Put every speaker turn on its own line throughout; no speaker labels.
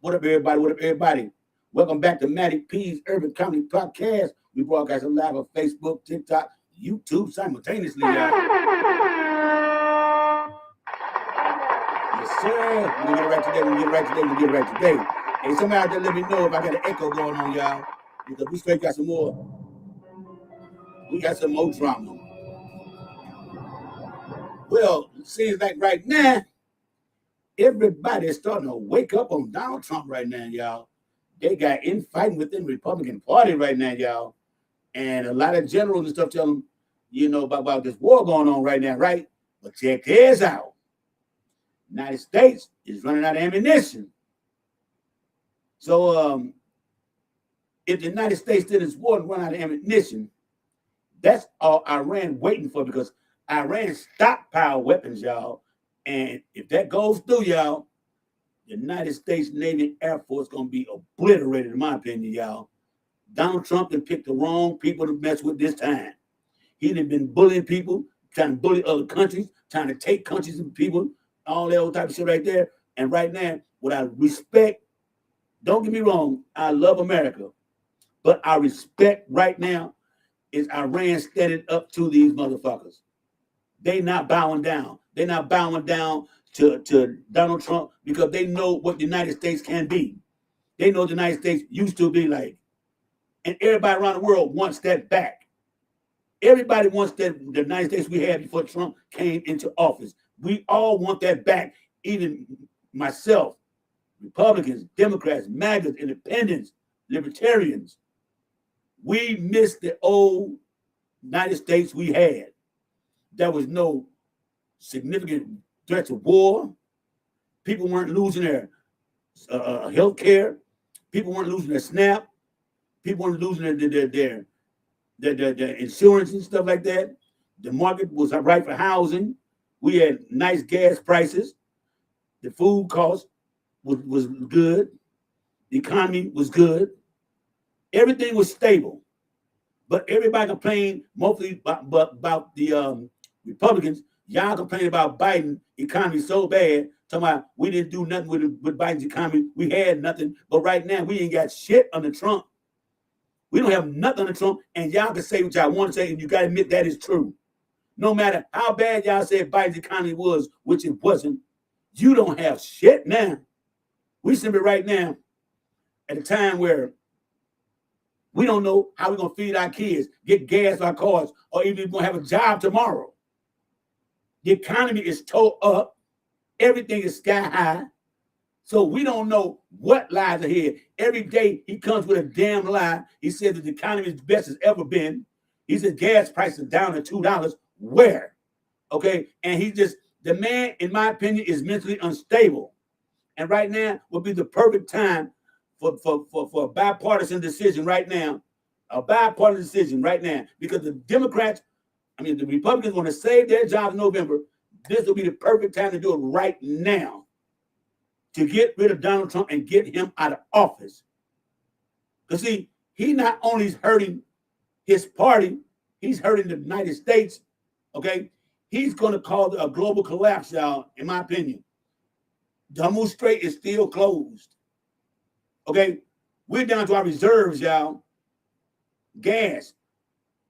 What up, everybody? What up, everybody? Welcome back to Matty P's Urban Comedy Podcast. We broadcast live on Facebook, TikTok, YouTube simultaneously, y'all. Yes, sir. We're gonna get it right today. We're gonna get it right today. We're gonna get it right today. Hey, somebody out there let me know if I got an echo going on, y'all. Because we straight got some more. We got some more drama. Well, it seems like right now, everybody is starting to wake up on Donald Trump right now, y'all. They got infighting within the Republican Party right now, y'all. And a lot of generals and stuff tell them, about this war going on right now, right? But check this out. United States is running out of ammunition. So if the United States did this war and run out of ammunition, that's all Iran waiting for, because Iran stockpile weapons, y'all. And if that goes through, y'all, the United States Navy and Air Force going to be obliterated, in my opinion, y'all. Donald Trump done picked the wrong people to mess with this time. He done been bullying people, trying to bully other countries, trying to take countries and people, all that old type of shit right there. And right now, what I respect, don't get me wrong, I love America, but I respect right now is Iran standing up to these motherfuckers. They not bowing down. They're not bowing down to Donald Trump because they know what the United States can be. They know the United States used to be like. And everybody around the world wants that back. Everybody wants that the United States we had before Trump came into office. We all want that back, even myself, Republicans, Democrats, MAGAs, independents, libertarians. We miss the old United States we had. There was no significant threats of war. People weren't losing their health care. People weren't losing their SNAP. People weren't losing their insurance and stuff like that. The market was right for housing. We had nice gas prices. The food cost was good. The economy was good. Everything was stable. But everybody complained mostly about the Republicans. Y'all complain about Biden economy so bad, talking about we didn't do nothing with Biden's economy. We had nothing. But right now, we ain't got shit under Trump. We don't have nothing under Trump. And y'all can say what y'all want to say, and you got to admit that is true. No matter how bad y'all said Biden's economy was, which it wasn't, you don't have shit now. We simply right now at a time where we don't know how we're going to feed our kids, get gas for our cars, or even if we're going to have a job tomorrow. The economy is tore up. Everything is sky high. So we don't know what lies ahead. Every day he comes with a damn lie. He says that the economy is the best it's ever been. He says gas prices down to $2. Where? Okay. And the man, in my opinion, is mentally unstable. And right now would be the perfect time for a bipartisan decision right now. A bipartisan decision right now. Because the Republicans want to save their jobs in November. This will be the perfect time to do it right now. To get rid of Donald Trump and get him out of office. Because see, he not only is hurting his party, he's hurting the United States. Okay? He's going to cause a global collapse, y'all, in my opinion. The Hormuz Strait is still closed. Okay? We're down to our reserves, y'all. Gas.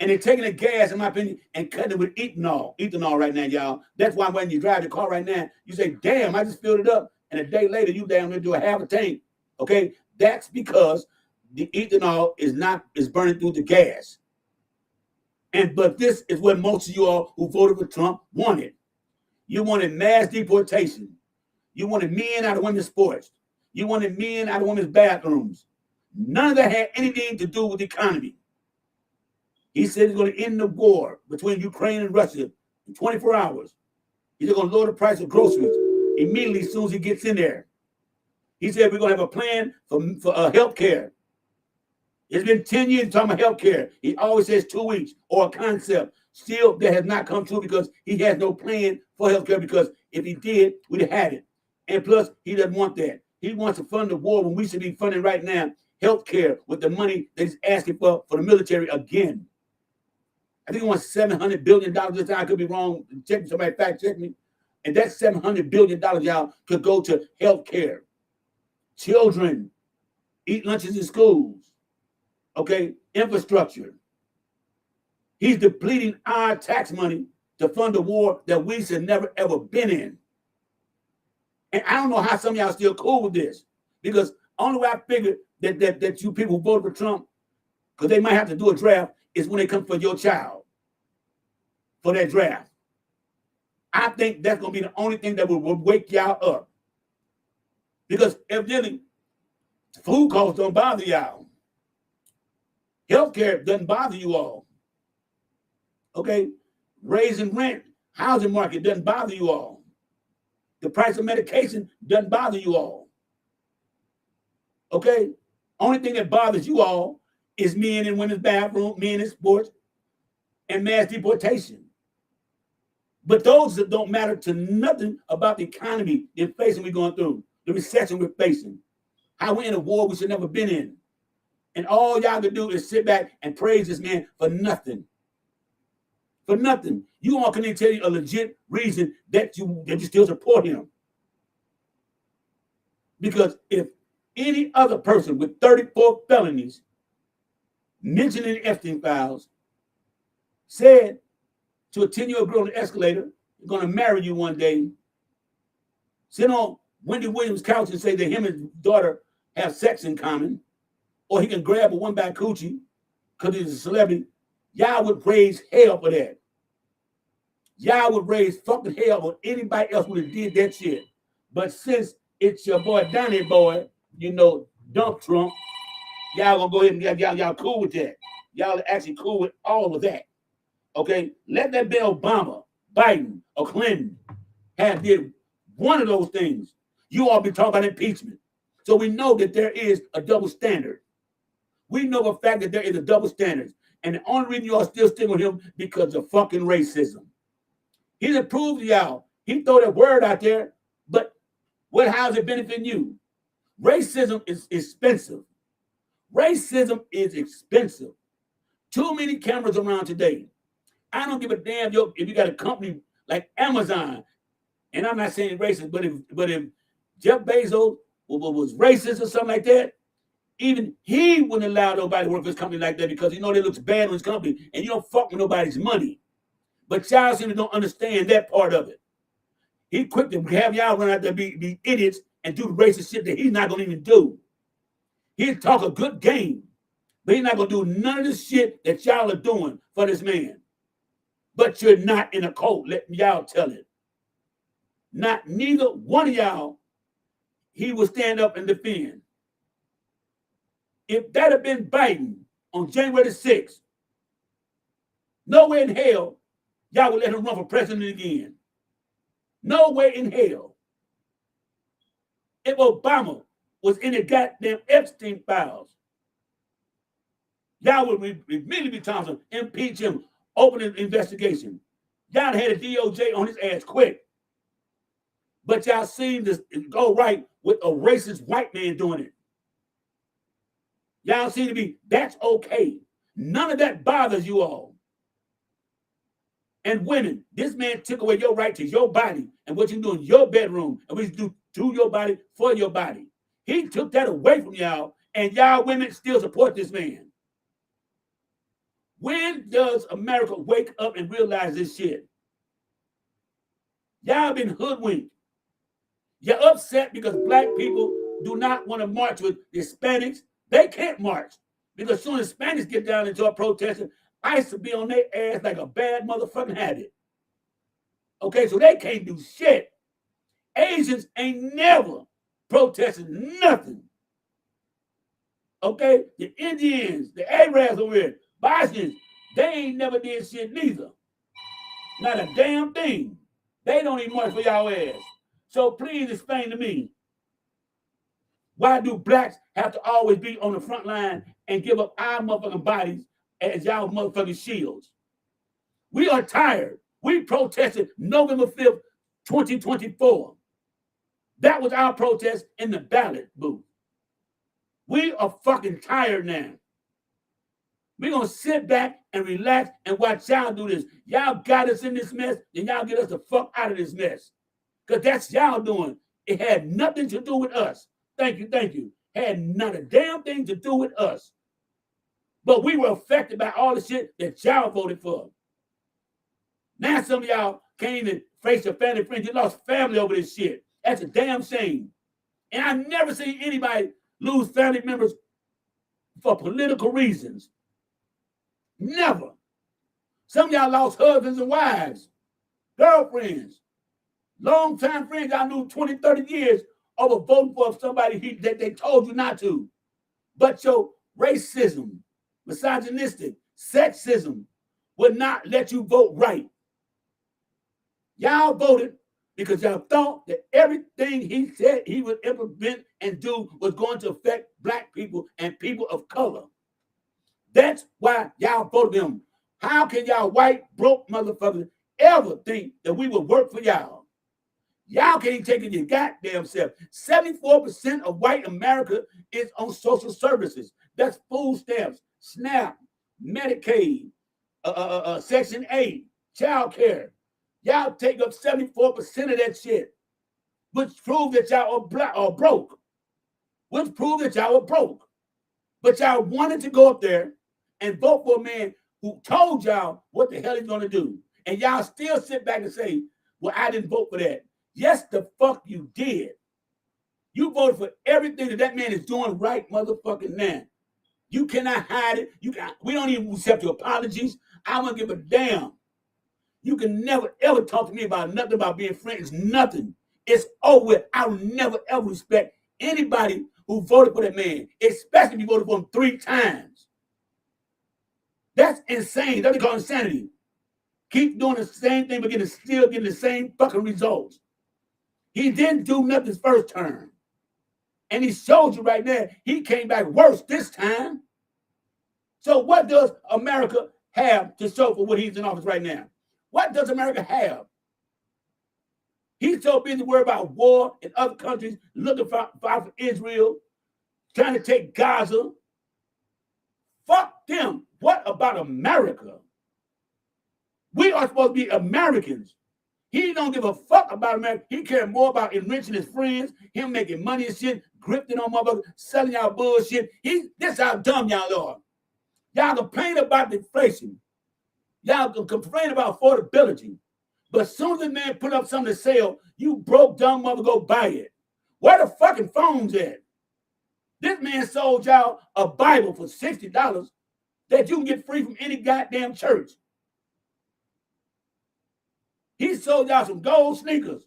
And they're taking the gas, in my opinion, and cutting it with ethanol right now, y'all. That's why when you drive the car right now, you say, damn, I just filled it up. And a day later, you down there do a half a tank. Okay? That's because the ethanol is burning through the gas. But this is what most of you all who voted for Trump wanted. You wanted mass deportation. You wanted men out of women's sports. You wanted men out of women's bathrooms. None of that had anything to do with the economy. He said he's going to end the war between Ukraine and Russia in 24 hours. He's going to lower the price of groceries immediately as soon as he gets in there. He said we're going to have a plan for health care. It's been 10 years talking about health care. He always says 2 weeks or a concept. Still, that has not come true because he has no plan for health care, because if he did, we'd have had it. And plus, he doesn't want that. He wants to fund the war when we should be funding right now health care with the money that he's asking for the military again. I think he wants $700 billion this time. I could be wrong. Somebody fact check me. And that $700 billion, y'all, could go to health care. children eat lunches in schools. Okay, infrastructure. He's depleting our tax money to fund a war that we should never ever been in. And I don't know how some of y'all still cool with this, because only way I figured that you people who voted for Trump, because they might have to do a draft, is when they come for your child for that draft. I think that's going to be the only thing that will wake y'all up. Because evidently, food costs don't bother y'all. Healthcare doesn't bother you all. Okay? Raising rent, housing market doesn't bother you all. The price of medication doesn't bother you all. Okay? Only thing that bothers you all is men in women's bathroom, men in sports, and mass deportation. But those that don't matter to nothing about the economy, the inflation we're going through, the recession we're facing, how we're in a war we should never been in. And all y'all can do is sit back and praise this man for nothing. For nothing. You all can even tell you a legit reason that you still support him. Because if any other person with 34 felonies mentioned in the Epstein files said to a 10-year-old girl on the escalator, "You're going to marry you one day," sit on Wendy Williams' couch and say that him and his daughter have sex in common, or he can grab a one-back coochie because he's a celebrity, y'all would raise hell for that. Y'all would raise fucking hell for anybody else would have did that shit. But since it's your boy Donnie Boy, Dump Trump, y'all gonna go ahead and y'all cool with that. Y'all are actually cool with all of that. Okay? Let that be Obama, Biden, or Clinton have did one of those things. You all be talking about impeachment. So we know that there is a double standard. We know the fact that there is a double standard. And the only reason you all still sticking with him because of fucking racism. He done proved to y'all. He throw that word out there, but how's it benefiting you? Racism is expensive. Racism is expensive. Too many cameras around today. I don't give a damn if you got a company like Amazon, and I'm not saying racist, but if Jeff Bezos was racist or something like that, even he wouldn't allow nobody to work for his company like that because they looks bad on his company, and you don't fuck with nobody's money. But y'all seem to don't understand that part of it. He quick to have y'all run out there be idiots and do the racist shit that he's not going to even do. He'll talk a good game, but he's not going to do none of the shit that y'all are doing for this man. But you're not in a cult, let y'all tell it. Neither one of y'all he will stand up and defend. If that had been Biden on January the 6th, nowhere in hell y'all would let him run for president again. No way in hell. If Obama was in the goddamn Epstein files, y'all would immediately be Thompson, impeach him, open an investigation. Y'all had a DOJ on his ass quick. But y'all seem to go right with a racist white man doing it. Y'all seem to be, that's okay. None of that bothers you all. And women, this man took away your right to your body and what you do in your bedroom and what you do to your body for your body. He took that away from y'all, and y'all women still support this man. When does America wake up and realize this shit? Y'all been hoodwinked. You're upset because black people do not want to march with Hispanics. They can't march because as soon as Hispanics get down into a protest, ICE will be on their ass like a bad motherfucking habit. Okay, so they can't do shit. Asians ain't never protested nothing. Okay, the Indians, the Arabs over here, Bosnians, they ain't never did shit neither. Not a damn thing. They don't even march for y'all ass. So please explain to me, why do blacks have to always be on the front line and give up our motherfucking bodies as y'all motherfucking shields? We are tired. We protested November 5th, 2024. That was our protest in the ballot booth. We are fucking tired now. We're going to sit back and relax and watch y'all do this. Y'all got us in this mess, and y'all get us the fuck out of this mess. Because that's y'all doing. It had nothing to do with us. thank you, had not a damn thing to do with us. But we were affected by all the shit that y'all voted for. Now some of y'all can't even face your family friends. You lost family over this shit. That's a damn shame. And I've never seen anybody lose family members for political reasons. Never. Some of y'all lost husbands and wives, girlfriends, long-time friends y'all knew 20, 30 years over voting for somebody that they told you not to. But your racism, misogynistic, sexism would not let you vote right. Y'all voted because y'all thought that everything he said he would implement and do was going to affect black people and people of color. That's why y'all voted him. How can y'all white, broke motherfuckers ever think that we would work for y'all? Y'all can't take it your goddamn self. 74% of white America is on social services. That's food stamps, SNAP, Medicaid, Section 8, child care. Y'all take up 74% of that shit, which proves that y'all are broke. Which proves that y'all are broke. But y'all wanted to go up there and vote for a man who told y'all what the hell he's going to do. And y'all still sit back and say, well, I didn't vote for that. Yes, the fuck you did. You voted for everything that man is doing right motherfucking now. You cannot hide it. We don't even accept your apologies. I don't give a damn. You can never, ever talk to me about nothing about being friends. Nothing. It's over with. I will never, ever respect anybody who voted for that man, especially if you voted for him 3 times. That's insane. That's what they call insanity. Keep doing the same thing, but still getting the same fucking results. He didn't do nothing his first term. And he showed you right there, he came back worse this time. So what does America have to show for what he's in office right now? What does America have? He's so busy worried about war in other countries, looking for Israel, trying to take Gaza. Fuck them. What about America? We are supposed to be Americans. He don't give a fuck about America. He cares more about enriching his friends, him making money and shit, grifting on motherfuckers, selling y'all bullshit. This how dumb y'all are. Y'all complain about inflation. Y'all can complain about affordability. But as soon as the man put up something to sell, you broke dumb mother go buy it. Where the fucking phones at? This man sold y'all a Bible for $60 that you can get free from any goddamn church. He sold y'all some gold sneakers.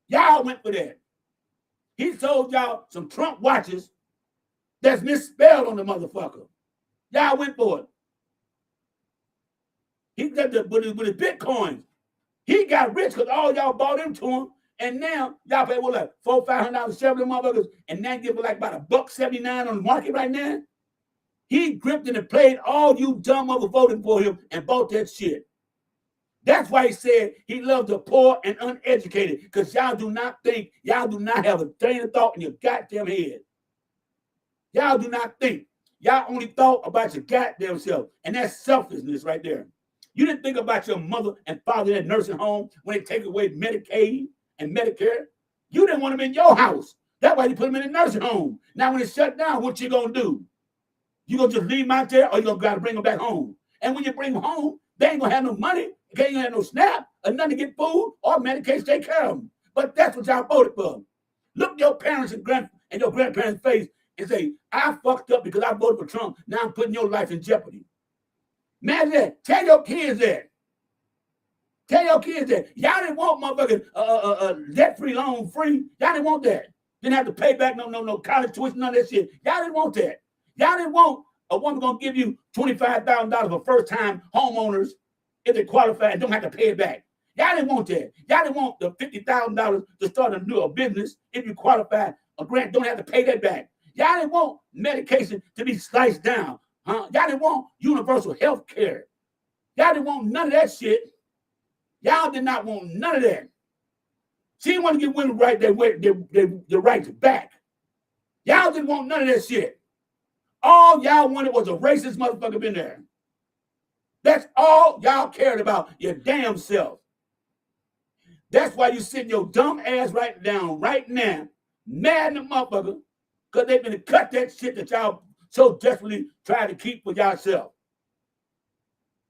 Y'all went for that. He sold y'all some Trump watches that's misspelled on the motherfucker. Y'all went for it. He got with his Bitcoins. He got rich because all y'all bought into him. And now y'all pay what, like $400, $500 share them motherfuckers, and now give like about $1.79 on the market right now. He gripped and played all you dumb mother voting for him and bought that shit. That's why he said he loved the poor and uneducated, because y'all do not think, y'all do not have a train of thought in your goddamn head. Y'all do not think. Y'all only thought about your goddamn self, and that's selfishness right there. You didn't think about your mother and father in that nursing home when they take away Medicaid and Medicare. You didn't want them in your house. That's why you put them in a nursing home. Now when it's shut down, what you gonna do? You gonna just leave them out there, or you gonna gotta bring them back home? And when you bring them home, they ain't gonna have no money. They ain't gonna have no SNAP or nothing to get food or medication to take care of them. But that's what y'all voted for. Look your parents and your grandparents' face and say, I fucked up because I voted for Trump. Now I'm putting your life in jeopardy. Imagine that. Tell your kids that. Tell your kids that. Y'all didn't want motherfucking debt-free, loan-free. Y'all didn't want that. Didn't have to pay back no college tuition, none of that shit. Y'all didn't want that. Y'all didn't want a woman gonna give you $25,000 for first-time homeowners if they qualify and don't have to pay it back. Y'all didn't want that. Y'all didn't want the $50,000 to start a new business if you qualify a grant, don't have to pay that back. Y'all didn't want medication to be sliced down. Y'all didn't want universal health care. Y'all didn't want none of that shit. Y'all did not want none of that. She didn't want to give women their rights back. Y'all didn't want none of that shit. All y'all wanted was a racist motherfucker in there. That's all y'all cared about, your damn self. That's why you sitting your dumb ass right down right now, mad in the motherfucker because they've been to cut that shit that y'all so desperately try to keep for yourself.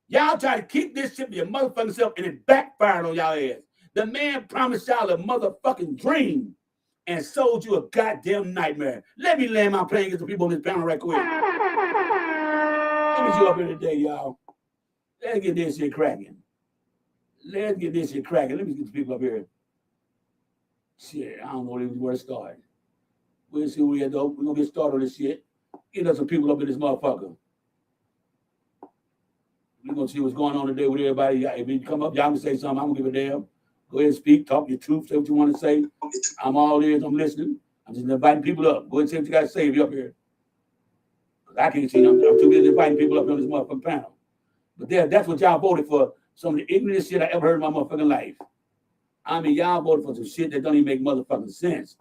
Y'all try to keep this shit for your motherfucking self, and it backfired on y'all ass. The man promised y'all a motherfucking dream and sold you a goddamn nightmare. Let me land my plane against the people on this panel right quick. Let me see you up here today, y'all. Let's get this shit cracking. Let's get this shit cracking. Let me get the people up here. Shit, I don't know where to start. We'll see where we at, though. We're going to get started on this shit. Get us some people up in this motherfucker. We're going to see what's going on today with everybody. If you come up, y'all can say something. I don't give a damn. Go ahead and speak. Talk your truth. Say what you want to say. I'm all ears. I'm listening. I'm just inviting people up. Go ahead and say what you got to say if you're up here. Because I can't see them. I'm too busy inviting people up on this motherfucking panel. But that's what y'all voted for. Some of the ignorant shit I ever heard in my motherfucking life. I mean, y'all voted for some shit that don't even make motherfucking sense.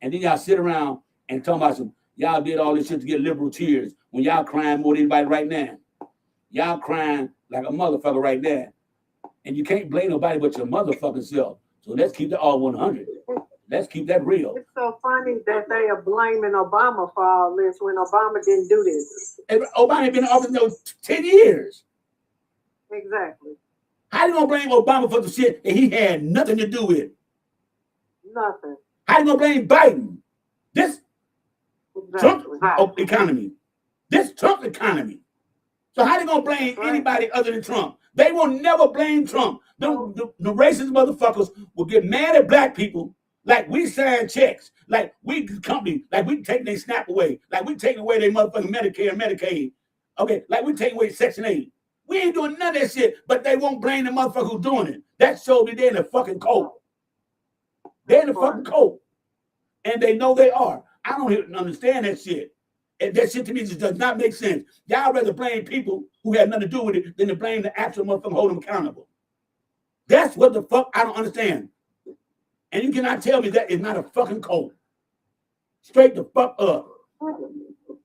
And then y'all sit around and talk about some, y'all did all this shit to get liberal cheers when y'all crying more than anybody right now. Y'all crying like a motherfucker right there. And you can't blame nobody but your motherfucking self. So let's keep that all 100. Let's keep that real.
It's so funny that they are blaming Obama for all this when Obama didn't do this.
And Obama had been in office 10 years.
Exactly.
How you gonna blame Obama for the shit that he had nothing to do with?
Nothing.
How you gonna blame Biden? This Trump economy. This Trump economy. So how they gonna blame anybody other than Trump? They will never blame Trump. The racist motherfuckers will get mad at black people like we sign checks, like we company, like we taking their SNAP away, like we taking away their motherfucking Medicare and Medicaid. Okay, like we taking away Section 8. We ain't doing none of that shit, but they won't blame the motherfucker who's doing it. That shows that they're in the fucking coat. They're in the fucking coat. And they know they are. I don't even understand that shit. And that shit to me just does not make sense. Y'all rather blame people who had nothing to do with it than to blame the actual motherfucker holding them accountable. That's what the fuck I don't understand. And you cannot tell me that is not a fucking code. Straight the fuck up.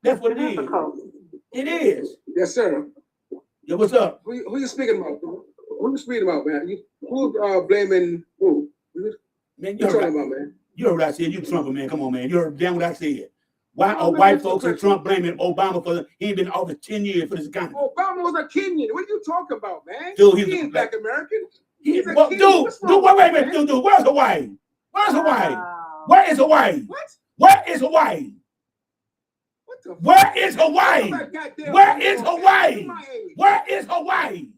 That's what it is. It is.
Yes, sir.
Yeah, what's up?
Who you speaking about? Who you speaking about, man? Who blaming who?
Man,
you talking about, man?
You heard what I said. You Trumper, man. Come on, man. You heard damn what I said. Why are white folks and Trump blaming Obama for he ain't been in office 10 years for this economy?
Obama was a Kenyan. What are you talking about, man?
Dude,
he ain't black American.
Wait a minute, dude. Where's Hawaii? Where's Hawaii? Where is Hawaii?
What?
Where is Hawaii?
What the
Where is Hawaii? Where is Hawaii? Where is Hawaii?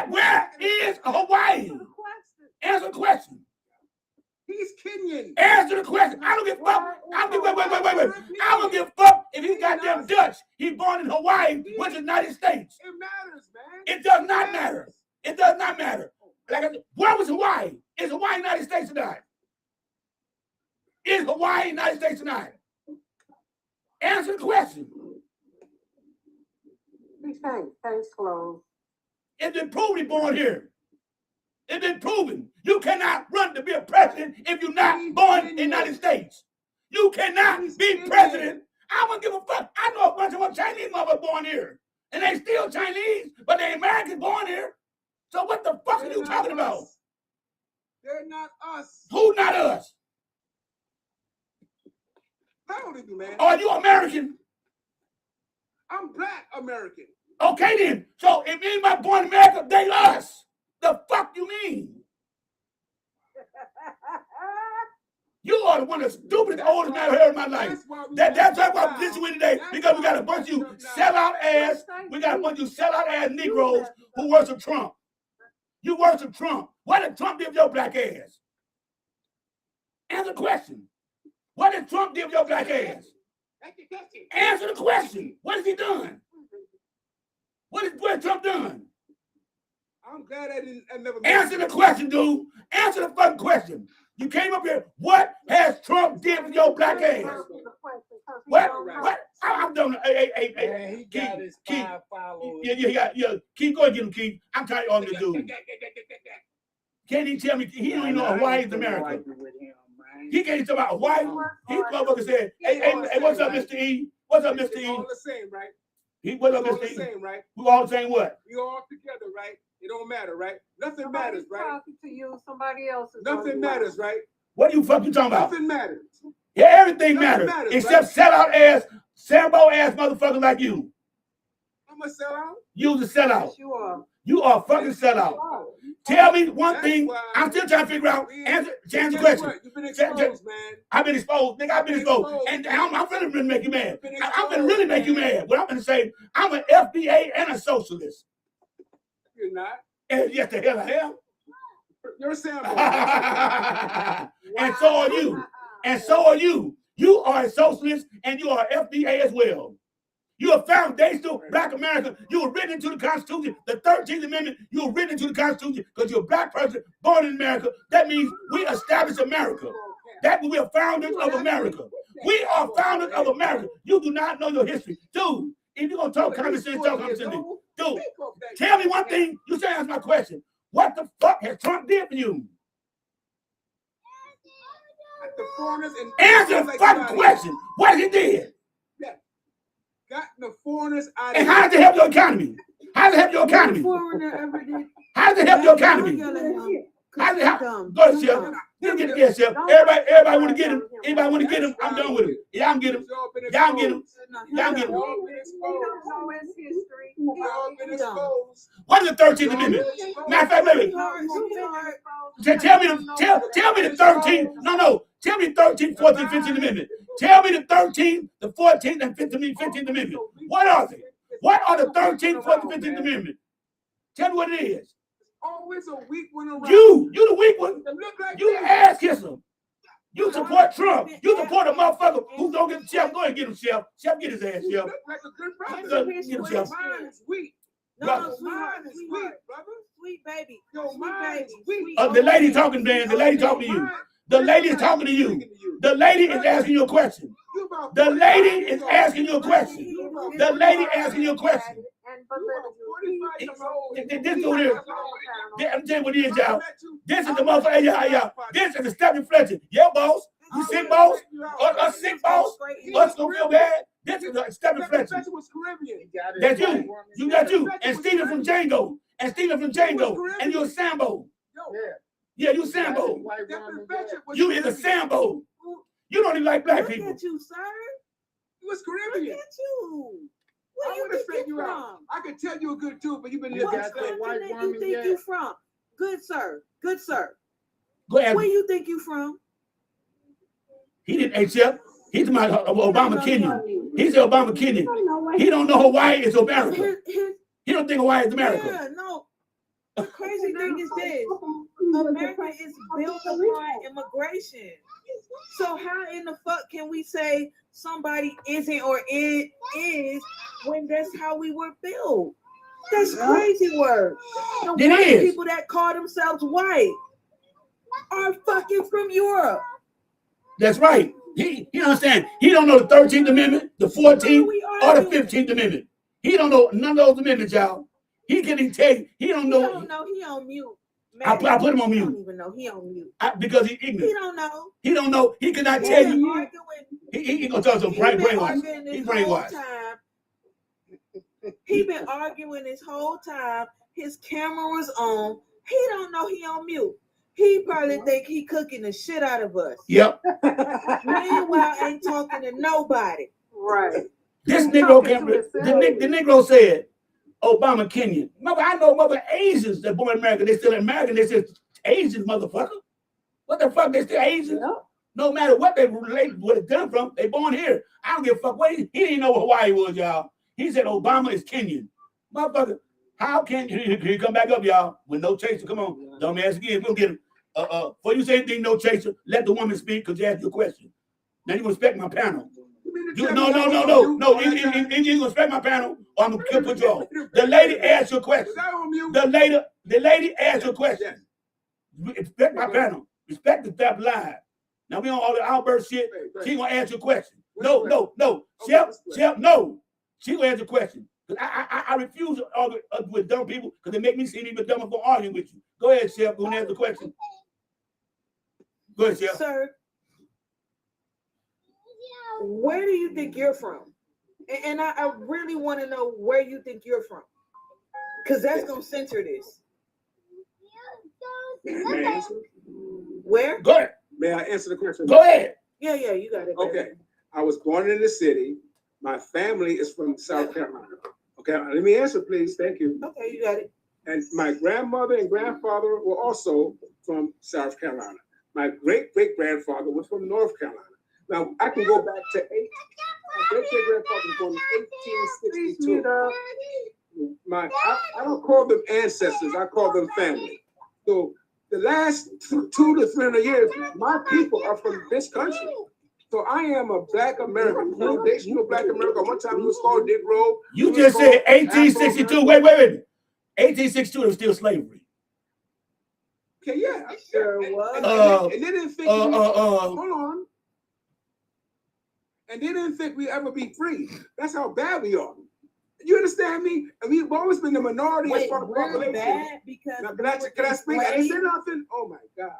Where is Hawaii? Answer the question.
He's Kenyan.
Answer the question. I don't give a fuck. Wait. I don't give a fuck if he's goddamn Dutch. He's born in Hawaii, which is United States.
It matters, man.
It does not matter. It does not matter. Like, where was Hawaii? Is Hawaii United States or not? Is Hawaii United States or not? Answer the question.
Thanks, close.
It's been proven he's born here. It's been proven. You cannot run to be a president if you're not born in the United States. You cannot be president. I don't give a fuck. I know a bunch of Chinese motherfuckers born here. And they still Chinese, but they Americans born here. So what the fuck are you talking about?
They're not us.
Who not us?
How old are you, man?
Are you American?
I'm black American.
Okay then. So if anybody born in America, they us. The fuck you mean? You are the one of the stupidest oldest man I've heard in my life. That's why I'm listening today, because we got a bunch of you sellout ass. We got a bunch of you sellout ass Negroes who worship Trump. You worship Trump. What did Trump do with your black ass? Answer the question. What did Trump do with your black ass? Answer the question. What has he done? What has Trump done?
I'm glad I never
answer the question, dude. Answer the fucking question. You came up here. What has Trump did with your black ass? What? I'm done. Hey,
he got his 5 followers.
Yeah. Keep going, get him, Keith. I'm tired of this dude. Can't he tell me he don't even know Hawaii is America? He can't even talk about Hawaii. He motherfucker said, hey, what's up, Mr. E? What's up, Mr. E?
All the same, right?
What's up, Mr. E?
Same, right?
We all the same what?
We all together, right? It don't matter, right? Nothing matters, right?
Talking to you, somebody else is
nothing matters, right?
What you fucking talking about?
Nothing matters.
Yeah, everything
Nothing
matters.
matters,
Except sellout ass, Sambo ass motherfuckers like you.
I'm a sellout.
You's a sellout.
Yes, you are.
You are a fucking sellout. Tell me one thing. I'm still trying to figure out. Answer the question.
You've been exposed, man.
I've been exposed, nigga. I've been exposed, and I'm finna make you mad. I'm finna really make you mad. What I'm gonna say, I'm an FBA and a socialist.
You're not.
And yes, the hell I am.
You're a sample.
And so are you. And so are you. You are a socialist, and you are FBA as well. You are foundational Black America. You were written into the Constitution, the 13th Amendment. You were written into the Constitution because you're a Black person born in America. That means we established America. That means we are founders of America. We are founders of America. You do not know your history. Dude, if you're going to talk common sense, talk common sense. Dude, tell me one thing. You say that's my question. What the fuck has Trump did for you? Answer the fucking question. What he did?
Got the foreigners out.
And how does it help your economy? How does it help your economy? How does it help your economy? How does it help? Go ahead, Chef. You get it, Chef. Everybody want to get him. Everybody want to get him. I'm done with him. Y'all get him. Y'all get him. Y'all get him. What is the 13th Amendment? Matter of fact, baby. Tell me the 13th. No. Tell me the 13th, 14th, 15th Amendment. Tell me the 13th, the 14th, and 15th Amendment. What are they? What are the 13th, 14th, 15th Amendment? Tell me what it is.
Always a weak one around.
You the weak one. You the ass kisser. You support Trump. You support a motherfucker who don't get Chef. Go ahead and get him, Chef. Chef, get his ass, Chef.
You look like a good brother.
Get him, Chef.
Mine is weak.
No,
Mine is weak, brother.
Sweet baby.
Yo, mine is weak.
The lady talking, man. The lady talking to you. The lady is talking to you. The lady is asking you a question. The lady is asking you a question. The lady asking you a question. This dude here. I'm telling you what it is, y'all. This is the motherfucker. Y'all. This is the Stephanie Fletcher. Yeah, boss. You sick, boss? A sick boss? Us gonna feel bad? This is the Stephanie Fletcher. That's you. You got you. And Stephen from Django. And you're a Sambo. Yeah, you Sambo. You is a Sambo. You don't even like black people.
Look at you, sir.
You was Caribbean.
Look at you. Where you think you from?
I can tell you a good dude, but you've been
What
living
continent you think you from? Good sir. Good sir.
Go ahead.
Where you think you from?
He didn't accept. He's my Obama Kenyan. He's Obama Kenyan. He don't know Hawaii is America. He don't think Hawaii is America.
Yeah, no. The crazy thing is this. America is built upon immigration. So how in the fuck can we say somebody isn't or it is when that's how we were built? That's crazy word. The white people that call themselves white are fucking from Europe.
That's right. He understand. He don't know the 13th Amendment, the 14th, or the 15th Amendment. He don't know none of those amendments, y'all. He can even tell you. He don't know.
He don't know. He on mute.
I put him on mute.
I don't even know. He on mute.
Because he's ignorant.
He don't know.
He don't know. He cannot tell you. He gonna tell some brainwash. He's brainwashed.
He been arguing this whole time. His camera was on. He don't know he on mute. He probably think he cooking the shit out of us.
Yep.
Meanwhile, ain't talking to nobody.
Right.
This Negro came. The Negro said, Obama Kenyan. Mother, I know mother Asians that born in America. They still in America. They still Asians, motherfucker. What the fuck? They still Asians? Yep. No matter what they related, what it's done from, they born here. I don't give a fuck. What he didn't know what Hawaii was, y'all. He said Obama is Kenyan. Motherfucker, how can he come back up, y'all? With no chaser. Come on. Don't ask again. We'll get him. Before you say anything, no chaser, let the woman speak because you asked your question. Now you respect my panel. No. You respect my panel, or I'm gonna put you off. The lady asked your question. The lady asked your question. Respect my panel. Respect the step live. Now we on all the outburst shit. She gonna ask your question. No. Chef, no. She gonna ask your question. I refuse to argue with dumb people because they make me seem even dumber for arguing with you. Go ahead, Chef. Go and ask the question. Go ahead, Chef.
Sir, where do you think you're from? And I really want to know where you think you're from. Because that's going to censor this. Where?
Go ahead.
May I answer the question?
Go ahead.
Yeah, you got it.
Okay. I was born in the city. My family is from South Carolina. Okay, let me answer, please. Thank you.
Okay, you got it.
And my grandmother and grandfather were also from South Carolina. My great-great-grandfather was from North Carolina. Now, I can go back to my great-great-grandfather was born in 1862. I don't call them ancestors, I call them family. So the last 200 to 300 years, my people are from this country. So I am a Black American, foundational Black American. One time it was called Negro.
You just said 1862. Wait. 1862 was still slavery.
Okay, yeah.
Sure was.
And they didn't think hold on. And they didn't think we'd ever be free. That's how bad we are. You understand me? And we've always been the minority as part of the population.
Bad because
now, can I speak? I didn't say nothing. Oh my God.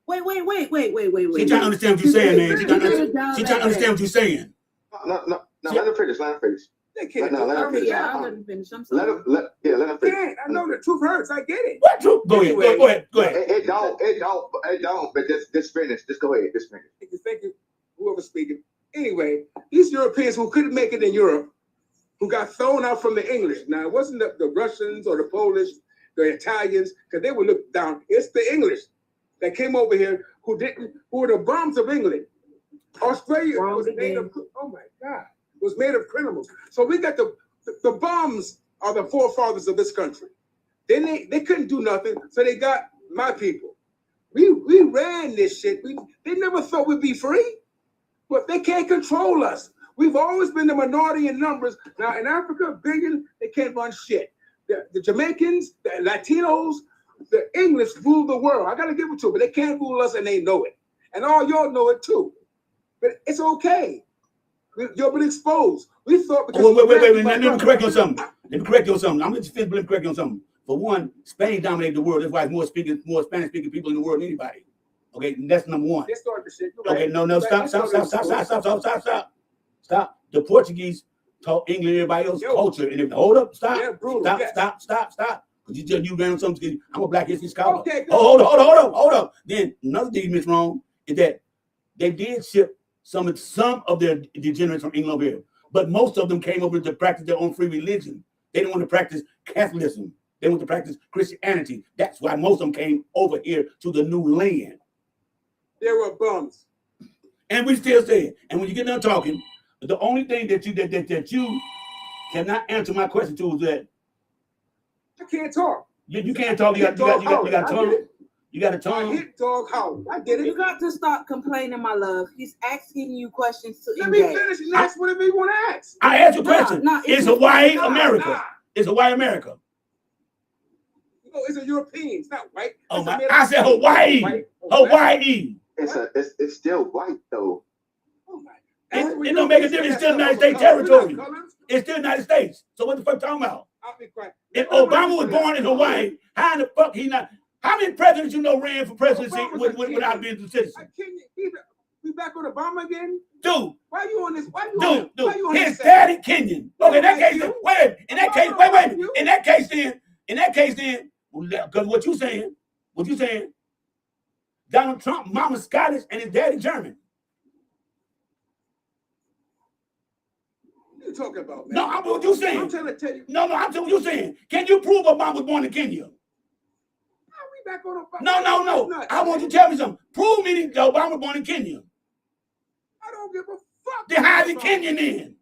Wait.
She trying to understand what you're saying, man. She trying to understand what you're saying.
No, let him finish. Let him finish.
They can't.
No, let him finish.
I'll let him finish. I'm sorry.
Let him finish.
I know the truth hurts. I get it.
What truth? Go ahead.
It don't. But just finish. Just go ahead. Just finish.
Thank you. Whoever's speaking. Anyway, these Europeans who couldn't make it in Europe, who got thrown out from the English. Now, it wasn't the Russians or the Polish, the Italians, because they were looked down. It's the English that came over here who were the bombs of England. Australia was made of, oh my God, was made of criminals. So we got the bombs are the forefathers of this country. Then they couldn't do nothing, so they got my people. We ran this shit. They never thought we'd be free, but they can't control us. We've always been the minority in numbers. Now in Africa, a billion, they can't run shit. The Jamaicans, the Latinos, the English rule the world. I gotta give it to them, but they can't rule us and they know it. And all y'all know it too. But it's okay. You've been exposed. We thought because
wait. Let me correct you on something. I'm gonna just finish correct you on something. For one, Spain dominated the world. That's why more Spanish speaking people in the world than anybody. Okay, that's number one.
They started the shit.
Okay, no, stop. The Portuguese taught England and everybody else culture. And if hold up, stop. Stop. Because you ran something. I'm a Black history scholar.
Okay,
hold up. Then another thing you missed wrong is that they did ship some of their degenerates from England over here, but most of them came over to practice their own free religion. They didn't want to practice Catholicism. They want to practice Christianity. That's why most of them came over here to the new land.
They were bums.
And we still say it. And when you get done talking, the only thing that you cannot answer my question to is that
I can't talk.
You can't talk. You got tongue. You got a tongue.
I hit dog howl. I get it.
You got to stop complaining, my love. He's asking you questions to
Let me finish and ask whatever you want to ask.
I asked you a question. Is Hawaii America? Is Hawaii America?
No, it's a European. It's not white.
Oh my! I said Hawaii. Hawaii.
It's still white though.
Oh my!
It don't make a difference. It's still United States territory. It's still United States. So what the fuck talking about?
I'll be quiet.
If Obama was born in Hawaii, how in the fuck he not? How many presidents you know ran for presidency without being a citizen?
We back on Obama again?
Dude.
Why you on this?
Dude. His daddy Kenyan. Okay, in that case, wait. In that case, then, because what you saying, Donald Trump, mama's Scottish and his daddy German.
What are you talking about, man?
No, I'm what you saying.
I'm trying to tell you.
No, I'm telling what you saying. Can you prove Obama was born in Kenya?
Back on Obama.
No. I want you to tell me something. Prove me that Obama was born in Kenya.
I don't give a fuck.
Then how's he Kenyan then?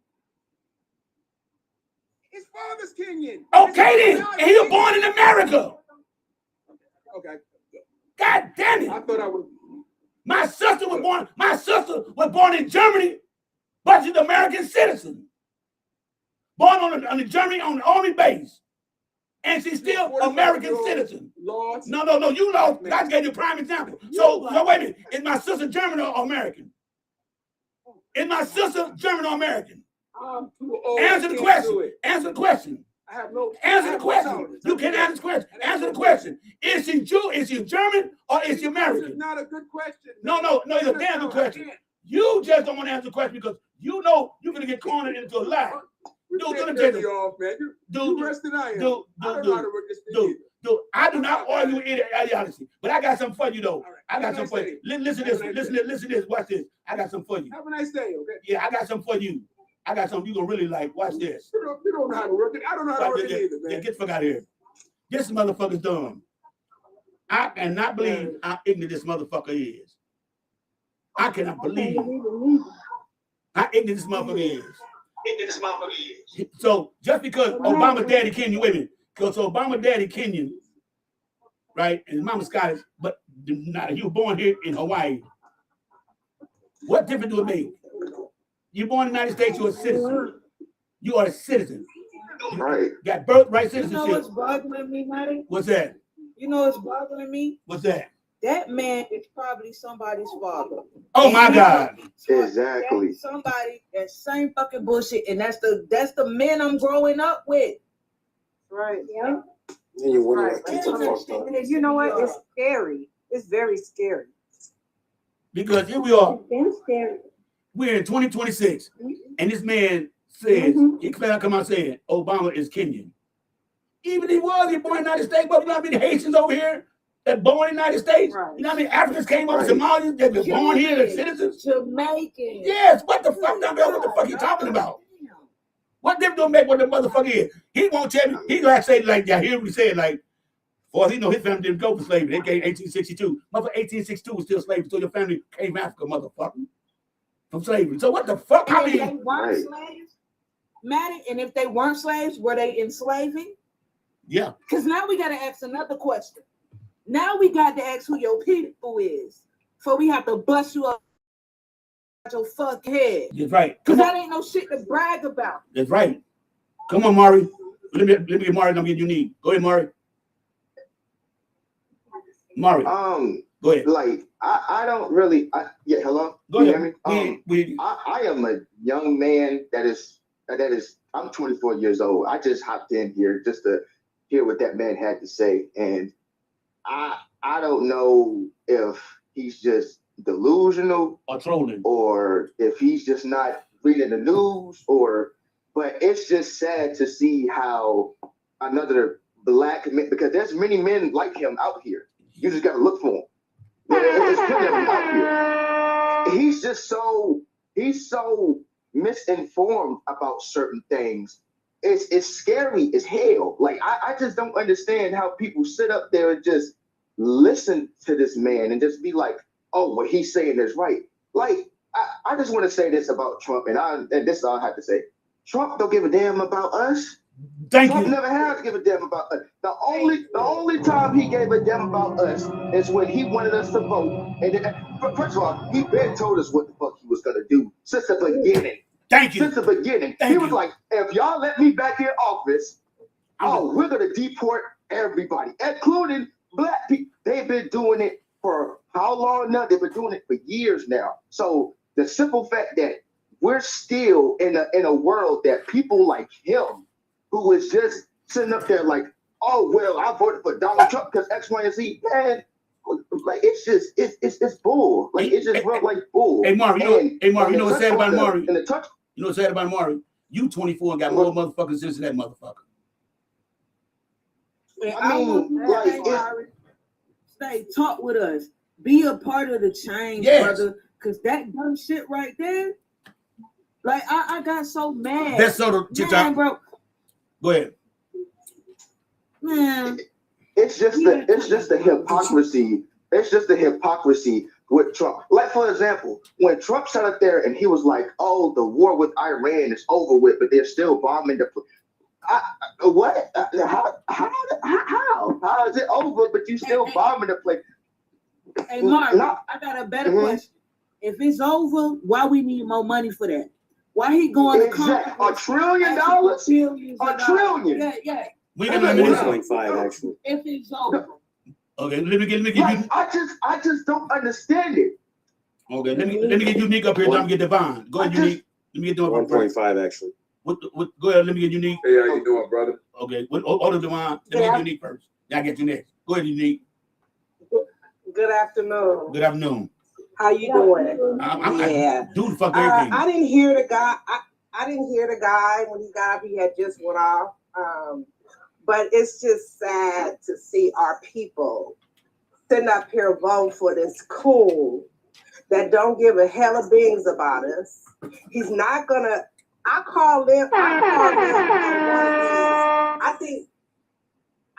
His father's Kenyan.
Okay then. And he was born in America.
Okay.
God damn it.
I thought I would.
My sister was born in Germany, but she's an American citizen. Born on the Germany on the army base. And she's still American citizen.
Lost. No,
you lost. I just gave you a prime example. So wait a minute. Is my sister German or American? Is my sister German or American?
I'm too old.
Answer the question.
I have no.
Answer the question. You can't answer the question. Answer the question. Is she Jew? Is she German or is she American?
This is not a good question.
No, it's a damn good question. You just don't want to answer the question because you know you're going to get cornered into a lie. Dude, let me tell you.
Off, man. You worse than I am. I don't know how to work this thing.
Dude, I do not argue with any ideology, but I got something for you though. Right. I got something for you. Listen to this. Listen to this. Watch this. I got something for you.
Have a nice day, okay?
Yeah, I got something for you. I got something you gonna really like. Watch this.
You don't know how to work it. I don't know how to work it either, man.
Yeah, get the fuck out of here. This motherfucker's dumb. I cannot believe how ignorant this motherfucker is. I cannot believe how ignorant this motherfucker is. So just because Obama's daddy Kenyan, wait a minute. Because Obama's daddy Kenyan, right, and his mama's Scottish, but he was born here in Hawaii. What difference do it make? You're born in the United States, you're a citizen. You are a citizen.
Right.
You got birthright citizenship.
You know what's bothering me, Matty?
What's that?
You know what's bothering me?
What's that?
That man is probably somebody's father.
Oh my God.
Exactly.
That's somebody that same fucking bullshit, and that's the men I'm growing up with.
Right.
Yeah.
And you wonder
Right.
what kids are fucked up.
And you know what? It's scary. It's very scary.
Because here we are,
It's been scary.
we're in 2026, and this man says, he come out saying Obama is Kenyan. Even he was, he born in the United States, but you know how many Haitians over here that born in the United States?
Right.
You know how many Africans came over, Somalians that were born here as citizens?
Jamaican.
Yes, what the fuck, what the fuck you talking about? What difference do it make what the motherfucker is? He won't tell me, he like say like, yeah, hear what he said, like, for he know his family didn't go for slavery. They came 1862. Motherfucker, 1862 was still slavery, so your family came from Africa, motherfucker. From slavery. So what the fuck? I
And if they
mean,
weren't slaves, Maddie, and if they weren't slaves, were they enslaving?
yeah.
Because now we got to ask another question. Now we got to ask who your people is. So we have to bust you up your fuck head.
That's right.
Because that ain't no shit to brag about.
That's right. Come on, Mari. Let me get Mari. I'm getting you need. Go ahead, Mari. Mari.
Go
ahead.
Like I don't really. Hello.
Go
You
ahead.
hear me? I am a young man that is. I'm 24 years old. I just hopped in here just to hear what that man had to say, and I don't know if he's just delusional
or trolling,
or if he's just not reading the news, but it's just sad to see how another black man, because there's many men like him out here. You just got to look for him. There's plenty of them out here. He's so misinformed about certain things. It's scary as hell. Like I just don't understand how people sit up there and just listen to this man and just be like, oh, what he's saying is right. Like I just want to say this about Trump, and this is all I have to say. Trump don't give a damn about us. Trump never has to give a damn about us. The only time he gave a damn about us is when he wanted us to vote. And first of all, he been told us what the fuck he was gonna do since the beginning. Since the beginning, he was like, if y'all let me back in office, we're gonna deport everybody, including black people. They've been doing it for how long now? They've been doing it for years now. So the simple fact that we're still in a world that people like him, who is just sitting up there like, oh well, I voted for Donald Trump because X, Y, and Z. Man, like it's bull. Like it's just real like bull.
Hey Mari, you know what's sad about Mari? You know what's sad about Mari? You 24 and got more motherfuckers sense than that motherfucker.
I mean, stay talk with us. Be a part of the change, brother. Because that dumb shit right there, like I got so mad.
That's so
man, bro.
Go ahead.
Man.
It's just the hypocrisy. It's just the hypocrisy with Trump. Like, for example, when Trump sat up there and he was like, oh, the war with Iran is over with, but they're still bombing the what? How is it over, but you still bombing the place?
Hey, Mark, I got a better question. If it's over, why we need more money for that? Why he going to Congress?
$1 trillion? $1 trillion.
Yeah.
We can
1.5 actually.
If it's over.
Okay, let me get you.
I just don't understand it.
Okay, let me get Unique up here. Then I'm get Devon. Go ahead, Unique. Let me get Devon.
1.5 actually.
Go ahead. Let me get Unique.
Hey, how you doing, brother?
Okay. Hold on, Devon. Let me get Unique first. Then I get you next. Go ahead, Unique.
Good afternoon.
Good afternoon.
How you doing?
Dude, fuck everything.
I didn't hear the guy. I didn't hear the guy when he got up. He had just went off. But it's just sad to see our people sitting up here voting for this cool that don't give a hell of beans about us. He's not gonna. I call them one of these.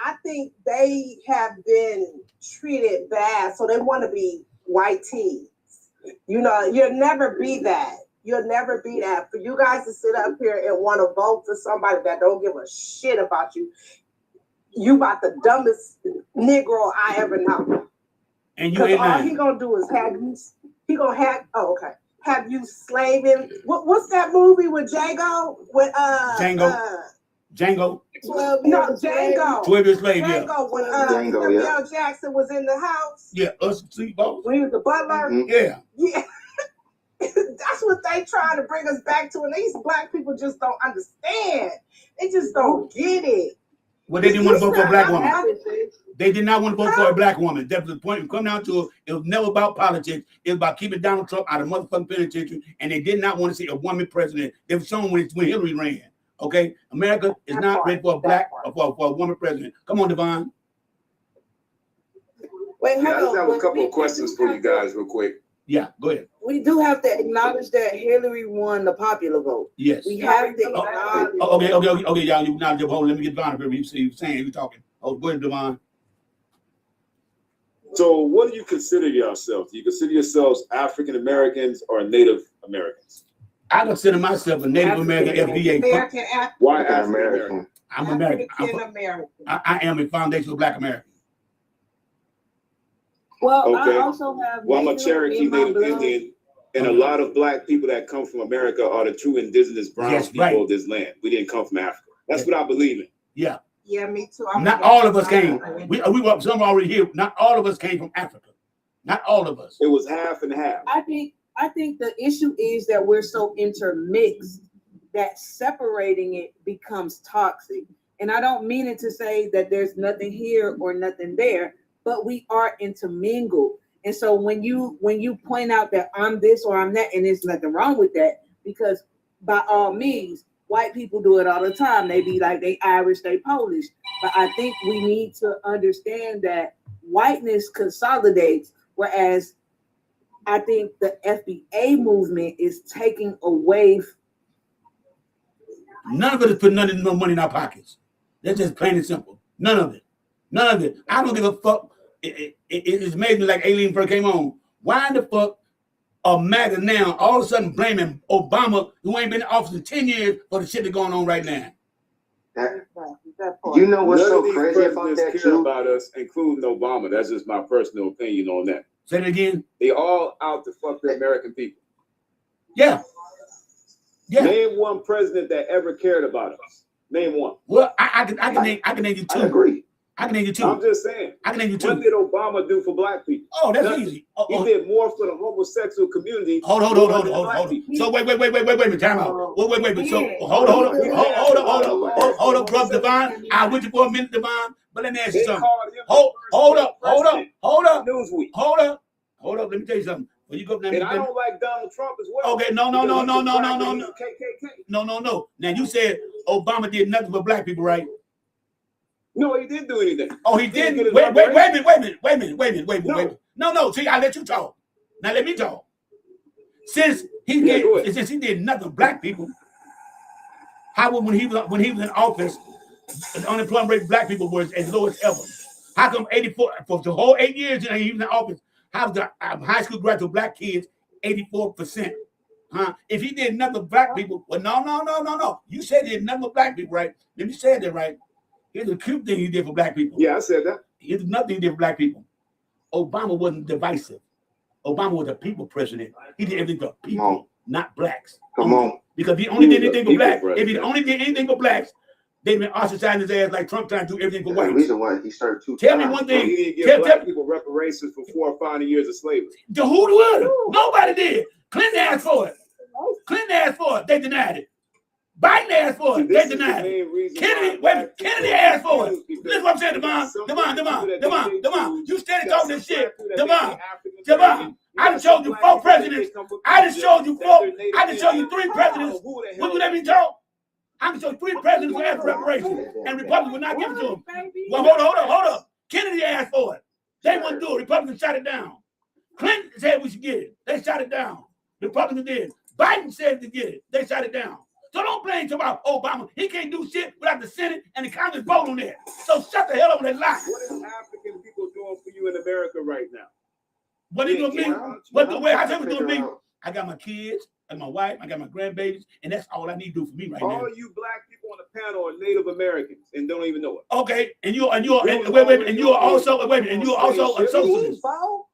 I think they have been treated bad, so they want to be white tees. You know, you'll never be that. You'll never be that. For you guys to sit up here and want to vote for somebody that don't give a shit about you, you about the dumbest Negro I ever know.
And you ain't
all
lying.
he gonna do is have you. He gonna have. Oh, okay. Have you slaving? What's that movie with Django? With
Django.
12
No,
years
Django.
12 years slave, yeah.
Django when
Django,
Samuel
yeah.
L. Jackson was in the house.
Yeah, us sleep boss.
When he was the butler.
Mhm.
Yeah.
Yeah. That's what they trying to bring us back to, and these black people just don't understand. They just don't get it.
Well, they didn't want to vote for a black woman.
happens.
They did not want to vote for a black woman. That's the point. Come down to it was never about politics. It was about keeping Donald Trump out of motherfucking penitentiary, and they did not want to see a woman president. They were shown when Hillary ran. Okay, America is not ready for a black for a woman president. Come on, Devon.
Wait,
Yeah, I just
hold
have
on.
a couple of questions for you guys, real quick.
Yeah, go ahead.
We do have to acknowledge that Hillary won the popular vote.
Yes.
We have to acknowledge.
Okay, y'all. You now, hold. Let me get Devon up here. You saying you talking? Oh, go ahead, Devon.
So what do you consider yourself? Do you consider yourselves African Americans or Native Americans?
I consider myself a Native American FBA.
American
Why
African
African
American.
American?
I'm American.
American.
I am a foundational Black American.
Well,
Okay.
I also have.
Well, I'm a
Native
Cherokee
in my
Native
blood.
Indian, and a lot of black people that come from America are the true indigenous brown
Yes,
people
right.
of this land. We didn't come from Africa. That's
Yeah.
what I believe in.
Yeah.
Yeah, me too.
Not all of us came. We were some already here. Not all of us came from Africa. Not all of us.
It was half and half.
I think the issue is that we're so intermixed that separating it becomes toxic. And I don't mean it to say that there's nothing here or nothing there, but we are intermingled. And so when you point out that I'm this or I'm that, and there's nothing wrong with that, because by all means, white people do it all the time. They be like, they Irish, they Polish. But I think we need to understand that whiteness consolidates, whereas I think the FBA movement is taking away.
None of it is putting no money in our pockets. That's just plain and simple. None of it. None of it. I don't give a fuck. It's made me like Aileen first came on. Why the fuck are MAGA now all of a sudden blaming Obama, who ain't been in office in 10 years, for the shit that's going on right now?
You know what's
None
so
of these
crazy about
presidents
that
care
too?
about us, including Obama. That's just my personal opinion on that.
Say it again.
They all out to fuck the American people.
Yeah. Yeah.
Name one president that ever cared about us. Name one.
Well, I can name you
I
two.
agree.
I can name you two.
I'm just saying.
I can name you
What
two.
did Obama do for black people?
Oh, that's
Nothing.
easy. Oh,
He did more for the homosexual community.
Hold on. So wait a minute, time out. Wait a minute. So hold up, brother Devon. I with you for a minute, Devon. But let me ask you
They
something.
called him
Hold
the
up.
Newsweek.
Hold up. Let me tell you something. When you go now,
And I don't like Donald Trump as well.
Okay, no.
KKK.
No. Now you said Obama did nothing for black people, right?
No, he didn't do anything.
Oh, he
Didn't
didn't.
get his
Wait a
reparation.
minute. No. See, I let you talk. Now let me talk. Since he
go ahead.
did nothing for black people, how would when he was in office, the unemployment rate of black people was as low as ever? How come 84 for the whole 8 years he was in office? How was the high school graduate black kids 84%? Huh? If he did nothing for black people, well, no. You said he did nothing for black people, right? Let me say that right. Here's the cute thing he did for black people.
Yeah, I said that.
Here's nothing he did for black people. Obama wasn't divisive. Obama was a people president. He did everything for people, not blacks.
Come on.
Because if he only did
He was a
anything for blacks,
people
if he
president.
only did anything for blacks, they'd been ostracizing his ass like Trump trying to do everything for
That's the
whites.
reason why he started 2
Tell me
times.
one
He
thing.
didn't give
Tell-
black people reparations for 4 or 5 years of slavery.
Who would? Nobody did. Clinton asked for it. They denied it. Biden asked for it. They denied it. Kennedy asked for it. Listen what I'm saying, Devon. You steady talking this shit. Devon, I done showed you 4 presidents. I done showed you 3 presidents. What would that mean, Joe? I can show you 3 presidents who asked for reparations, and Republicans would not give it to them. Well, hold up. Kennedy asked for it. They wouldn't do it. Republicans shot it down. Clinton said we should get it. They shot it down. Republicans did. Biden said to get it. They shot it down. So don't blame him about Obama. He can't do shit without the Senate and the Congress vote on that. So shut the hell up with that lie.
What is African people doing for you in America right now?
What they doing me? What the way I tell you doing me? I got my kids, I got my wife, I got my grandbabies, and that's all I need to do for me right now.
All you black people on the panel are Native Americans and don't even know it.
Okay, and you are also a socialist.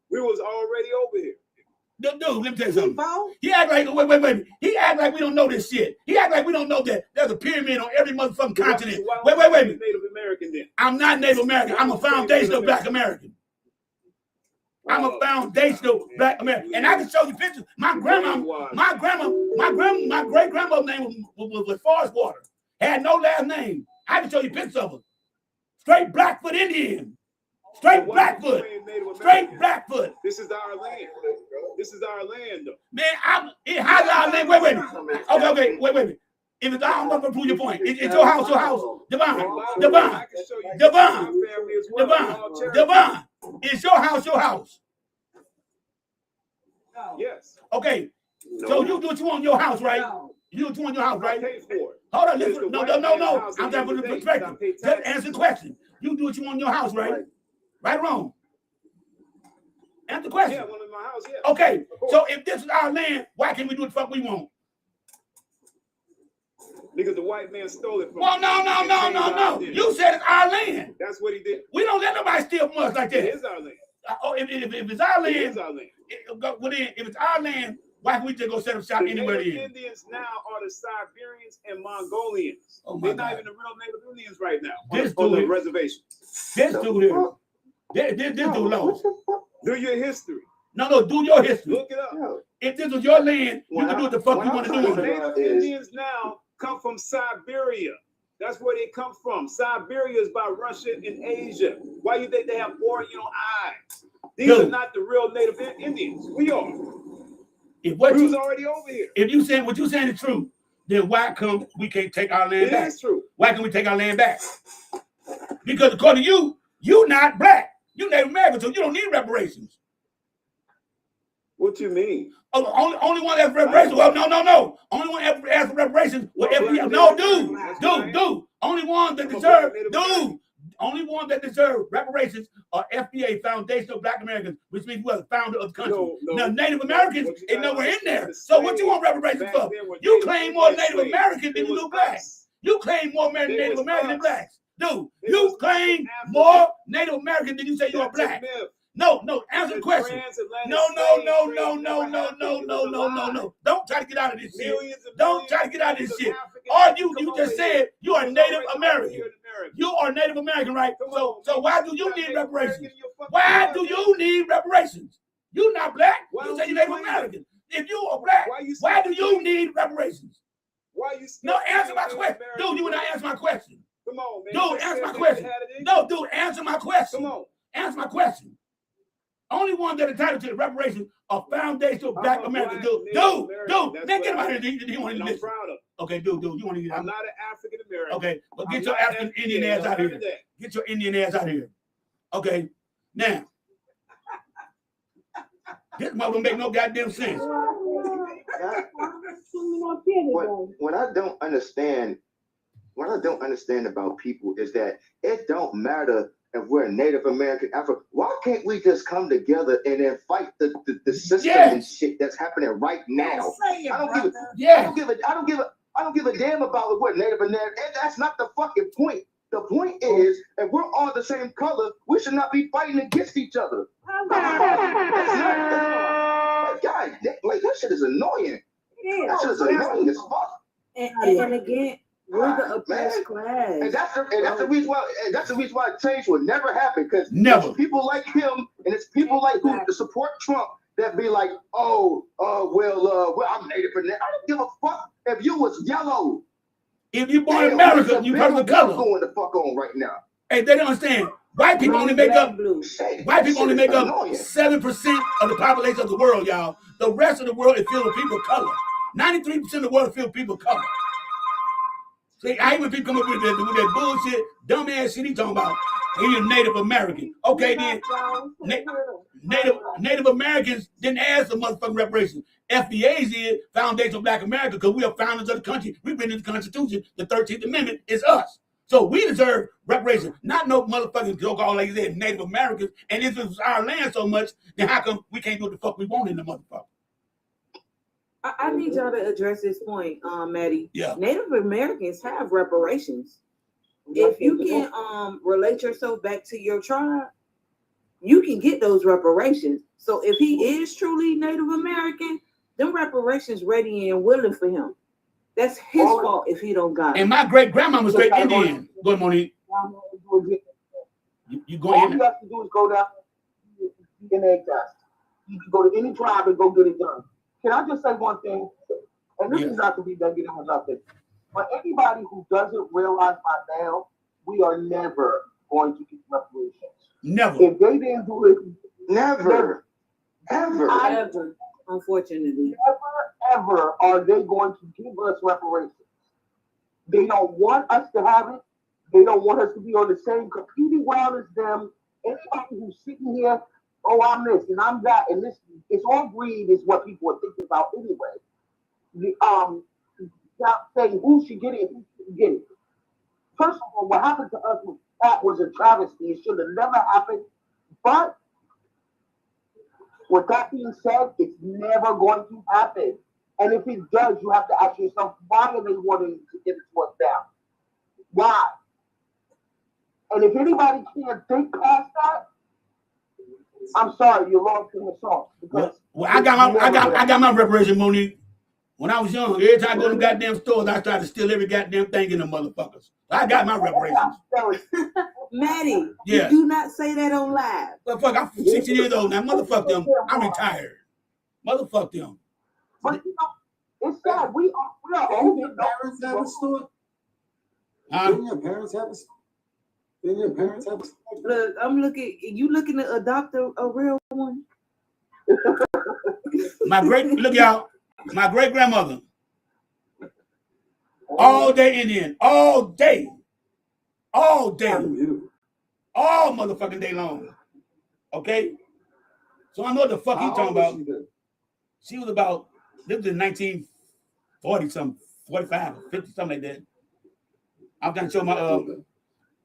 We was already over here.
Dude, let me tell you something. He act like wait. He act like we don't know this shit. He act like we don't know that there's a pyramid on every motherfucking continent. Wait.
Native American then.
I'm not Native American. I'm a foundational black American. I'm a foundational black American, and I can show you pictures. My great grandmother's name was Forest Water. Had no last name. I can show you pictures of her. Straight Blackfoot Indian. Straight Blackfoot. Straight Blackfoot.
This is our land. This is our land, though.
Man, how's our land? Wait. Okay, wait. If it's I'm gonna prove your point. It's your house, Devon. Is your house.
Yes.
Okay. So you do what you want in your house, right? You do what you want in your house, right?
Pay for it.
Hold on, listen. No. I'm trying to put it in perspective. Just answer the question. You do what you want in your house, right? Right or wrong? Answer the question.
Yeah, one in my house, yeah.
Okay. So if this is our land, why can't we do what the fuck we want?
Because the white man stole it from
Well, no. You said it's our land.
That's what he did.
We don't let nobody steal from us like that.
It is our land.
If it's our land,
It is our land.
if it's our land, why can't we just go set up shop
The
anywhere
Native
in?
Indians now are the Siberians and Mongolians.
Oh my
They're not
God.
even the real Native Indians right now
This
on the
dude-
reservation.
This dude here. This dude lost.
Do your history.
No, do your history.
Look it up.
If this was your land, you can do what the fuck you want to do
The
with it.
Native Indians now come from Siberia. That's where they come from. Siberia is by Russia and Asia. Why you think they have Oriental eyes? These are not the real Native Indians. We are.
If what
We was
you
already over here.
if you saying what you saying is true, then why come we can't take our land
It
back?
is true.
Why can we take our land back? Because according to you not black. You Native American, so you don't need reparations.
What you mean?
Oh, only one that reparations. Well, no. Only one that asked for reparations. Well, FBA. No, dude. Only one that deserve, only one that deserve reparations are FBA, Foundational Black Americans, which means we're the founder of the country.
No.
Now, Native Americans ain't nowhere in there. So what you want reparations for? You claim more Native Americans than you do blacks. You claim more Native Americans than blacks. Dude, you claim more Native Americans than you say you're black. No, answer the question. No. Don't try to get out of this shit. Don't try to get out of this shit. Or you just said you are Native American. You are Native American, right? So why do you need reparations? Why do you need reparations? You're not black. You say you're Native American. If you are black, why do you need reparations? No, answer my question. Dude, you would not answer my question.
Come on, man.
Dude, answer my question. No, dude, answer my question.
Come on.
Answer my question. Only one that entitled to the reparations are foundational black Americans. Dude, man, get him out of here. You want to listen?
Proud of.
Okay, dude, you want to get out?
I'm not an African American.
Okay, but get your African Indian ass out of here. Get your Indian ass out of here. Okay, now. This mother don't make no goddamn sense.
What I don't understand about people is that it don't matter if we're Native American, African. Why can't we just come together and then fight the system and shit that's happening right now? I don't give a damn about what Native American. That's not the fucking point. The point is, if we're all the same color, we should not be fighting against each other. God, that shit is annoying. That shit is annoying as fuck.
And again, we're the oppressed class.
And that's the reason why change will never happen, because
Never.
it's people like him and it's people like who support Trump that be like, well, I'm Native American. I don't give a fuck if you was yellow.
If you born in America, you part of the color.
Going the fuck on right now.
Hey, they don't understand. White people only make up 7% of the population of the world, y'all. The rest of the world is filled with people of color. 93% of the world is filled with people of color. See, I even people come up with that bullshit, dumbass shit he talking about. He is Native American. Okay, then Native Americans didn't ask for motherfucking reparations. FBA'S is Foundation of Black America because we are founders of the country. We've been in the Constitution. The 13th Amendment is us. So we deserve reparations, not no motherfucking so-called, like you said, Native Americans. And if it's our land so much, then how come we can't do what the fuck we want in the motherfucker?
I need y'all to address this point, Maddie.
Yeah.
Native Americans have reparations. If you can relate yourself back to your tribe, you can get those reparations. So if he is truly Native American, them reparations ready and willing for him. That's his fault if he don't got it.
And my great grandma was straight Indian. Go ahead, Monique. You go
All
in.
you have to do is go down DNA test. You can go to any tribe and go get it done. Can I just say one thing? And this is not to be negative or nothing. But anybody who doesn't realize by now, we are never going to get reparations.
Never.
If they didn't do it,
Never. Ever.
Ever, unfortunately.
ever are they going to give us reparations. They don't want us to have it. They don't want us to be on the same competing ground as them. Anybody who's sitting here, oh, I'm this and I'm that, and this, it's all greed is what people are thinking about anyway. Saying who should get it, who should get it. First of all, what happened to us was a travesty. It should have never happened. But with that being said, it's never going to happen. And if it does, you have to ask yourself, why are they wanting to get it to us down? Why? And if anybody can't think past that, I'm sorry, you're lost in the song.
Well, I got my reparation, Monique. When I was young, every time I go to goddamn stores, I tried to steal every goddamn thing in the motherfuckers. I got my reparations.
Maddie,
Yeah.
you do not say that on live.
But fuck, I'm 60 years old now. Motherfuck them. I'm retired. Motherfuck them.
But you know, it's sad. We are old.
Didn't your parents have a store?
Huh?
Didn't your parents have a store? Didn't your parents have a store?
Look, I'm looking. You looking to adopt a real one?
Look y'all. My great grandmother. All day Indian. All day. All day. All motherfucking day long. Okay? So I know what the fuck you talking about. She was about, this was in 1940 something, 45, 50, something like that. I'm trying to show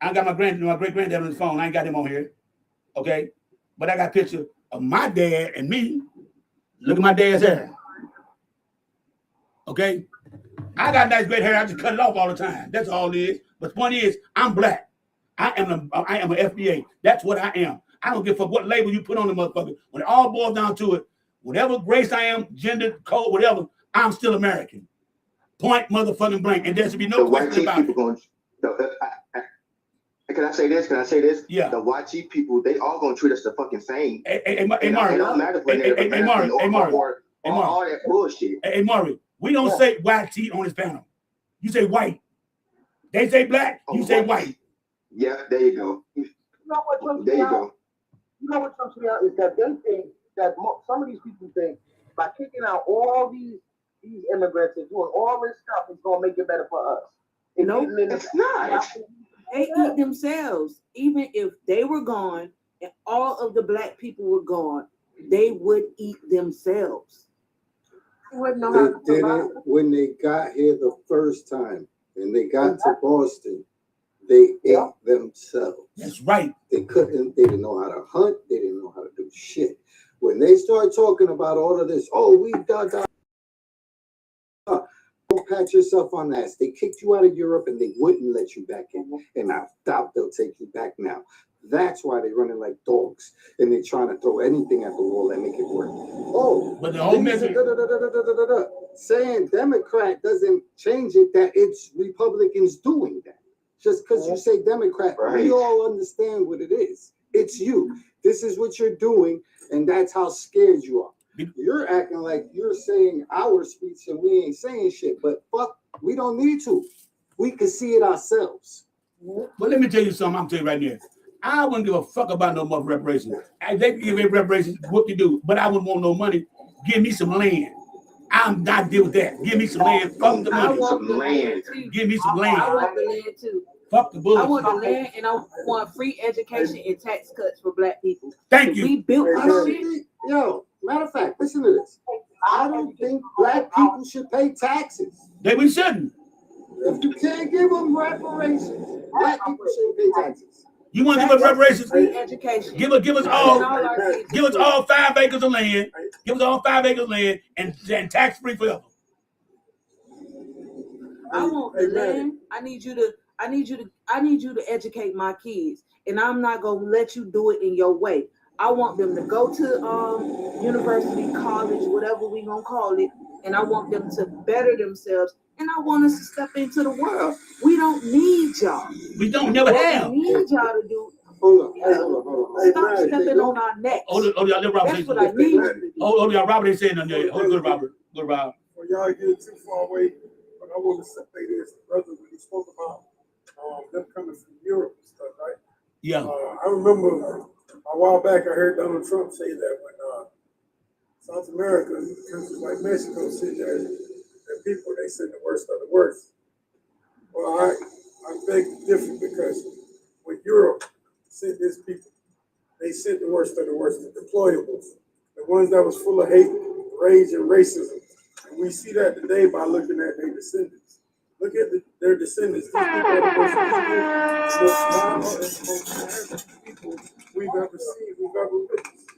I got my great granddad on his phone. I ain't got him on here. Okay? But I got a picture of my dad and me. Look at my dad's hair. Okay? I got nice great hair. I just cut it off all the time. That's all it is. But the point is, I'm black. I am an FBA. That's what I am. I don't give a fuck what label you put on the motherfucker. When it all boils down to it, whatever race I am, gender, code, whatever, I'm still American. Point motherfucking blank. And there should be no question about it.
Can I say this? Can I say this?
Yeah.
The YG people, they all gonna treat us the fucking same.
Hey,
It don't matter if we're Native American or all that bullshit.
Hey, Maury, we don't say YT on this panel. You say white. They say black, you say white.
Yeah, there you go.
You know what?
There you go.
You know what comes out is that they think that some of these people think by kicking out all these immigrants and doing all this stuff is gonna make it better for us.
Nope,
it's not.
They eat themselves. Even if they were gone and all of the black people were gone, they would eat themselves.
They did it when they got here the first time and they got to Boston. They ate themselves.
That's right.
They didn't know how to hunt. They didn't know how to do shit. When they start talking about all of this, don't pat yourself on the ass. They kicked you out of Europe and they wouldn't let you back in. And I doubt they'll take you back now. That's why they're running like dogs and they're trying to throw anything at the wall and make it work. Oh,
but the whole message
saying Democrat doesn't change it that it's Republicans doing that. Just because you say Democrat, we all understand what it is. It's you. This is what you're doing, and that's how scared you are. You're acting like you're saying our speech and we ain't saying shit, but fuck, we don't need to. We can see it ourselves.
But let me tell you something. I'm telling you right now. I wouldn't give a fuck about no more reparations. They can give me reparations, what you do, but I wouldn't want no money. Give me some land. I'm not deal with that. Give me some land. Fuck the money.
Some land.
Give me some land.
I want the land too.
Fuck the
I
bullshit.
want the land, and I want free education and tax cuts for black people.
Thank you.
We built
I
this
don't
shit.
think, yo, matter of fact, listen to this. I don't think black people should pay taxes.
We shouldn't.
If you can't give them reparations, black people shouldn't pay taxes.
You want to give us reparations?
Free education.
Give us all 5 acres of land. Give us all 5 acres of land and tax free forever.
I want the land. I need you to educate my kids, and I'm not gonna let you do it in your way. I want them to go to university, college, whatever we gonna call it, and I want them to better themselves. And I want us to step into the world. We don't need y'all.
We don't never have.
We need y'all to do.
Hold on.
Stop stepping on our necks.
Hold on, let Robert say
That's what I need you to do.
Hold on, Robert ain't saying nothing yet. Hold on, good Robert. Good Robert.
Well, y'all get too far away, but I want to say this, brother, when you spoke about them coming from Europe and stuff, right?
Yeah.
I remember a while back I heard Donald Trump say that when South America, countries like Mexico, said that people, they send the worst of the worst. Well, I beg to differ, because when Europe sent its people, they sent the worst of the worst, the deployables, the ones that was full of hate, rage, and racism. And we see that today by looking at their descendants. Look at their descendants. These people are the most people we've ever seen, we've ever witnessed.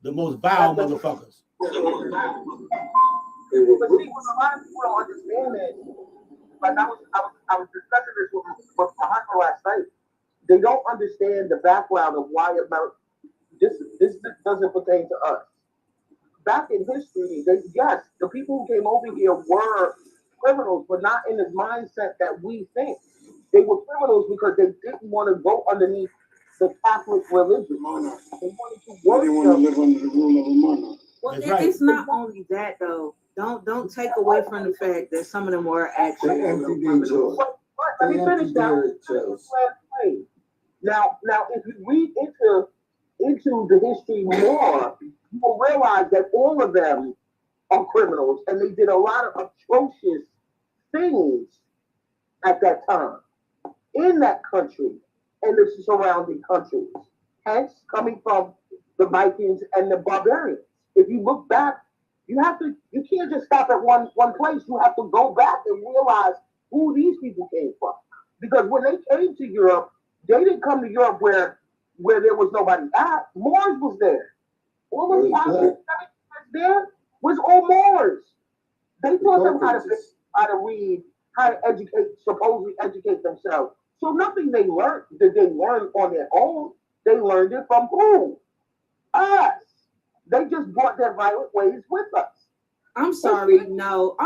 The most vile motherfuckers.
But see, when a lot of people don't understand that, like I was discussing this with my husband last night. They don't understand the background of why America. This doesn't pertain to us. Back in history, yes, the people who came over here were criminals, but not in the mindset that we think. They were criminals because they didn't want to go underneath the Catholic religion. They wanted to work.
They want to live under the rule of a monarch.
Well, it's not only that though. Don't take away from the fact that some of them were actually criminals.
Let me finish that. Now, if you read into the history more, you will realize that all of them are criminals, and they did a lot of atrocious things at that time in that country and the surrounding countries. Hence, coming from the Vikings and the barbarians. If you look back, you can't just stop at one place. You have to go back and realize who these people came from. Because when they came to Europe, they didn't come to Europe where there was nobody at. Moors was there. All of the there was all Moors. They taught them how to read, how to supposedly educate themselves. So nothing they learned on their own. They learned it from who? Us. They just brought their violent ways with us.
I'm sorry, no.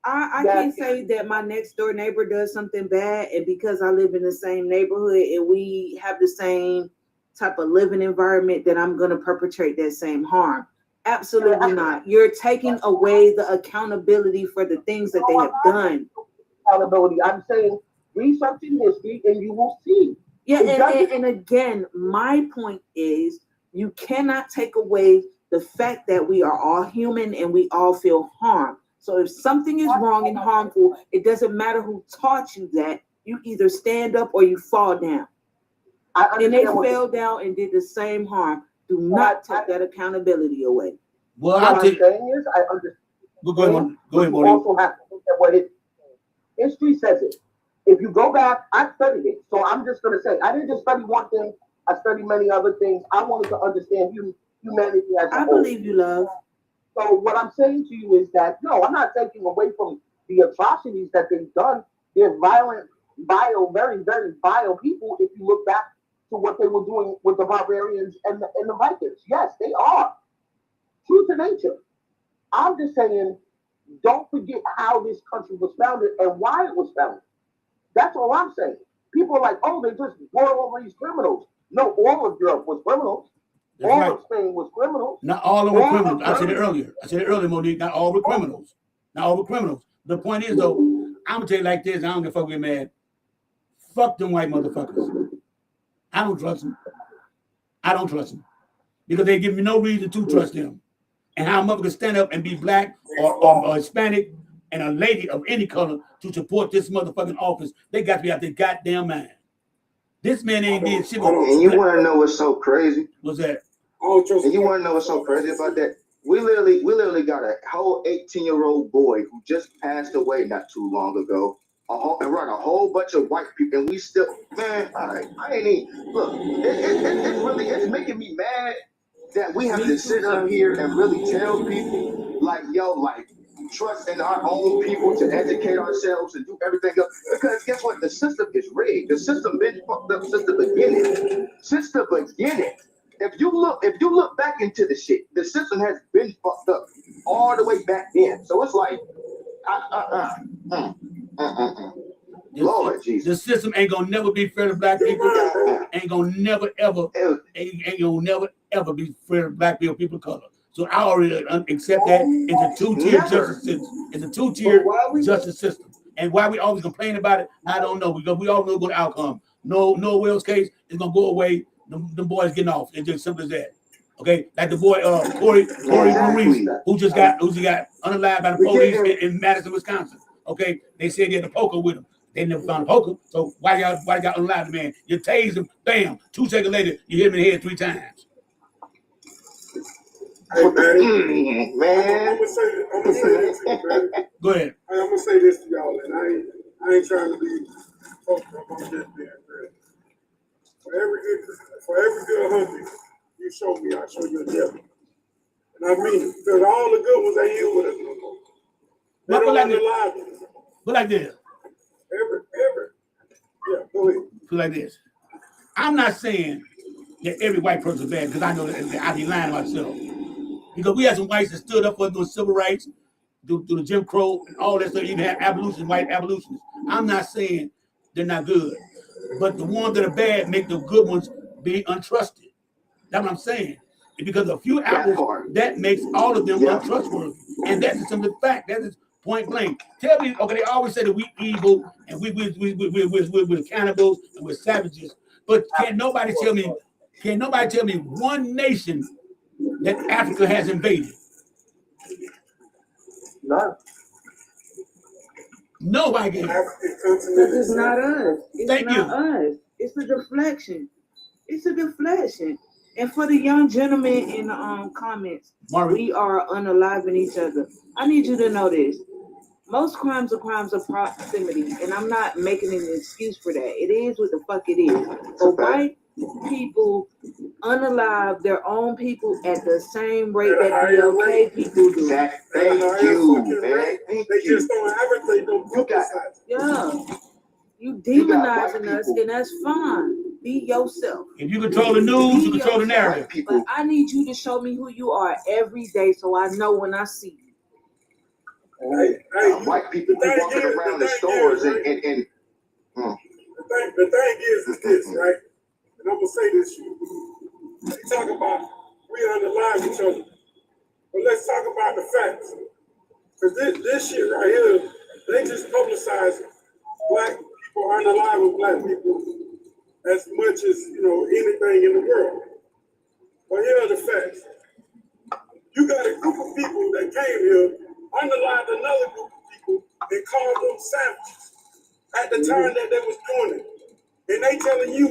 I can't say that my next door neighbor does something bad, and because I live in the same neighborhood and we have the same type of living environment, that I'm going to perpetrate that same harm. Absolutely not. You're taking away the accountability for the things that they have done.
Accountability. I'm saying research in history and you will see.
Yeah, and again, my point is you cannot take away the fact that we are all human and we all feel harm. So if something is wrong and harmful, it doesn't matter who taught you that. You either stand up or you fall down. And they fell down and did the same harm. Do not take that accountability away.
Well,
what I'm saying is, I understand.
Go ahead,
you also have to look at what history says it. If you go back, I studied it. So I'm just going to say, I didn't just study one thing. I studied many other things. I wanted to understand humanity as a whole.
I believe you, love.
So what I'm saying to you is that, no, I'm not taking away from the atrocities that they've done. They're violent, vile, very, very vile people if you look back to what they were doing with the barbarians and the Vikings. Yes, they are. True to nature. I'm just saying, don't forget how this country was founded and why it was founded. That's all I'm saying. People are like, oh, they just brought over these criminals. No, all of Europe was criminals.
That's
all
right.
of Spain was criminals.
Not all of them were criminals. I said it earlier, Monique. Not all were criminals. Not all were criminals. The point is, though, I'm going to tell you like this. I don't give a fuck with man. Fuck them white motherfuckers. I don't trust them. I don't trust them. Because they give me no reason to trust them. And how a mother can stand up and be black or Hispanic and a lady of any color to support this motherfucking office, they got to be out their goddamn mind. This man ain't did shit.
And you want to know what's so crazy?
What's that?
And you want to know what's so crazy about that? We literally got a whole 18-year-old boy who just passed away not too long ago. And run a whole bunch of white people, and we still, man, all right, I ain't even, look, it's making me mad that we have to sit up here and really tell people, like, yo, like, trust in our own people to educate ourselves and do everything else. Because guess what? The system is rigged. The system been fucked up since the beginning. Since the beginning. If you look back into the shit, the system has been fucked up all the way back then. So it's like, Lord Jesus.
The system ain't gonna never be fair to black people. Ain't gonna never ever be fair to black people, people of color. So I already accept that it's a two-tier justice system. It's a two-tier justice system. And why we always complain about it, I don't know. We all know the outcome. No Wells case is gonna go away. The boys getting off. It's just simple as that. Okay, like the boy Corey Maurice, who just got unalived by the police in Madison, Wisconsin. Okay, they said he had a poker with him. They never found a poker. So why y'all unalive the man? You tase him, bam. 2 seconds later, you hit him in the head 3 times.
Hey, man. I'm gonna say this to you, man.
Go ahead.
I'm gonna say this to y'all, and I ain't trying to be fucked up on this man. For every good hunting you show me, I show you a devil. And I mean, because all the good ones ain't here with us no more. They don't unalive us.
But like this.
Yeah, go ahead.
Put like this. I'm not saying that every white person is bad, because I know that I be lying to myself. Because we had some whites that stood up for those civil rights, through the Jim Crow and all that stuff, even had abolitionists, white abolitionists. I'm not saying they're not good. But the ones that are bad make the good ones be untrusted. That's what I'm saying. Because a few apples, that makes all of them untrustworthy. And that's a simple fact. That is point blank. Tell me, okay, they always say that we evil and we're cannibals and we're savages. But can nobody tell me one nation that Africa has invaded?
None.
Nobody can.
Because it's not us. It's not us. It's a deflection. It's a deflection. And for the young gentleman in the comments, we are unaliving each other. I need you to know this. Most crimes are crimes of proximity, and I'm not making an excuse for that. It is what the fuck it is. But white people unalive their own people at the same rate that the okay people do.
Thank you, man.
They just don't have it. They don't publicize.
Yeah. You demonizing us, and that's fine. Be yourself.
If you control the news, you control the narrative.
But I need you to show me who you are every day, so I know when I see you.
White people be walking around the stores and
The thing is this, right? And I'm gonna say this. They talk about we unalive each other, but let's talk about the facts. Because this shit right here, they just publicize black people unaliving black people as much as anything in the world. But here are the facts. You got a group of people that came here, unalived another group of people, and called them savages at the time that they was doing it. And they telling you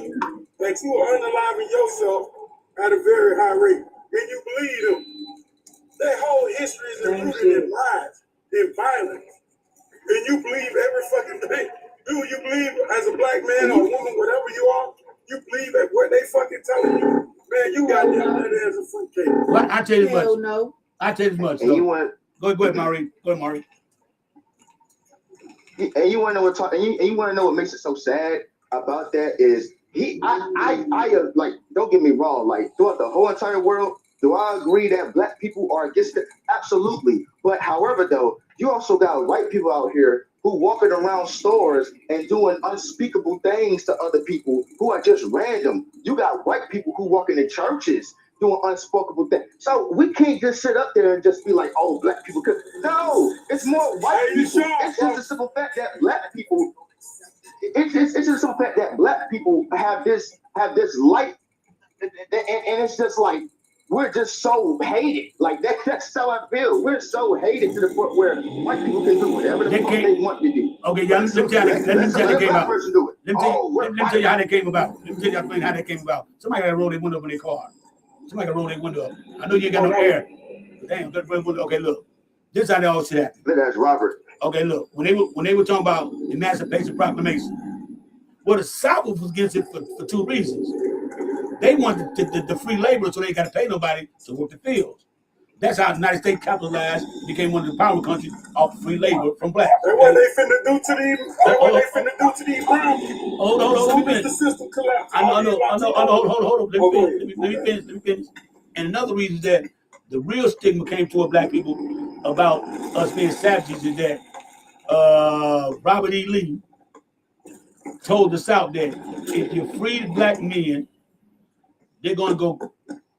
that you are unaliving yourself at a very high rate. And you believe them. Their whole history is rooted in lies, in violence. And you believe every fucking thing. Do you believe as a black man or woman, whatever you are, you believe at what they fucking telling you? Man, you got that as a fruitcake.
Well, I tell you this much.
No.
I tell you this much.
And you want
go ahead, Maury. Go ahead, Maury.
And you want to know you want to know what makes it so sad about that is I like, don't get me wrong, like throughout the whole entire world, do I agree that black people are against it? Absolutely. But however, though, you also got white people out here who walking around stores and doing unspeakable things to other people who are just random. You got white people who walk into churches doing unspeakable things. So we can't just sit up there and just be like, oh, black people. No, it's more white people. It's just a simple fact that black people, it's just a simple fact that black people have this light, and it's just like, we're just so hated. Like that's how I feel. We're so hated to the point where white people can do whatever whatever the fuck they want to do.
Okay, y'all, let me tell you how that came about. Let me tell you how that came about. Let me tell you how that came about. Somebody got to roll their window up in their car. Somebody got to roll their window up. I know you ain't got no air. Damn, okay, look. This is how that all shit happened.
That's Robert.
Okay, look. When they were talking about the Emancipation Proclamation, well, the South was against it for two reasons. They wanted the free labor, so they ain't got to pay nobody to work the fields. That's how the United States capitalized, became one of the power countries off free labor from blacks.
That's what they finna do to these brown people.
Hold on, let me finish.
The system collapses.
I know. Hold on. Let me finish. And another reason is that the real stigma came toward black people about us being savages is that Robert E. Lee told the South that if you free black men, they're going to go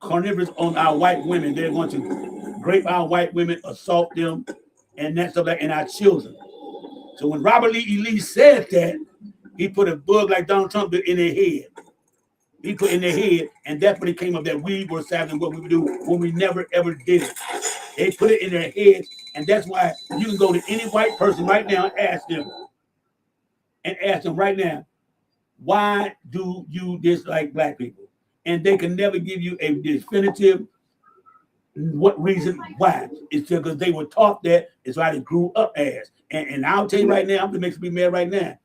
carnivorous on our white women. They're going to rape our white women, assault them, and that stuff, and our children. So when Robert E. Lee said that, he put a bug like Donald Trump in their head. He put in their head, and that's when it came up that we were savage and what we would do when we never ever did it. They put it in their heads, and that's why you can go to any white person right now and ask them right now, why do you dislike black people? And they can never give you a definitive what reason why. It's because they were taught that. It's why they grew up as. And I'll tell you right now, I'm gonna make me mad right now.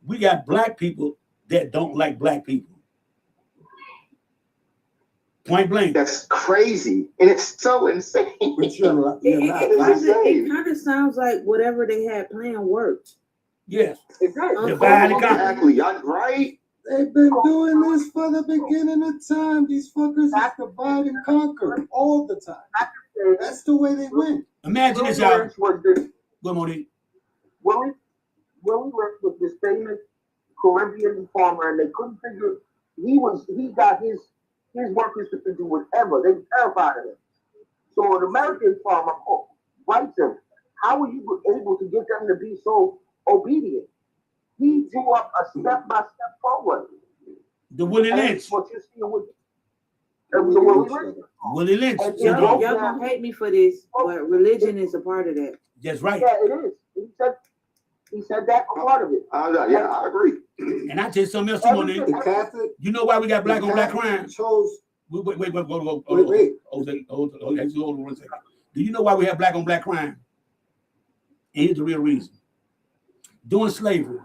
We got black people that don't like black people. Point blank.
That's crazy, and it's so insane.
It kind of sounds like whatever they had planned worked.
Yes.
Exactly. Y'all right.
They've been doing this for the beginning of time. These fuckers have to divide and conquer all the time. That's the way they win.
Imagine this, y'all.
Good
morning.
Willie worked with this famous Caribbean farmer, and they couldn't figure. He got his workers to do whatever. They were terrified of him. So an American farmer writes him, how were you able to get them to be so obedient? He drew up a step-by-step program.
The Willie Lynch.
What you see with it was a Willie Lynch.
Willie Lynch.
Y'all gonna hate me for this, but religion is a part of that.
That's right.
Yeah, it is. He said that part of it.
Yeah, I agree.
And I tell you something else too, Monique.
The Catholic.
You know why we got black on black crime?
Chose.
Wait. Hold on 1 second. Do you know why we have black on black crime? And here's the real reason. During slavery,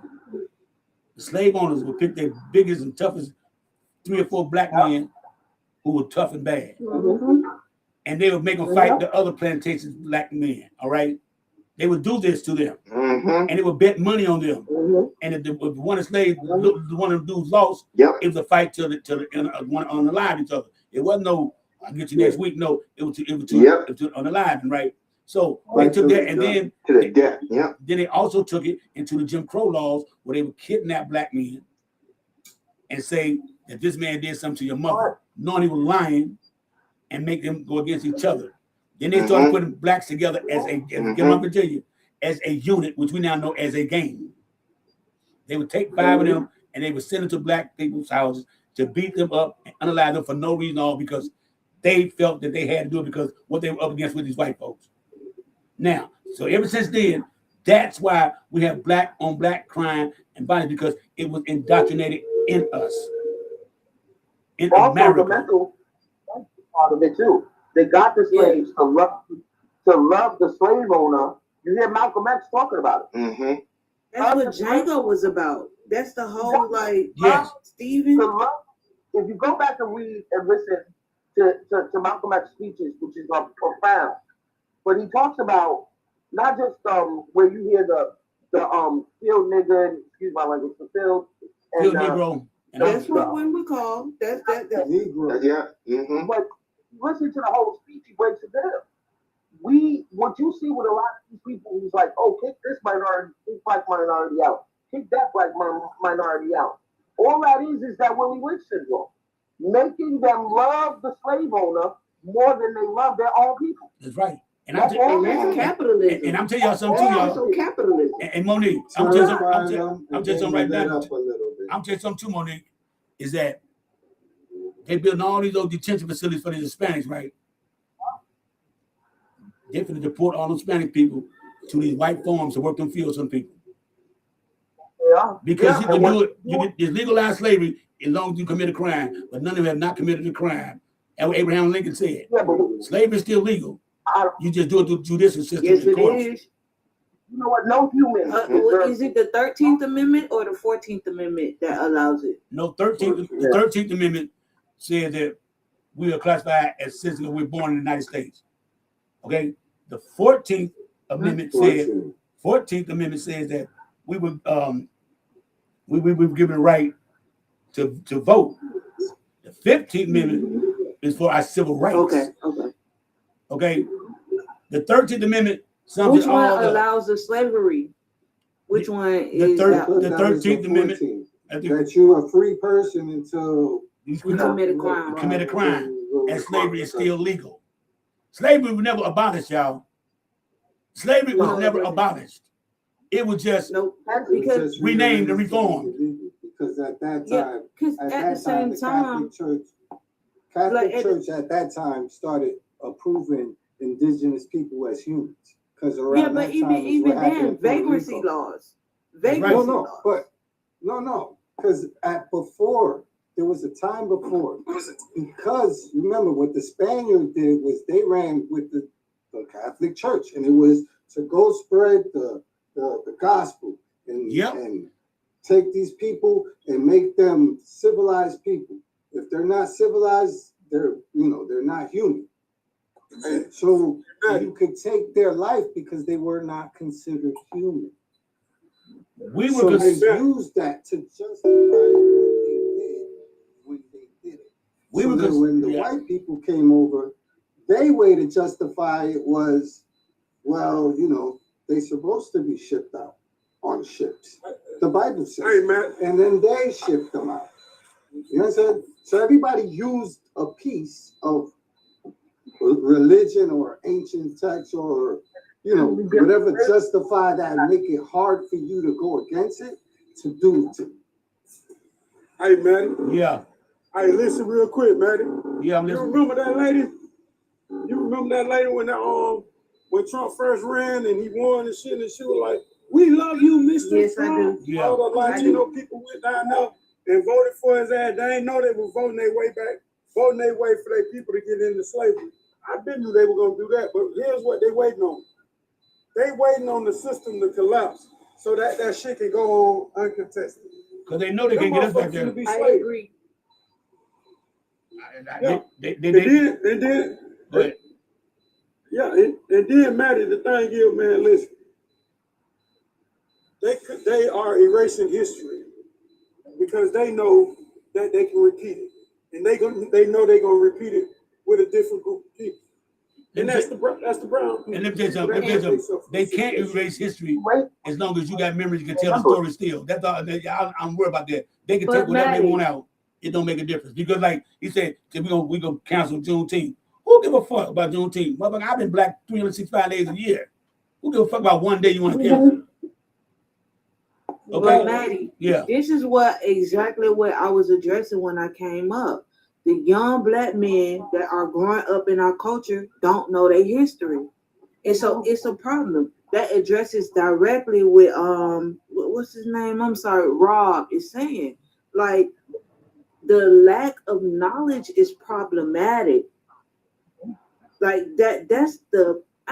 the slave owners would pick their biggest and toughest 3 or 4 black men who were tough and bad.
Mm-hmm.
And they would make them fight the other plantations black men, all right? They would do this to them. And they would bet money on them. And if one of the slaves, one of the dudes lost, it was a fight till one unalive each other. It wasn't no, I'll get you next week. No, it was to unalive, right? So they took that, and then
to the death.
Then they also took it into the Jim Crow laws, where they would kidnap black men and say that this man did something to your mother, knowing he was lying, and make them go against each other. Then they started putting blacks together as a unit, which we now know as a gang. They would take 5 of them and they would send them to black people's houses to beat them up and unalive them for no reason, all because they felt that they had to do it because what they were up against with these white folks. Now, so ever since then, that's why we have black on black crime and violence, because it was indoctrinated in us. In America.
The mental part of it too. They got the slaves to love the slave owner. You hear Malcolm X talking about it.
That's what Django was about. That's the whole Stephen.
If you go back and read and listen to Malcolm X speeches, which is profound, but he talks about not just where you hear the field nigger, excuse my language, the field
Negro.
That's what we call that
Negro. But listen to the whole speech, he breaks it down. What you see with a lot of these people who's like, oh, kick this black minority out, kick that black minority out. All that is that Willie Lynch syndrome, making them love the slave owner more than they love their own people.
That's right. And
that's capitalism.
And I'm telling y'all something too, y'all.
Also capitalism.
And Monique, I'm telling you something right now. I'm telling you something too, Monique, is that they building all these old detention facilities for the Hispanics, right? They're going to deport all those Hispanic people to these white farms to work them fields on people.
Yeah.
Because you can
and
do it, it's legalized slavery as long as you commit a crime, but none of them have not committed a crime. And what Abraham Lincoln said, slavery is still legal. You just do it through judicial system.
Yes, it is.
You know what? No human.
Is it the 13th Amendment or the 14th Amendment that allows it?
No, the 13th Amendment says that we are classified as citizens. We're born in the United States. Okay. The 14th Amendment says that we were given a right to vote. The 15th Amendment is for our civil rights. Okay. The 13th Amendment.
Which one allows the slavery? Which one is
the 13th Amendment?
That you're a free person until
you commit a crime.
And slavery is still legal. Slavery was never abolished, y'all. Slavery was never abolished. It was just
because
renamed and reformed.
Because at that time,
the
Catholic Church at that time started approving indigenous people as humans.
But even then, vagrancy laws.
No, because there was a time before. Because remember, what the Spaniards did was they ran with the Catholic Church, and it was to go spread the gospel and take these people and make them civilized people. If they're not civilized, they're not human. And so you could take their life because they were not considered human. They used that to justify what they did when they did it. When the white people came over, their way to justify it was, well, they're supposed to be shipped out on ships. The Bible says. And then they shipped them out. You know what I'm saying? So everybody used a piece of religion or ancient text or whatever justify that and make it hard for you to go against it to do it.
Hey, Maddie.
Yeah.
Hey, listen real quick, Maddie.
Yeah, I'm
you
listening.
remember that lady? You remember that lady when Trump first ran and he won and shit, and she was like, "We love you, Mr.
Yes,
Trump."
I do.
Yeah.
All the Latino people went down there and voted for his ass. They ain't know they were voting their way back, voting their way for their people to get into slavery. I been knew they were gonna do that, but here's what they waiting on. They waiting on the system to collapse so that shit can go on uncontested.
Because they know they can get us back there.
I agree.
And then, Maddie, the thing is, man, listen. They are erasing history because they know that they can repeat it, and they know they're gonna repeat it with a different group of people. And that's the brown.
And if there's they can't erase history as long as you got memories, you can tell the story still. That's all. I'm worried about that. They can take whatever they want out. It don't make a difference because, like he said, we gonna cancel Juneteenth. Who give a fuck about Juneteenth? Motherfucker, I've been black 365 days a year. Who give a fuck about one day you want to cancel?
Okay, Maddie. Yeah. This is exactly what I was addressing when I came up. The young black men that are growing up in our culture don't know their history. And so it's a problem. That addresses directly with what's his name? I'm sorry, Rob is saying. Like the lack of knowledge is problematic. Like I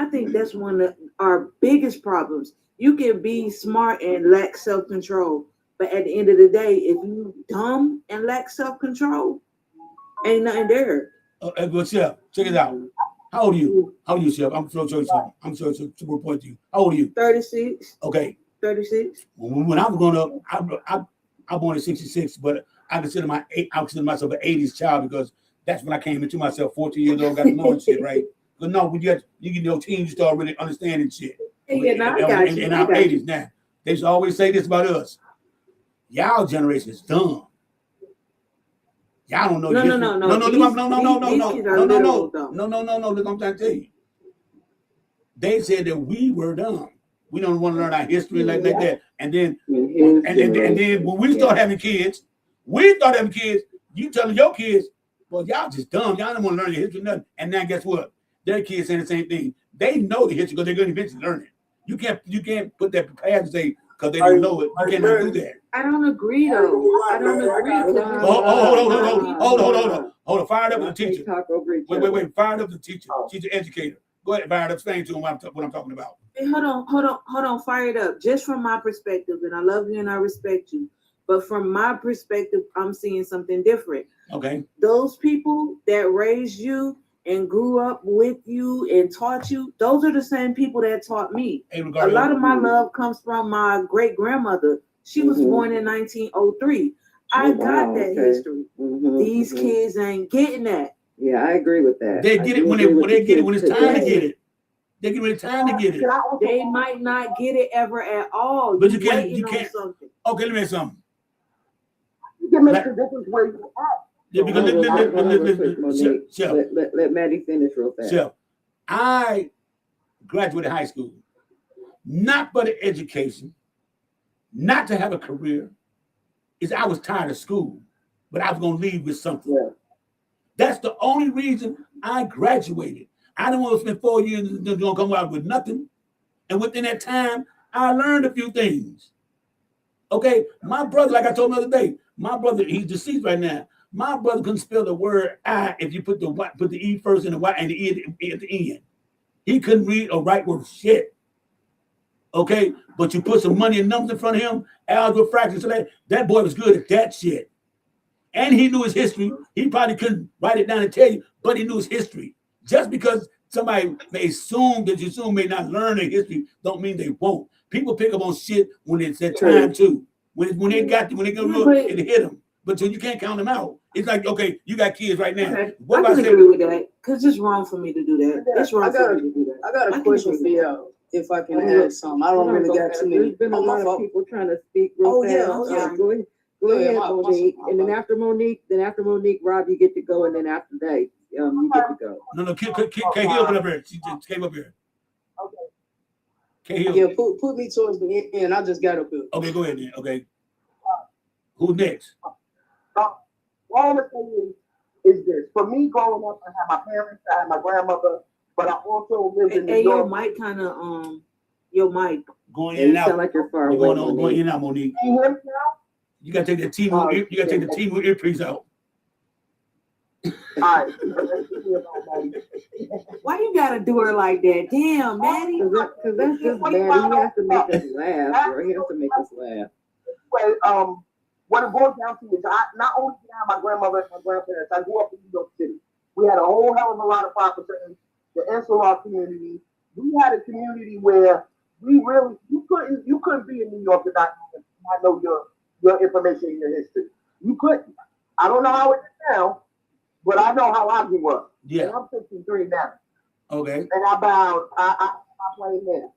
think that's one of our biggest problems. You can be smart and lack self-control, but at the end of the day, if you dumb and lack self-control, ain't nothing there.
Well, Chef, check it out. How old are you? How old are you, Chef? I'm sure to report to you. How old are you?
36.
Okay.
36.
When I was growing up, I born in '66, but I consider myself an '80s child because that's when I came into myself. 14 years old, got to know shit, right? But no, you get your teens, you start really understanding shit.
Yeah, now I got you.
In our 80s now, they should always say this about us. Y'all generation is dumb. Y'all don't know. No. Look, I'm trying to tell you. They said that we were dumb. We don't want to learn our history like that. And then when we start having kids, you telling your kids, well, y'all just dumb. Y'all don't want to learn your history, nothing. And now guess what? Their kids saying the same thing. They know the history because they're going to eventually learn it. You can't put that past and say because they don't know it. You cannot do that.
I don't agree though. I don't agree.
Hold on. Fired up with the teacher. Wait. Fired up the teacher. She's an educator. Go ahead, fired up. Explain to him what I'm talking about.
Hey, hold on. Fire it up. Just from my perspective, and I love you and I respect you. But from my perspective, I'm seeing something different.
Okay.
Those people that raised you and grew up with you and taught you, those are the same people that taught me. Hey, a lot of my love comes from my great grandmother. She was born in 1903. I got that history. These kids ain't getting that.
Yeah, I agree with that.
They get it when they get it when it's time to get it. They get it when it's time to get it.
They might not get it ever at all.
But you can't. Okay, let me say something.
You can make the difference where you at.
Yeah, because
let Maddie finish real fast.
Chef, I graduated high school, not for the education, not to have a career. Is I was tired of school, but I was going to leave with something.
Yeah.
That's the only reason I graduated. I didn't want to spend 4 years and going to come out with nothing. And within that time, I learned a few things. Okay, my brother, like I told him the other day, my brother, he's deceased right now. My brother couldn't spell the word I if you put the E first and the Y and the E at the end. He couldn't read or write worth shit. Okay, but you put some money and numbers in front of him, algebra, fractions, that boy was good at that shit. And he knew his history. He probably couldn't write it down and tell you, but he knew his history. Just because somebody may assume that you may not learn their history, don't mean they won't. People pick up on shit when it's their time too. When they go look, it hit them. But you can't count them out. It's like, okay, you got kids right now.
Okay.
What
I
about
can agree with that because it's wrong for me to do that. It's wrong for me to do that.
I got a question for you, if I can add something. I don't really got too many.
There's been a lot of people trying to speak real fast. Go ahead, Monique. And then after Monique, Rob, you get to go, and then after that, you get to go.
No, Kay Hill up here. She just came up here.
Okay.
Kay Hill.
Yeah, put me towards the end. I just got up here.
Okay, go ahead then. Okay. Who's next?
All the thing is this. For me, growing up, I had my parents, I had my grandmother, but I also lived in New York.
Your mic kind of your mic
going in and out.
Sound like you're far away.
Going in and out, Monique.
Can you hear me now?
You gotta take the team earpiece out.
All right.
Why you gotta do her like that? Damn, Maddie.
Because that's just bad. He has to make us laugh, bro. He has to make us laugh.
Anyway, what it boils down to is I not only did I have my grandmother and my grandparents, I grew up in New York City. We had a whole hell of a lot of property, the Insular community. We had a community where we really you couldn't be in New York and not know your information and your history. You couldn't. I don't know how it is now, but I know how I grew up.
Yeah.
And I'm 63 now.
Okay.
And I play now.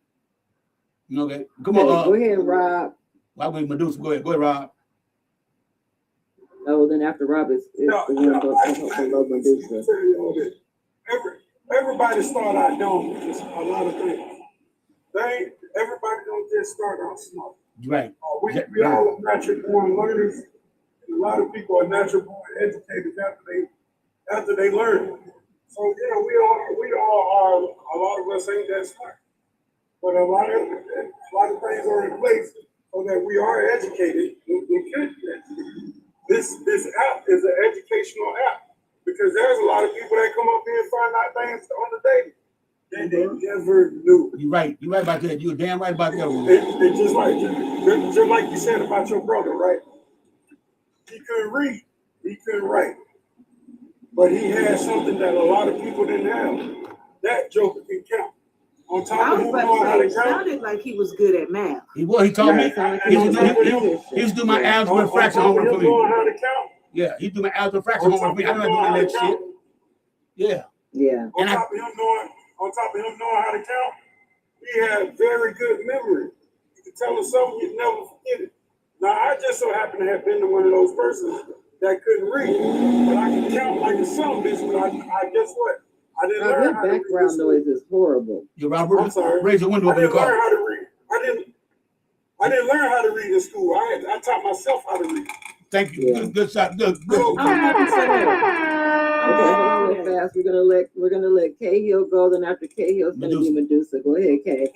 Okay. Come on.
Go ahead, Rob.
Why we Medusa? Go ahead, Rob.
Oh, then after Rob is the one below Medusa.
Everybody start out doing a lot of things. Everybody don't just start out smart.
Right.
We all are natural born learners. And a lot of people are natural born educators after they learn. So we all are. A lot of us ain't that smart, but a lot of things are in place so that we are educated. We can be educated. This app is an educational app because there's a lot of people that come up here and find out things on the day that they never knew.
You're right. You're right about that. You're damn right about that one.
It's just like you said about your brother, right? He couldn't read, he couldn't write, but he had something that a lot of people didn't have. That joker can count. On top of him knowing how to count.
Sounded like he was good at math.
He taught me. He used to do my algebra fraction homework for me.
How to count.
Yeah, he do my algebra fraction homework for me. I don't know how to do that shit. Yeah.
Yeah.
On top of him knowing how to count, he had very good memory. You could tell him something, you'd never forget it. Now, I just so happen to have been to one of those persons that couldn't read, but I can count like a son bitch, but I guess what? I didn't learn how to read.
Your background noise is horrible.
You're Robert.
I'm sorry.
Raise your window
I
over your
didn't
car.
learn how to read. I didn't learn how to read in school. I taught myself how to read.
Thank you.
Yeah.
Good shot. Good.
Okay, hold on real fast. We're gonna let Kay Hill go. Then after Kay Hill, it's gonna be Medusa. Go ahead, Kay.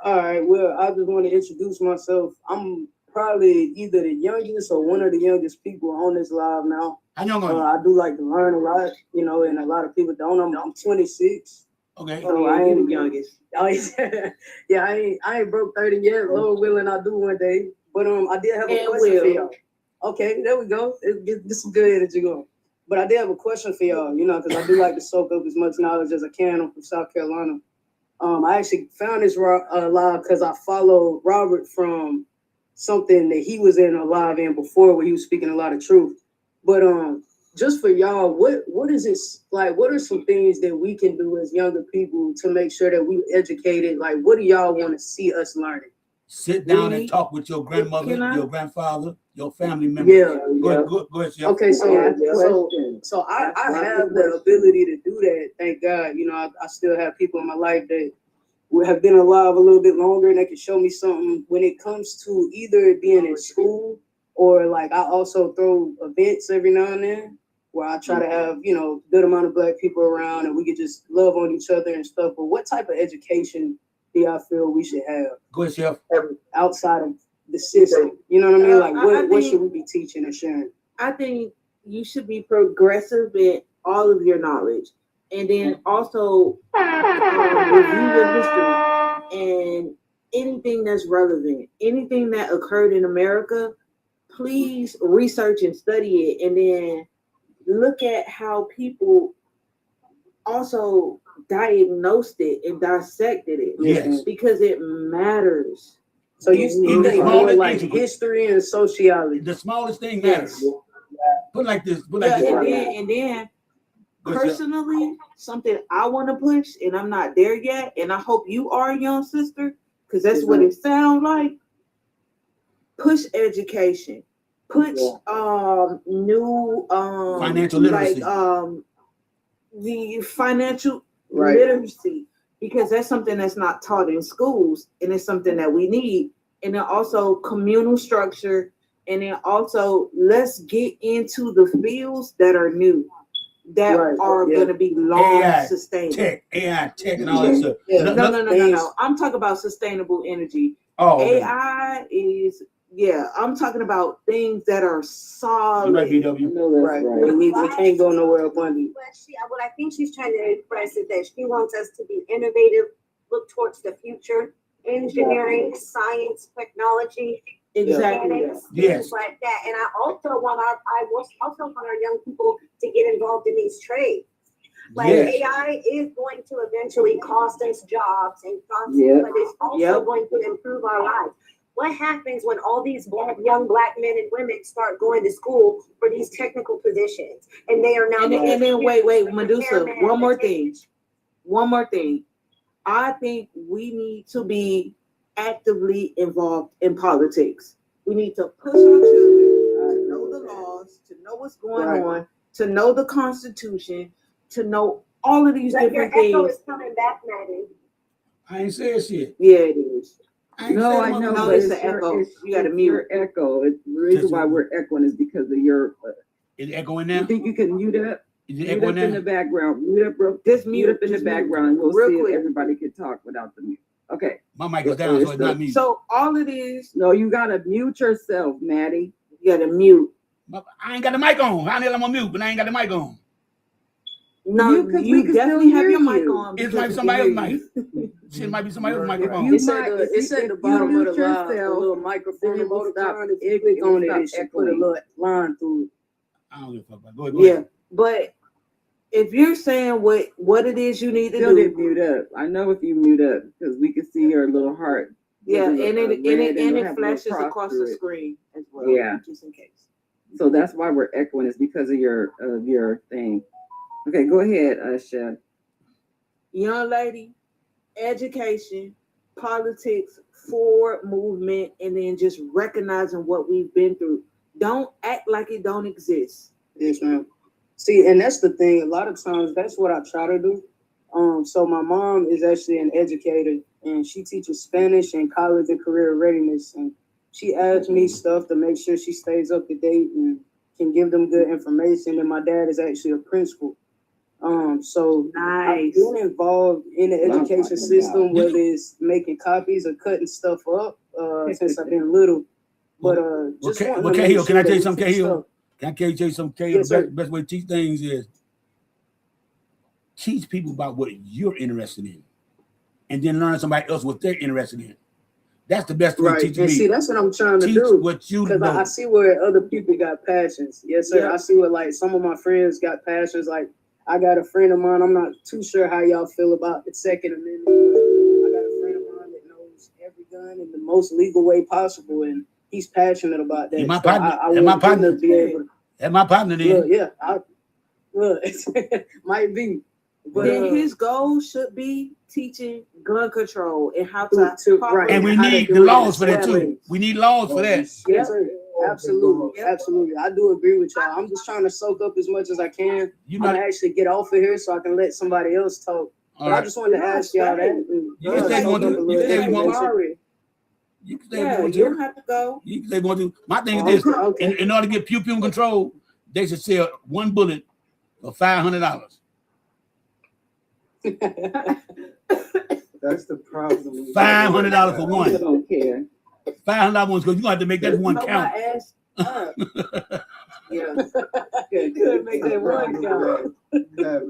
All right. Well, I just want to introduce myself. I'm probably either the youngest or one of the youngest people on this live now.
I know.
I do like to learn a lot, you know, and a lot of people don't. I'm 26.
Okay.
So I ain't the youngest. Yeah, I ain't broke 30 yet. Lord willing, I do one day. But I did have a question for y'all. Okay, there we go. Get some good energy going. But I did have a question for y'all, you know, because I do like to soak up as much knowledge as I can. I'm from South Carolina. I actually found this live because I followed Robert from something that he was in a live in before where he was speaking a lot of truth. But just for y'all, what is this like? What are some things that we can do as younger people to make sure that we educated? Like, what do y'all want to see us learning?
Sit down and talk with your grandmother, your grandfather, your family members. Go ahead, Chef.
Okay, so I have the ability to do that. Thank God. You know, I still have people in my life that have been alive a little bit longer and they can show me something when it comes to either being in school or like I also throw events every now and then where I try to have, you know, good amount of Black people around and we could just love on each other and stuff. But what type of education do y'all feel we should have?
Go ahead, Chef.
Outside of the system, you know what I mean? Like, what should we be teaching and sharing?
I think you should be progressive in all of your knowledge, and then also review your history and anything that's relevant, anything that occurred in America. Please research and study it, and then look at how people also diagnosed it and dissected it.
Yes.
Because it matters.
So you think more like history and sociology.
The smallest thing matters. Put like this.
And then personally, something I want to push, and I'm not there yet, and I hope you are, young sister, because that's what it sounds like. Push education. Push new
financial literacy.
Like the financial literacy, because that's something that's not taught in schools, and it's something that we need. And then also communal structure, and then also let's get into the fields that are new, that are going to be long sustainable.
AI tech and all that stuff.
No. I'm talking about sustainable energy. AI is, I'm talking about things that are solid.
Right, BW.
Right. We can't go nowhere up under.
What I think she's trying to express is that she wants us to be innovative, look towards the future, engineering, science, technology,
exactly,
things like that. And I also want our young people to get involved in these trades. Like AI is going to eventually cost us jobs and but it's also going to improve our lives. What happens when all these young Black men and women start going to school for these technical positions, and they are now?
And then wait, Medusa. One more thing. I think we need to be actively involved in politics. We need to push our children to know the laws, to know what's going on, to know the Constitution, to know all of these different things.
Your echo is coming back, Maddie.
I ain't saying shit.
Yeah, it is.
No, I know, but it's the
echo.
You got to mute your echo. The reason why we're echoing is because of your.
Is it echoing now?
You think you can mute up?
Is it
mute
echoing
up in the background. Mute up, bro.
Just
mute up in the background. We'll
real
see
quick.
if everybody can talk without the mute. Okay.
My mic is down, so it's not me.
So all it is.
No, you gotta mute yourself, Maddie.
You gotta mute.
I ain't got the mic on. I know I'm on mute, but I ain't got the mic on.
No, you definitely have your mic on.
It might be somebody else's mic. It might be somebody else's microphone.
It's at the bottom of the line, the little microphone. If you click on it, it should put a little line through it.
I don't give a fuck about it. Go ahead.
But if you're saying what it is you need to
Still
do,
didn't mute up. I know if you mute up because we can see your little heart.
And it flashes across the screen as well.
Yeah,
just in case.
So that's why we're echoing. It's because of your thing. Okay, go ahead, Chef.
Young lady, education, politics, forward movement, and then just recognizing what we've been through. Don't act like it don't exist.
Yes, ma'am. See, and that's the thing. A lot of times, that's what I try to do. So my mom is actually an educator, and she teaches Spanish and college and career readiness. And she adds me stuff to make sure she stays up to date and can give them good information. And my dad is actually a principal. So I've been involved in the education system, whether it's making copies or cutting stuff up since I've been little. But just
okay,
wanting to
Cahill,
make
can
sure
I tell you
that
something,
we teach
Cahill?
stuff.
Can I tell you something, Cahill?
Yes,
The
sir.
best way to teach things is teach people about what you're interested in, and then learn somebody else what they're interested in. That's the best way to teach me.
And see, that's what I'm trying to
teach
do.
what you
Because
know.
I see where other people got passions. Yes, sir.
Yeah.
I see where like some of my friends got passions. Like I got a friend of mine. I'm not too sure how y'all feel about the Second Amendment. But I got a friend of mine that knows every gun in the most legal way possible, and he's passionate about that.
And my
So
partner,
I
and
want
my
him
partner,
to be able to
and my partner
look,
then.
look, might be. But
then his goal should be teaching gun control and how to
right.
And we
how to
need
do
the
it
laws for that
escalate.
too. We need laws for that.
Yes, sir. Absolutely, absolutely. I do agree with y'all. I'm just trying to soak up as much as I can. I'm gonna actually get off of here so I can let somebody else talk. But I just wanted to ask y'all that.
You can say you want to. You can say you want to. You can say you want to.
You don't have to go.
You can say you want to. My thing is this: in order to get pew pew control, they should sell one bullet for $500.
That's the problem.
$500 for one.
I don't care.
$500 ones because you gonna have to make that one count.
Yeah, could make that one count.
Right now, they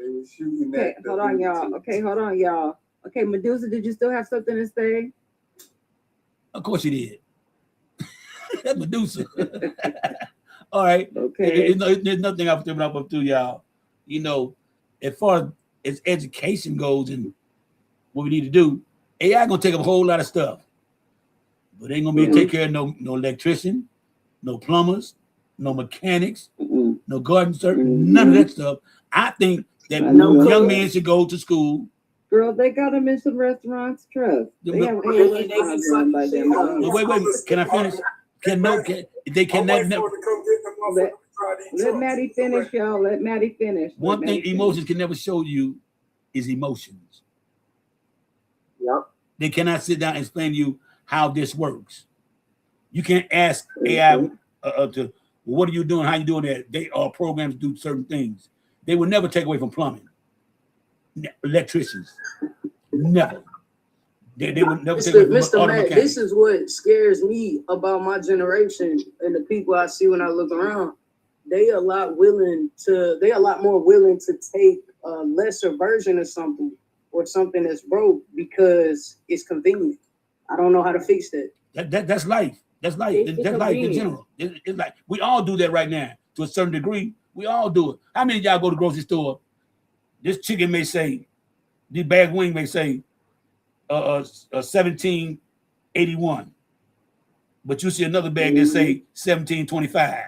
were shooting
Okay,
at.
hold on, y'all. Okay, hold on, y'all. Okay, Medusa, did you still have something to say?
Of course you did. That's Medusa. All right.
Okay.
There's nothing I've given up to y'all. You know, as far as education goes and what we need to do, AI gonna take up a whole lot of stuff, but ain't gonna be able to take care of no electrician, no plumbers, no mechanics, no garden service, none of that stuff. I think that young men should go to school.
Girl, they got them in some restaurants. Trust. They have restaurants run by them.
Wait. Can I finish? They cannot never.
Let Maddie finish, y'all. Let Maddie finish.
One thing emotions can never show you is emotions.
Yep.
They cannot sit down and explain to you how this works. You can't ask AI to, what are you doing? How you doing that? They are programmed to do certain things. They will never take away from plumbing. Electricians. Never. They would never take away from
Mr.
auto
Matt,
mechanics.
this is what scares me about my generation and the people I see when I look around. They are a lot more willing to take a lesser version of something or something that's broke because it's convenient. I don't know how to fix that.
That's life. That's life. That's life in general. It's like we all do that right now to a certain degree. We all do it. How many of y'all go to the grocery store? This chicken may say, this bag wing may say, 1781, but you see another bag that say 1725.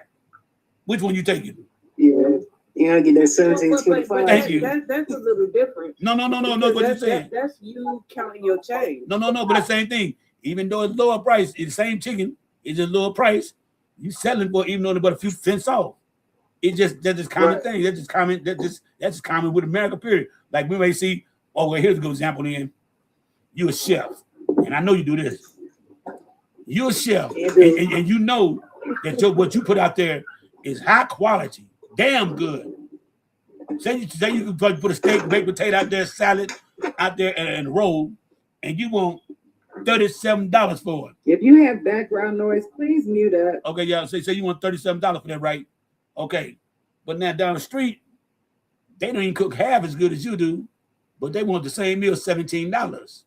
Which one you taking?
Yeah, I get that 1725.
Thank you.
That's a little different.
No. What you saying?
That's you counting your change.
No. But the same thing. Even though it's lower price, it's the same chicken. It's a lower price. You selling for even though it's but a few cents off. That's just common thing. That's just common. That's just common with America. Period. Like we may see. Oh well, here's a good example. Then you a chef, and I know you do this. You're a chef, and you know that what you put out there is high quality, damn good. Say you can put a steak, baked potato out there, salad out there, and a roll, and you want $37 for it.
If you have background noise, please mute up.
Okay, y'all say you want $37 for that, right? Okay, but now down the street, they don't even cook half as good as you do, but they want the same meal, $17.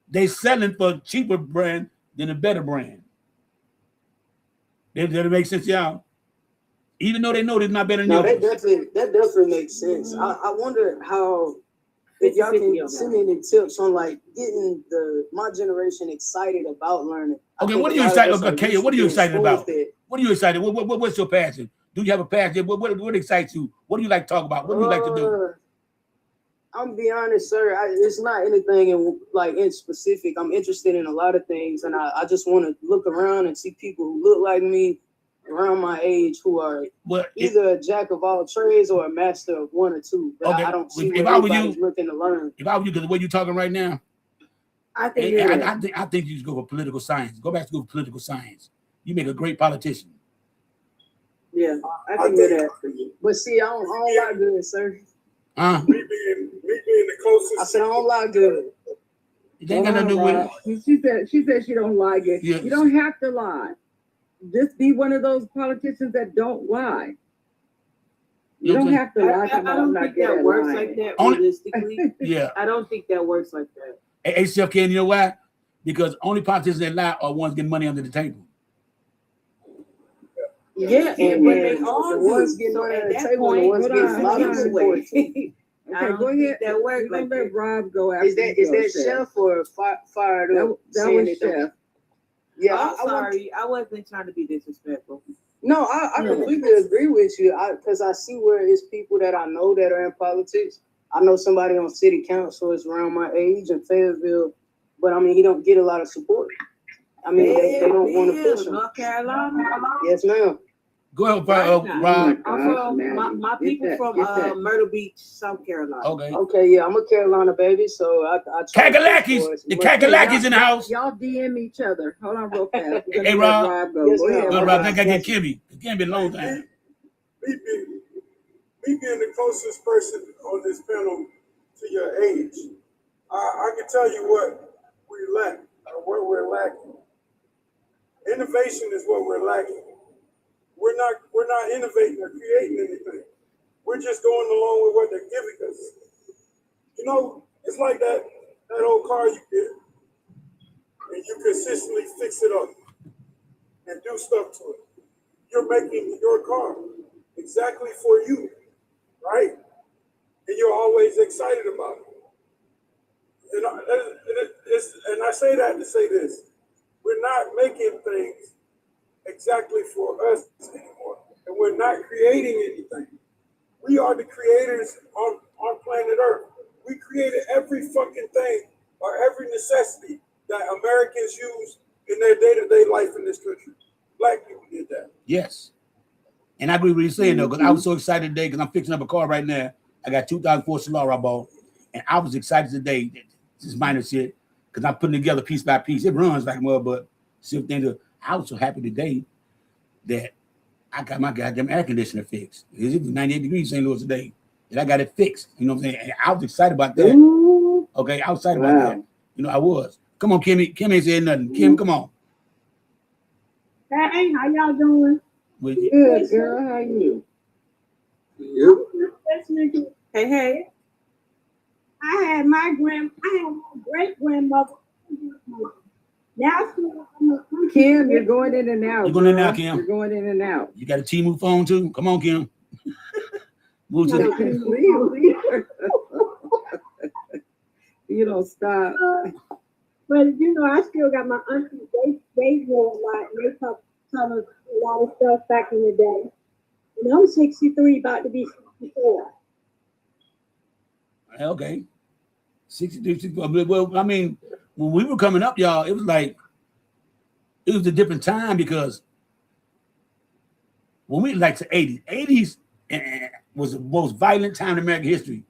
They selling for a cheaper brand than a better brand. Does that make sense, y'all? Even though they know they're not better than yours.
That definitely makes sense. I wonder how, if y'all can send me any tips on like getting my generation excited about learning.
Okay, what are you excited about? Okay, what are you excited about? What are you excited? What's your passion? Do you have a passion? What excites you? What do you like to talk about? What do you like to do?
I'm gonna be honest, sir. It's not anything in specific. I'm interested in a lot of things, and I just want to look around and see people who look like me, around my age, who are either a jack of all trades or a master of one or two. But I don't see where everybody's looking to learn.
If I were you, because the way you're talking right now, I think you should go for political science. Go back to school for political science. You make a great politician.
Yeah, I can hear that. But see, I don't lie good, sir.
Me being the closest.
I said I don't lie good.
It ain't got nothing to do with it.
She said she don't lie good.
Yes.
You don't have to lie. Just be one of those politicians that don't lie. You don't have to lie.
I don't think that works like that realistically.
Yeah.
I don't think that works like that.
Hey, Chef Ken, you know why? Because only politicians that lie are ones getting money under the table.
Yeah, and when they all
the
do,
ones getting
so
money
at
on the
that
table, the
point,
ones getting a lot of support.
Okay, go ahead.
That works
We're
like
gonna let
that.
Rob go after.
Is that Chef or fired up?
That was Chef.
Yeah,
I'm sorry. I wasn't trying to be disrespectful.
No, I completely agree with you. Because I see where it's people that I know that are in politics. I know somebody on city council is around my age in Fayetteville, but I mean, he don't get a lot of support. I mean, they don't want to push him.
North Carolina.
Yes, ma'am.
Go ahead, Rob.
I'm from my people from Myrtle Beach, South Carolina.
Okay, yeah, I'm a Carolina baby, so I try to push for it.
The Kakalakis in the house.
Y'all DM each other. Hold on real fast.
Hey, Rob.
Go ahead.
Rob, I think I get Kimmy. Kimmy been a long time.
Me being the closest person on this panel to your age, I can tell you what we lack, or what we're lacking. Innovation is what we're lacking. We're not innovating or creating anything. We're just going along with what they're giving us. You know, it's like that old car you get, and you consistently fix it up and do stuff to it. You're making your car exactly for you, right? And you're always excited about it. And I say that to say this. We're not making things exactly for us anymore. And we're not creating anything. We are the creators on planet Earth. We created every fucking thing or every necessity that Americans use in their day-to-day life in this country. Black people did that.
Yes. And I agree with what you're saying, though, because I was so excited today because I'm fixing up a car right now. I got 2004 Solara I bought, and I was excited today. This is minor shit, because I'm putting together piece by piece. It runs like well, but I was so happy today that I got my goddamn air conditioner fixed. It was 98 degrees in St. Louis today, and I got it fixed. You know what I'm saying? And I was excited about that.
Ooh.
Okay, I was excited about that. You know, I was. Come on, Kimmy. Kim ain't saying nothing. Kim, come on.
Hey, how y'all doing?
Good, girl. How you?
Hey. I had my great grandmother. Now
Kim, you're going in and out.
You're going in and out, Kim.
You're going in and out.
You got a T-Move phone too? Come on, Kim. Move to
Leave. You don't stop.
But you know, I still got my aunties. They know a lot, and they tell us a lot of stuff back in the day. And I'm 63, about to be 64.
Okay. 63, 64. Well, I mean, when we were coming up, y'all, it was a different time because when we like the 80s was the most violent time in American history.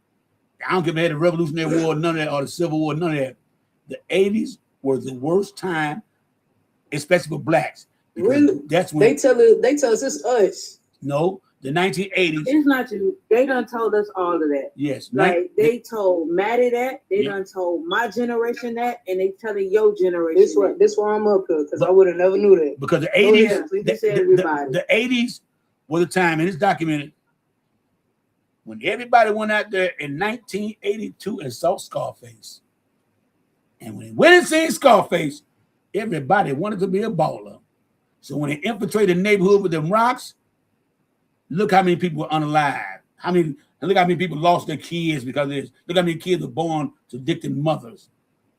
I don't care if they had the Revolutionary War, none of that, or the Civil War, none of that. The 80s were the worst time, especially for blacks.
Really?
That's when
they tell us it's us.
No, the 1980s.
It's not you. They done told us all of that.
Yes.
Like they told Maddie that. They done told my generation that, and they telling your generation.
This why I'm up here, because I would have never knew that.
Because the 80s, the 80s was the time, and it's documented, when everybody went out there in 1982 and saw Scarface. And when they went and seen Scarface, everybody wanted to be a baller. So when they infiltrated the neighborhood with them rocks, look how many people were unalive. Look how many people lost their kids because of this. Look how many kids were born to addicted mothers.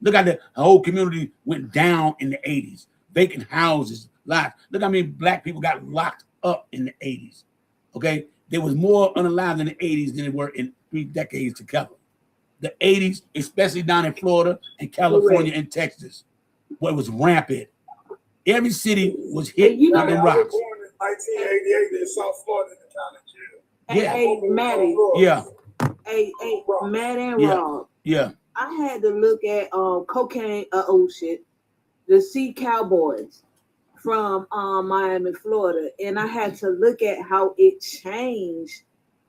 Look how the whole community went down in the 80s. Vacant houses, lots. Look how many black people got locked up in the 80s. Okay? There was more unalive in the 80s than there were in 3 decades together. The 80s, especially down in Florida and California and Texas, where it was rampant. Every city was hit with the rocks.
I was born in 1988 in South Florida in the county jail.
Yeah.
Hey, Maddie.
Yeah.
Hey, Maddie and
Yeah.
Rob.
Yeah.
I had to look at cocaine. The Sea Cowboys from Miami, Florida, and I had to look at how it changed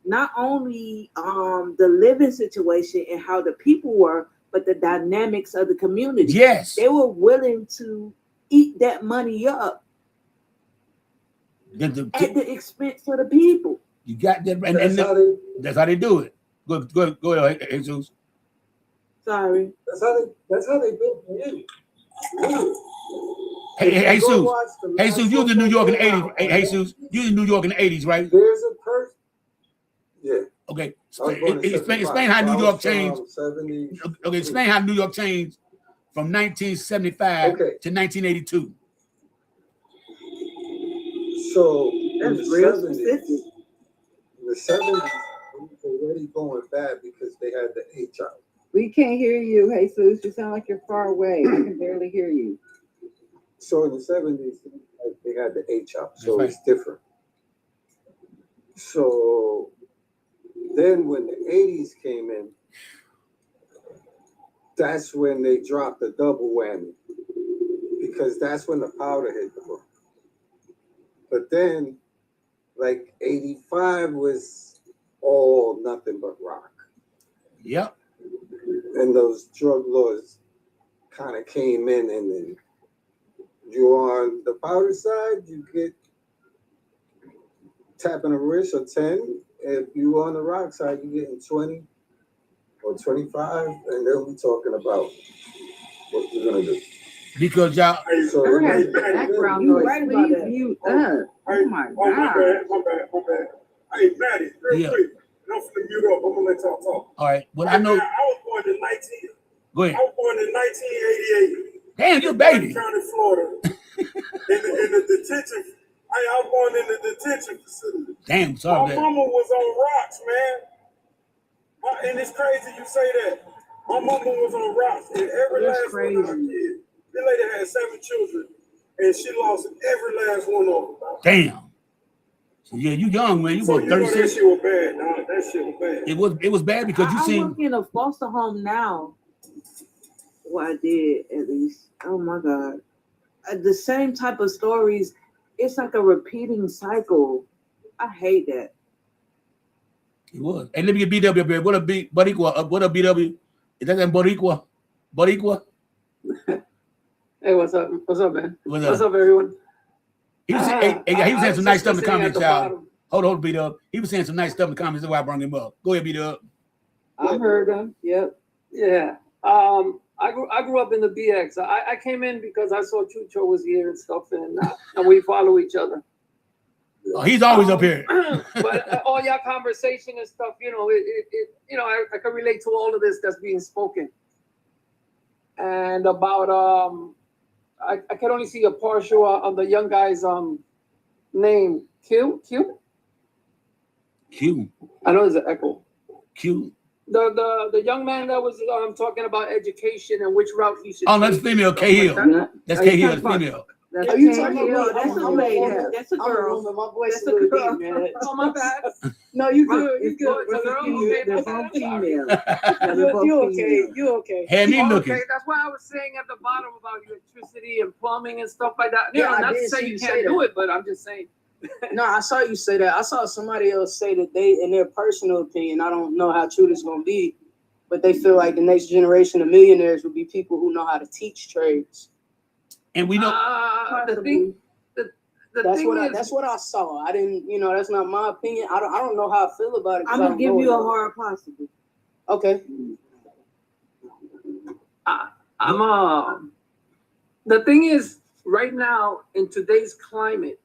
not only the living situation and how the people were, but the dynamics of the community.
Yes.
They were willing to eat that money up at the expense of the people.
You got that, and that's how they do it. Go ahead, Jesus.
Sorry.
That's how they built community.
Hey, Jesus, you was in New York in the 80s. Hey, Jesus, you was in New York in the 80s, right?
There's a person. Yeah.
Okay. Explain how New York changed. Okay, explain how New York changed from 1975 to 1982.
So
that's real specific.
In the 70s, it was already going bad because they had the HR.
We can't hear you, Jesus. You sound like you're far away. I can barely hear you.
So in the 70s, they had the HR, so it's different. So then when the 80s came in, that's when they dropped the double whammy, because that's when the powder hit the book. But then, like 85 was all nothing but rock.
Yep.
And those drug laws kind of came in, and then you're on the powder side, you get tapping a wrist or 10. If you on the rock side, you're getting 20 or 25, and then we're talking about what we're gonna do.
Because y'all,
background noise. Please mute up. Oh my God.
My bad. Hey, Maddie, real quick. I'm finna mute up. I'm gonna let y'all talk.
All right. Well, I know.
I was born in 19.
Go ahead.
I was born in 1988.
Damn, you're a baby.
County, Florida. in the detention. I was born in the detention facility.
Damn, sorry.
My mama was on rocks, man. And it's crazy you say that. My mama was on rocks, and every last one of her kids. This lady had 7 children, and she lost every last one of them.
Damn. So yeah, you young, man. You
So
were 36.
that shit was bad, dog. That shit was bad.
It was bad because you
I
seen.
work in a foster home now. Well, I did at least. Oh my God. The same type of stories. It's like a repeating cycle. I hate that.
It was. Hey, let me get BW up here. What a Boricua? What a BW? Is that Boricua? Boricua?
Hey, what's up? What's up, man?
What's
up, everyone?
He was saying some nice stuff in the comments, y'all. Hold, B-Dub. He was saying some nice stuff in the comments. That's why I brought him up. Go ahead, B-Dub.
I heard him. Yep.
Yeah. I grew up in the BX. I came in because I saw Chucho was here and stuff, and we follow each other.
Oh, he's always up here.
But all your conversation and stuff, I can relate to all of this that's being spoken. And about I can only see a partial on the young guy's name. Q. I know there's an echo.
Q.
The young man that was talking about education and which route he should.
Oh, that's female. K Hill. That's K Hill. That's female.
Are you talking about? That's a lady. That's a girl.
My voice
That's a girl.
man. Oh my bad. No, you good. You good. It's a girl.
They're both female.
You okay?
Had me looking.
Okay, that's why I was saying at the bottom about electricity and plumbing and stuff like that. Yeah, not to say you can't do it, but I'm just saying.
No, I saw you say that. I saw somebody else say that they, in their personal opinion, I don't know how true this is going to be, but they feel like the next generation of millionaires will be people who know how to teach trades.
And we know
the thing.
That's what I saw. I didn't, that's not my opinion. I don't know how I feel about it.
I'm gonna give you a hard possible.
Okay.
The thing is, right now in today's climate,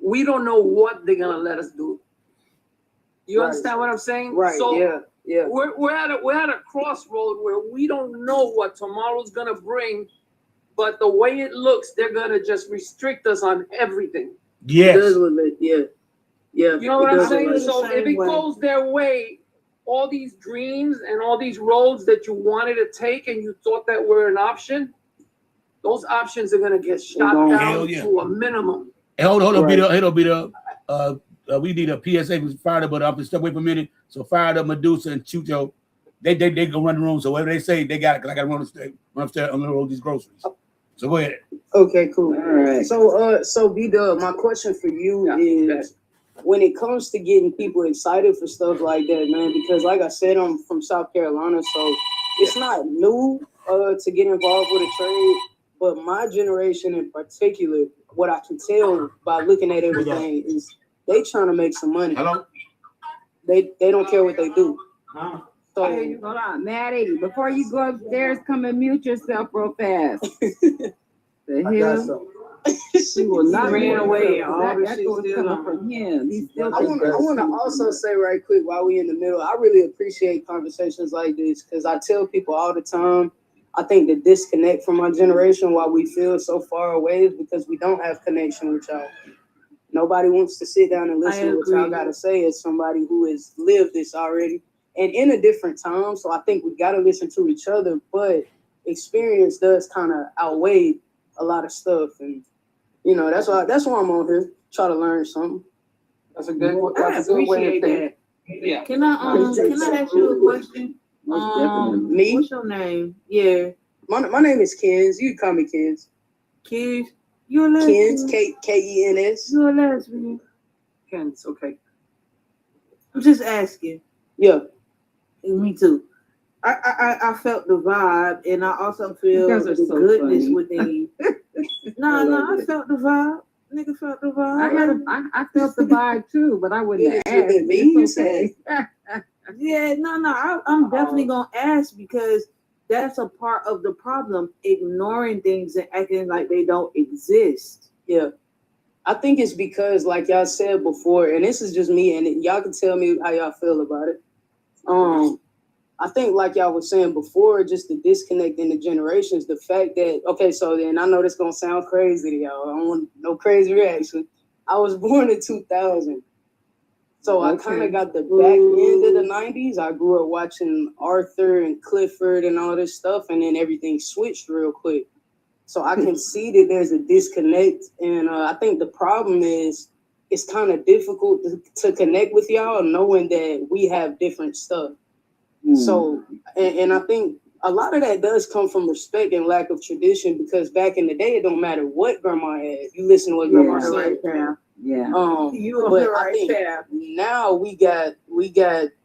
we don't know what they're gonna let us do. You understand what I'm saying?
Right.
So
yeah.
We're at a crossroad where we don't know what tomorrow's gonna bring, but the way it looks, they're gonna just restrict us on everything.
Yes.
It does a little bit. Yeah.
You know what I'm saying? So if it goes their way, all these dreams and all these roads that you wanted to take and you thought that were an option, those options are gonna get shot down to a minimum.
Hey, hold up, beat up. We need a PSA was fired up, but I'm gonna step away for a minute. So fired up Medusa and Chucho. They go run the room. So whatever they say, they got it. Cause I gotta run upstairs, unload these groceries. So go ahead.
Okay, cool.
All right.
So B-Dub, my question for you is, when it comes to getting people excited for stuff like that, man, because like I said, I'm from South Carolina, so it's not new to get involved with a trade, but my generation in particular, what I can tell by looking at everything is they trying to make some money.
Hello?
They don't care what they do.
Huh?
So
Hold on, Maddie, before you go upstairs, come and mute yourself real fast. The hell? She will not
ran away and all
that,
this
that
shit
was
still
coming
on.
from him. He's still
I want to also say right quick while we in the middle, I really appreciate conversations like this because I tell people all the time, I think the disconnect from my generation, why we feel so far away, is because we don't have connection with y'all. Nobody wants to sit down and listen to what y'all got to say as somebody who has lived this already and in a different time. So I think we got to listen to each other, but experience does kind of outweigh a lot of stuff. And, you know, that's why I'm on here, try to learn something.
That's a good
I appreciate that.
Yeah.
Can I ask you a question?
Me?
What's your name? Yeah.
My name is Kens. You can call me Kens.
Kens? You're a lesbian.
Kens, Kens.
You're a lesbian.
Kens, okay.
I'm just asking.
Yeah.
Me too. I felt the vibe, and I also feel
You guys are
the
so
goodness
funny.
within you. I felt the vibe. Nigga felt the vibe.
I felt the vibe too, but I wouldn't have asked.
Me, you say.
Yeah, I'm definitely gonna ask because that's a part of the problem, ignoring things and acting like they don't exist.
Yeah. I think it's because, like y'all said before, and this is just me, and y'all can tell me how y'all feel about it. I think, like y'all was saying before, just the disconnect in the generations, the fact that, okay, so then I know this gonna sound crazy to y'all. I don't want no crazy reaction. I was born in 2000. So I kind of got the back end of the 90s. I grew up watching Arthur and Clifford and all this stuff, and then everything switched real quick. So I can see that there's a disconnect, and I think the problem is it's kind of difficult to connect with y'all knowing that we have different stuff. So, and I think a lot of that does come from respect and lack of tradition because back in the day, it don't matter what grandma had. You listen to what grandma said.
Yeah.
But I think now we got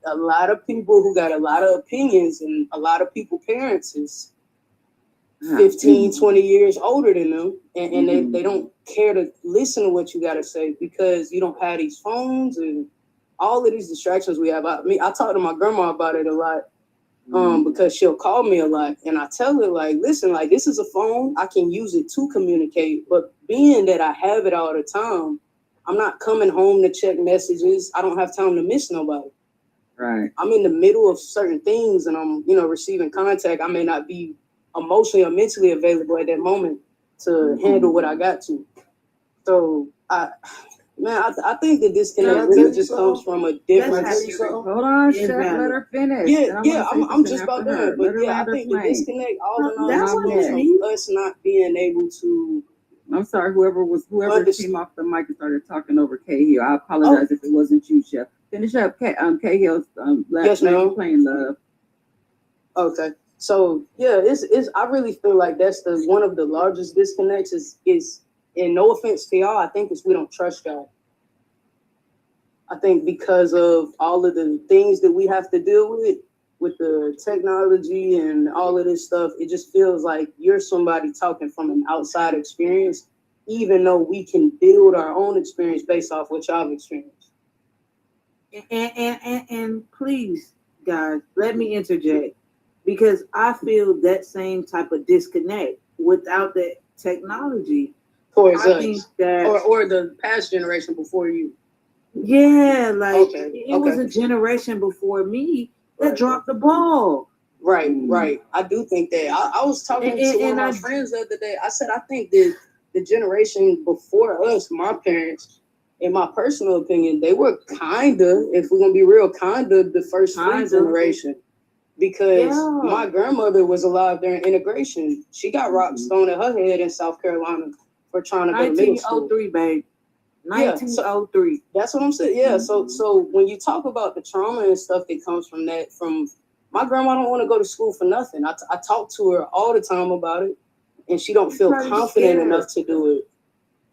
a lot of people who got a lot of opinions, and a lot of people parents is 15, 20 years older than them, and they don't care to listen to what you got to say because you don't have these phones and all of these distractions we have. I talk to my grandma about it a lot because she'll call me a lot, and I tell her, like, listen, like, this is a phone. I can use it to communicate, but being that I have it all the time, I'm not coming home to check messages. I don't have time to miss nobody.
Right.
I'm in the middle of certain things, and I'm, receiving contact. I may not be emotionally or mentally available at that moment to handle what I got to. So, I think that disconnect really just comes from a different.
Hold on, Chef, let her finish.
I'm just about done. But yeah, I think the disconnect all in all comes from us not being able to.
I'm sorry, whoever came off the mic and started talking over Cahill. I apologize if it wasn't you, Chef. Finish up, Cahill's
yes, ma'am.
Playing love.
Okay. So yeah, it's I really feel like that's one of the largest disconnects is and no offense to y'all, I think it's we don't trust y'all. I think because of all of the things that we have to deal with the technology and all of this stuff, it just feels like you're somebody talking from an outside experience, even though we can build our own experience based off what y'all have experienced.
And please, guys, let me interject because I feel that same type of disconnect without the technology.
Towards us, or the past generation before you.
Yeah, like it was a generation before me that dropped the ball.
Right. I do think that. I was talking to one of my friends the other day. I said I think that the generation before us, my parents, in my personal opinion, they were kinda, if we're gonna be real, kinda the first free generation. Because my grandmother was alive during integration. She got rocks thrown at her head in South Carolina for trying to go to middle school.
1903, babe. 1903.
That's what I'm saying. Yeah. So when you talk about the trauma and stuff that comes from my grandma don't want to go to school for nothing. I talk to her all the time about it. and she don't feel confident enough to do it.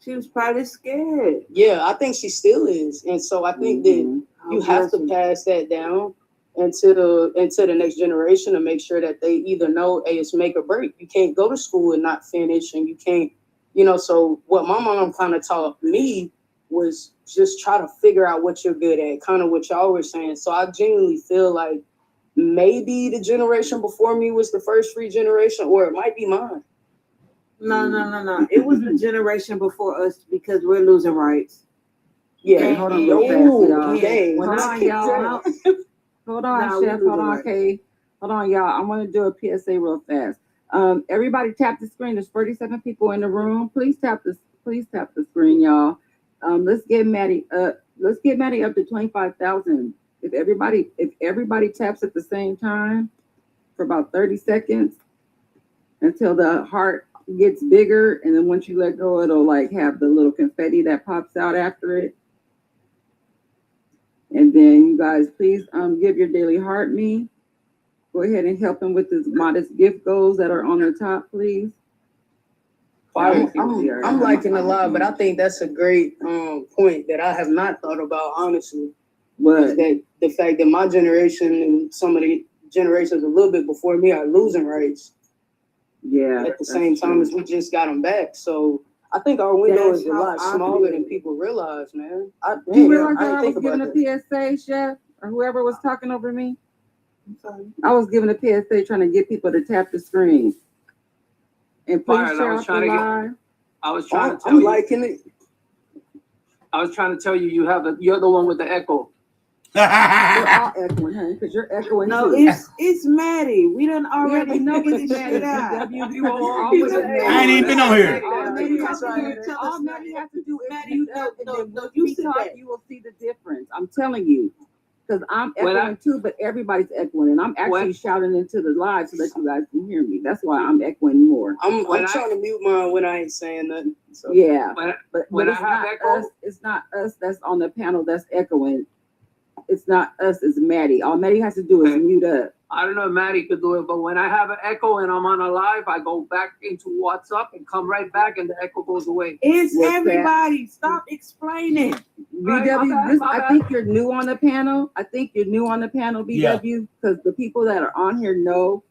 She was probably scared.
Yeah, I think she still is. And so I think that you have to pass that down into the next generation to make sure that they either know, hey, it's make or break. You can't go to school and not finish, and you can't, so what my mom kind of taught me was just try to figure out what you're good at, kind of what y'all were saying. So I genuinely feel like maybe the generation before me was the first free generation, or it might be mine.
No. It was the generation before us because we're losing rights.
Yeah, hold on real fast, y'all.
Okay.
Hold on, y'all. Hold on, Chef. Hold on, Kay. Hold on, y'all. I want to do a PSA real fast. Everybody tap the screen. There's 37 people in the room. Please tap the screen, y'all. Let's get Maddie up. Let's get Maddie up to 25,000. If everybody taps at the same time for about 30 seconds until the heart gets bigger, and then once you let go, it'll like have the little confetti that pops out after it. And then you guys, please give your daily heart me. Go ahead and help him with his modest gift goals that are on the top, please.
I'm liking a lot, but I think that's a great point that I have not thought about, honestly.
What?
That the fact that my generation and some of the generations a little bit before me are losing rights.
Yeah.
At the same time as we just got them back. So I think our window is a lot smaller than people realize, man.
You realize that I was giving a PSA, Chef, or whoever was talking over me?
I'm sorry.
I was giving a PSA trying to get people to tap the screen. And please share out the live.
I was trying to tell
I'm
you.
liking it.
I was trying to tell you you're the one with the echo.
We're all echoing, honey, because you're echoing
no,
too.
it's Maddie. We done already
know
figured this shit out.
I ain't even been on here.
All Maddie has to do is mute up, and then when you talk, you will see the difference. I'm telling you. Because I'm echoing too, but everybody's echoing, and I'm actually shouting into the live so that you guys can hear me. That's why I'm echoing more.
I'm trying to mute mine when I ain't saying nothing. So.
Yeah, but
when
it's
I have
not
echo,
us. It's not us that's on the panel that's echoing. It's not us. It's Maddie. All Maddie has to do is mute up.
I don't know if Maddie could do it, but when I have an echo and I'm on a live, I go back into WhatsApp and come right back, and the echo goes away.
It's everybody. Stop explaining.
BW, I think you're new on the panel. BW, because the people that are on here know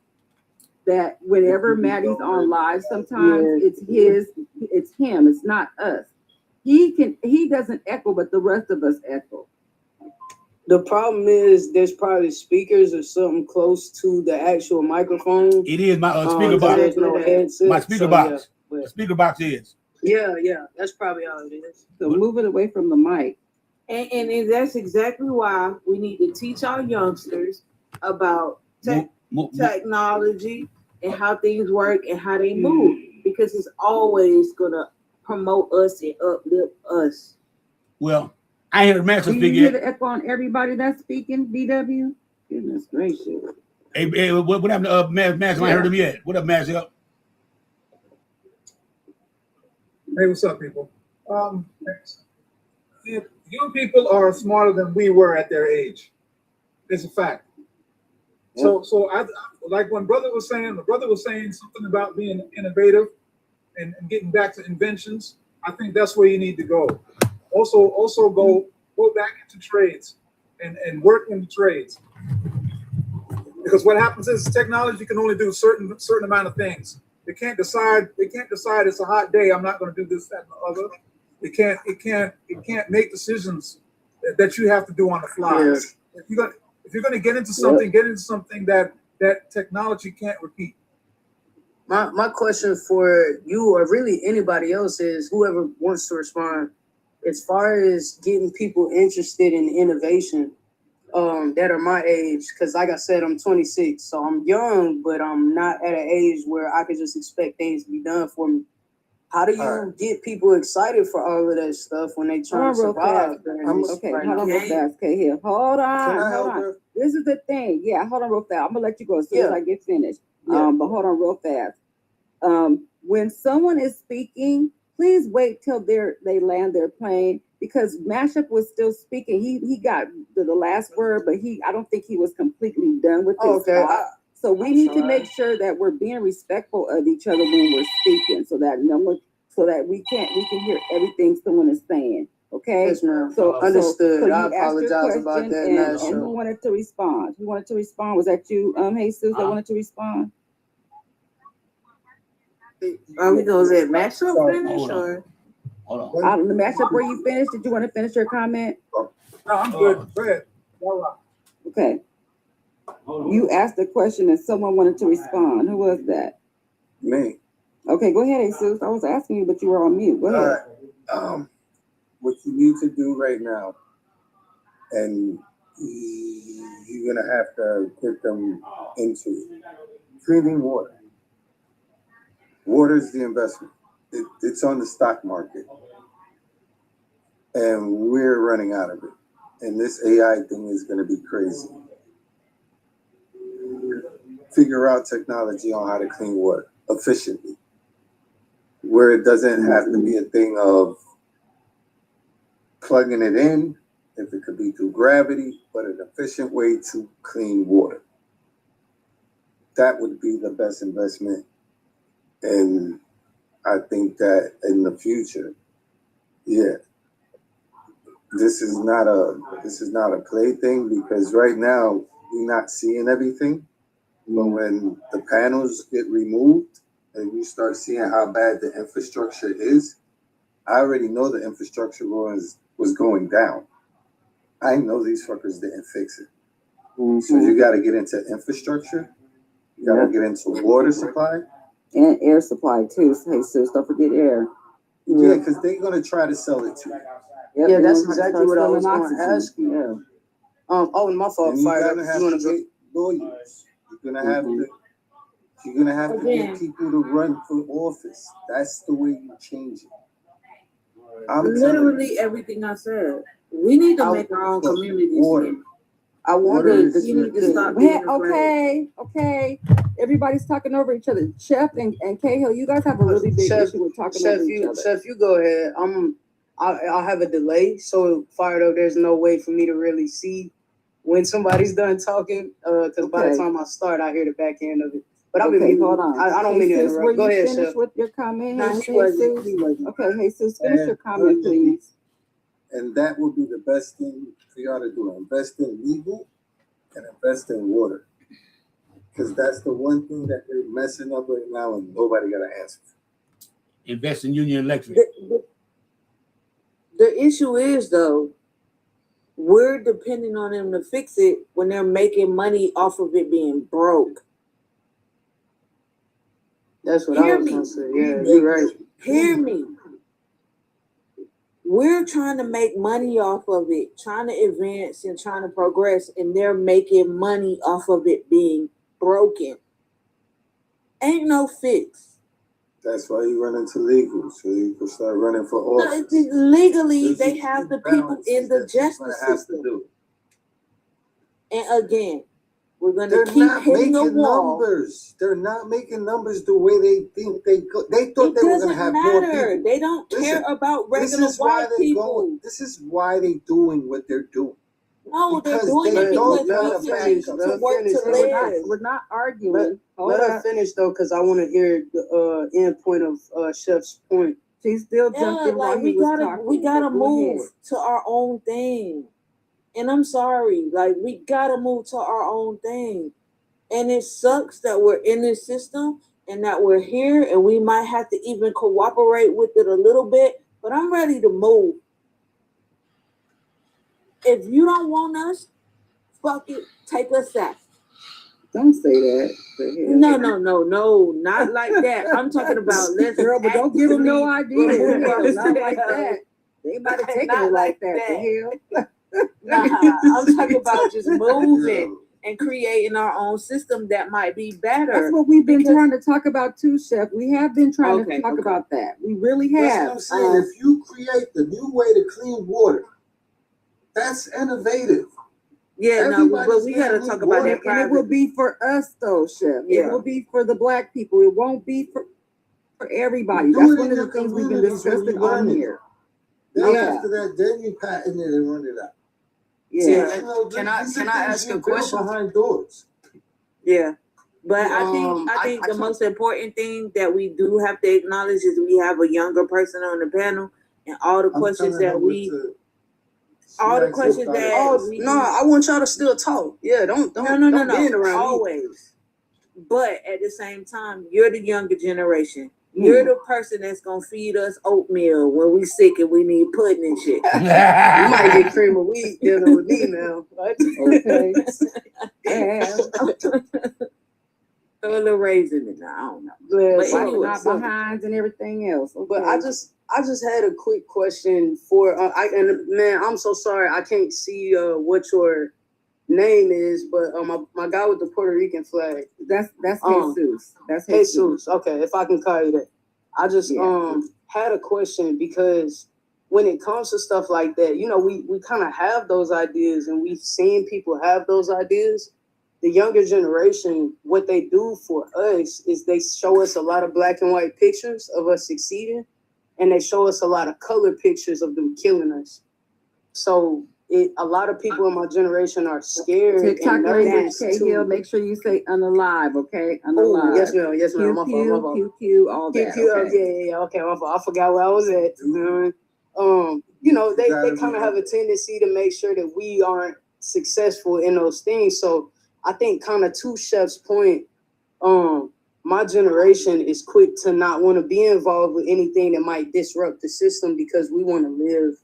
that whenever Maddie's on live, sometimes it's him. It's not us. He doesn't echo, but the rest of us echo.
The problem is there's probably speakers or something close to the actual microphone.
It is my speaker box.
There's no headset.
My speaker box. The speaker box is.
Yeah, that's probably how it is.
So move it away from the mic.
And that's exactly why we need to teach our youngsters about technology and how things work and how they move, because it's always gonna promote us and uplift us.
Well, I hear the master speak.
Do you hear the echo on everybody that's speaking, BW? Goodness gracious.
Hey, what happened to Max? I heard him yet. What up, Max?
Hey, what's up, people? You people are smarter than we were at their age. It's a fact. So I like when brother was saying something about being innovative and getting back to inventions. I think that's where you need to go. Also go back into trades and work in the trades. Because what happens is technology can only do certain amount of things. They can't decide it's a hot day, I'm not going to do this, that, and the other. It can't make decisions that you have to do on the fly. Yes. If you're going to get into something, get into something that technology can't repeat.
My question for you, or really anybody else, is whoever wants to respond, as far as getting people interested in innovation that are my age, because like I said, I'm 26, so I'm young, but I'm not at an age where I could just expect things to be done for me. How do you get people excited for all of that stuff when they try to survive?
Hold on real fast, K. Hold on. This is the thing. Yeah, hold on real fast. I'm gonna let you go as soon as I get finished. But hold on real fast. When someone is speaking, please wait till they land their plane, because Mashup was still speaking. He got the last word, but I don't think he was completely done with his thought. So we need to make sure that we're being respectful of each other when we're speaking, so that we can hear everything someone is saying. Okay.
Yes, ma'am.
So
Understood.
So
I
you asked your
apologize about
question,
that.
and who wanted to respond? Who wanted to respond? Was that you, Jesus, that wanted to respond?
Are we gonna let matchup finish or?
Hold on.
The matchup where you finished. Did you want to finish your comment?
No, I'm good. Go ahead.
Okay. You asked a question and someone wanted to respond. Who was that?
Me.
Okay, go ahead, Jesus. I was asking you, but you were on mute. Go ahead.
What you need to do right now, and you're gonna have to get them into drinking water. Water is the investment. It's on the stock market, and we're running out of it. And this AI thing is gonna be crazy. Figure out technology on how to clean water efficiently, where it doesn't have to be a thing of plugging it in, if it could be through gravity, but an efficient way to clean water. That would be the best investment. And I think that in the future, yeah, this is not a play thing, because right now we're not seeing everything. But when the panels get removed and you start seeing how bad the infrastructure is, I already know the infrastructure was going down. I know these fuckers didn't fix it. So you got to get into infrastructure. You got to get into water supply.
And air supply too. Hey, sis, don't forget air.
Yeah, because they're going to try to sell it to you.
Yep,
Yeah, that's exactly what I was going to ask you.
Yeah.
Oh, my fault.
And you're
Fired
going
up.
to have
You
to
want to
get lawyers. You're going to have to. You're gonna have to get people to run for office. That's the way you change it. I'm
Literally everything I said. We need to make our own communities.
Water.
I wonder
You need to stop being afraid.
Okay. Everybody's talking over each other. Chef and Cahill, you guys have a really big issue with talking over each other.
Chef, you go ahead. I have a delay, so fired up. There's no way for me to really see when somebody's done talking. Because by the time I start, I hear the back end of it. But I've been
hold on.
I don't mean to interrupt. Go ahead,
finish
Chef.
with your comment.
No,
Hey,
he wasn't.
Okay, Jesus, finish your comment, please.
And that would be the best thing for y'all to do. Invest in legal and invest in water. Because that's the one thing that they're messing up right now and nobody got an answer for.
Invest in Union Electric.
The issue is, though, we're depending on them to fix it when they're making money off of it being broke.
That's what I was going to say. Yeah, you're right.
Hear me. We're trying to make money off of it, trying to advance and trying to progress, and they're making money off of it being broken. Ain't no fix.
That's why you run into legal, so you can start running for office.
Legally, they have the people in the justice system. And again, we're going to keep hitting the wall.
Numbers. They're not making numbers the way they think they go. They thought they were going to have more people.
They don't care about regular white people.
This is why they're doing what they're doing.
No, they're doing it because we need to work to live.
We're not arguing.
Let her finish though, because I want to hear the end point of Chef's point.
She's still jumping while he was talking.
We gotta move to our own thing. And I'm sorry, like we gotta move to our own thing. And it sucks that we're in this system and that we're here and we might have to even cooperate with it a little bit, but I'm ready to move. If you don't want us, fuck it, take us out.
Don't say that.
No, not like that. I'm talking about let's
girl, but don't give them no idea. Not like that. They might have taken it like that. The hell.
Nah, I'm talking about just moving and creating our own system that might be better.
That's what we've been trying to talk about too, Chef. We have been trying to talk about that. We really have.
That's what I'm saying. If you create the new way to clean water, that's innovative.
Yeah, but we gotta talk about that.
And it will be for us though, Chef.
Yeah.
It will be for the Black people. It won't be for everybody. That's one of the things we've been discussing on here.
Then after that, then you patent it and run it out.
Yeah. Can I ask a question?
Behind doors.
Yeah.
But I think the most important thing that we do have to acknowledge is we have a younger person on the panel, and all the questions that we. All the questions that
I want y'all to still talk. Yeah, don't
no.
bend around
Always. Me. But at the same time, you're the younger generation. You're the person that's gonna feed us oatmeal when we sick and we need pudding and shit.
You might get cream of wheat dealing with me now.
Okay.
Throw a little raisin in there. I don't know.
But
anyway, not behinds and everything else. Okay.
But I just had a quick question for man, I'm so sorry I can't see what your name is, but my guy with the Puerto Rican flag.
That's Jesus. That's
Jesus. Okay, if I can call you that. I just had a question because when it comes to stuff like that, you know, we kind of have those ideas and we've seen people have those ideas. The younger generation, what they do for us is they show us a lot of black and white pictures of us succeeding, and they show us a lot of color pictures of them killing us. So a lot of people in my generation are scared and nervous
too. Make sure you say unalive, okay? Unalive.
Ooh, yes, ma'am. Yes, ma'am. My fault.
QQ, all that.
Okay. Okay, my fault. I forgot where I was at. You know, they kind of have a tendency to make sure that we aren't successful in those things. So I think kind of to Chef's point, my generation is quick to not want to be involved with anything that might disrupt the system because we want to live.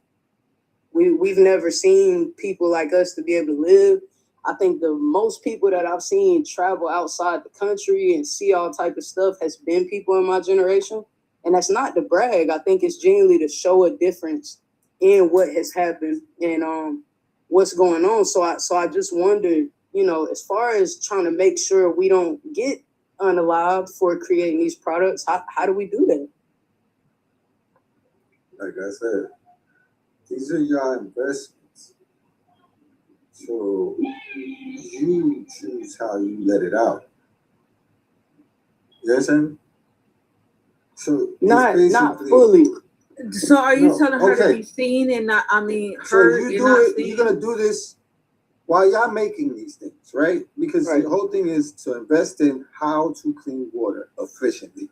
We've never seen people like us to be able to live. I think the most people that I've seen travel outside the country and see all type of stuff has been people in my generation. And that's not to brag. I think it's genuinely to show a difference in what has happened and what's going on. So I just wondered, you know, as far as trying to make sure we don't get unalived for creating these products, how do we do that?
Like I said, these are your investments. So you choose how you let it out. You understand? So
not fully.
So are you telling her to be seen and not, heard and not seen?
You're gonna do this while y'all making these things, right? Because the whole thing is to invest in how to clean water efficiently.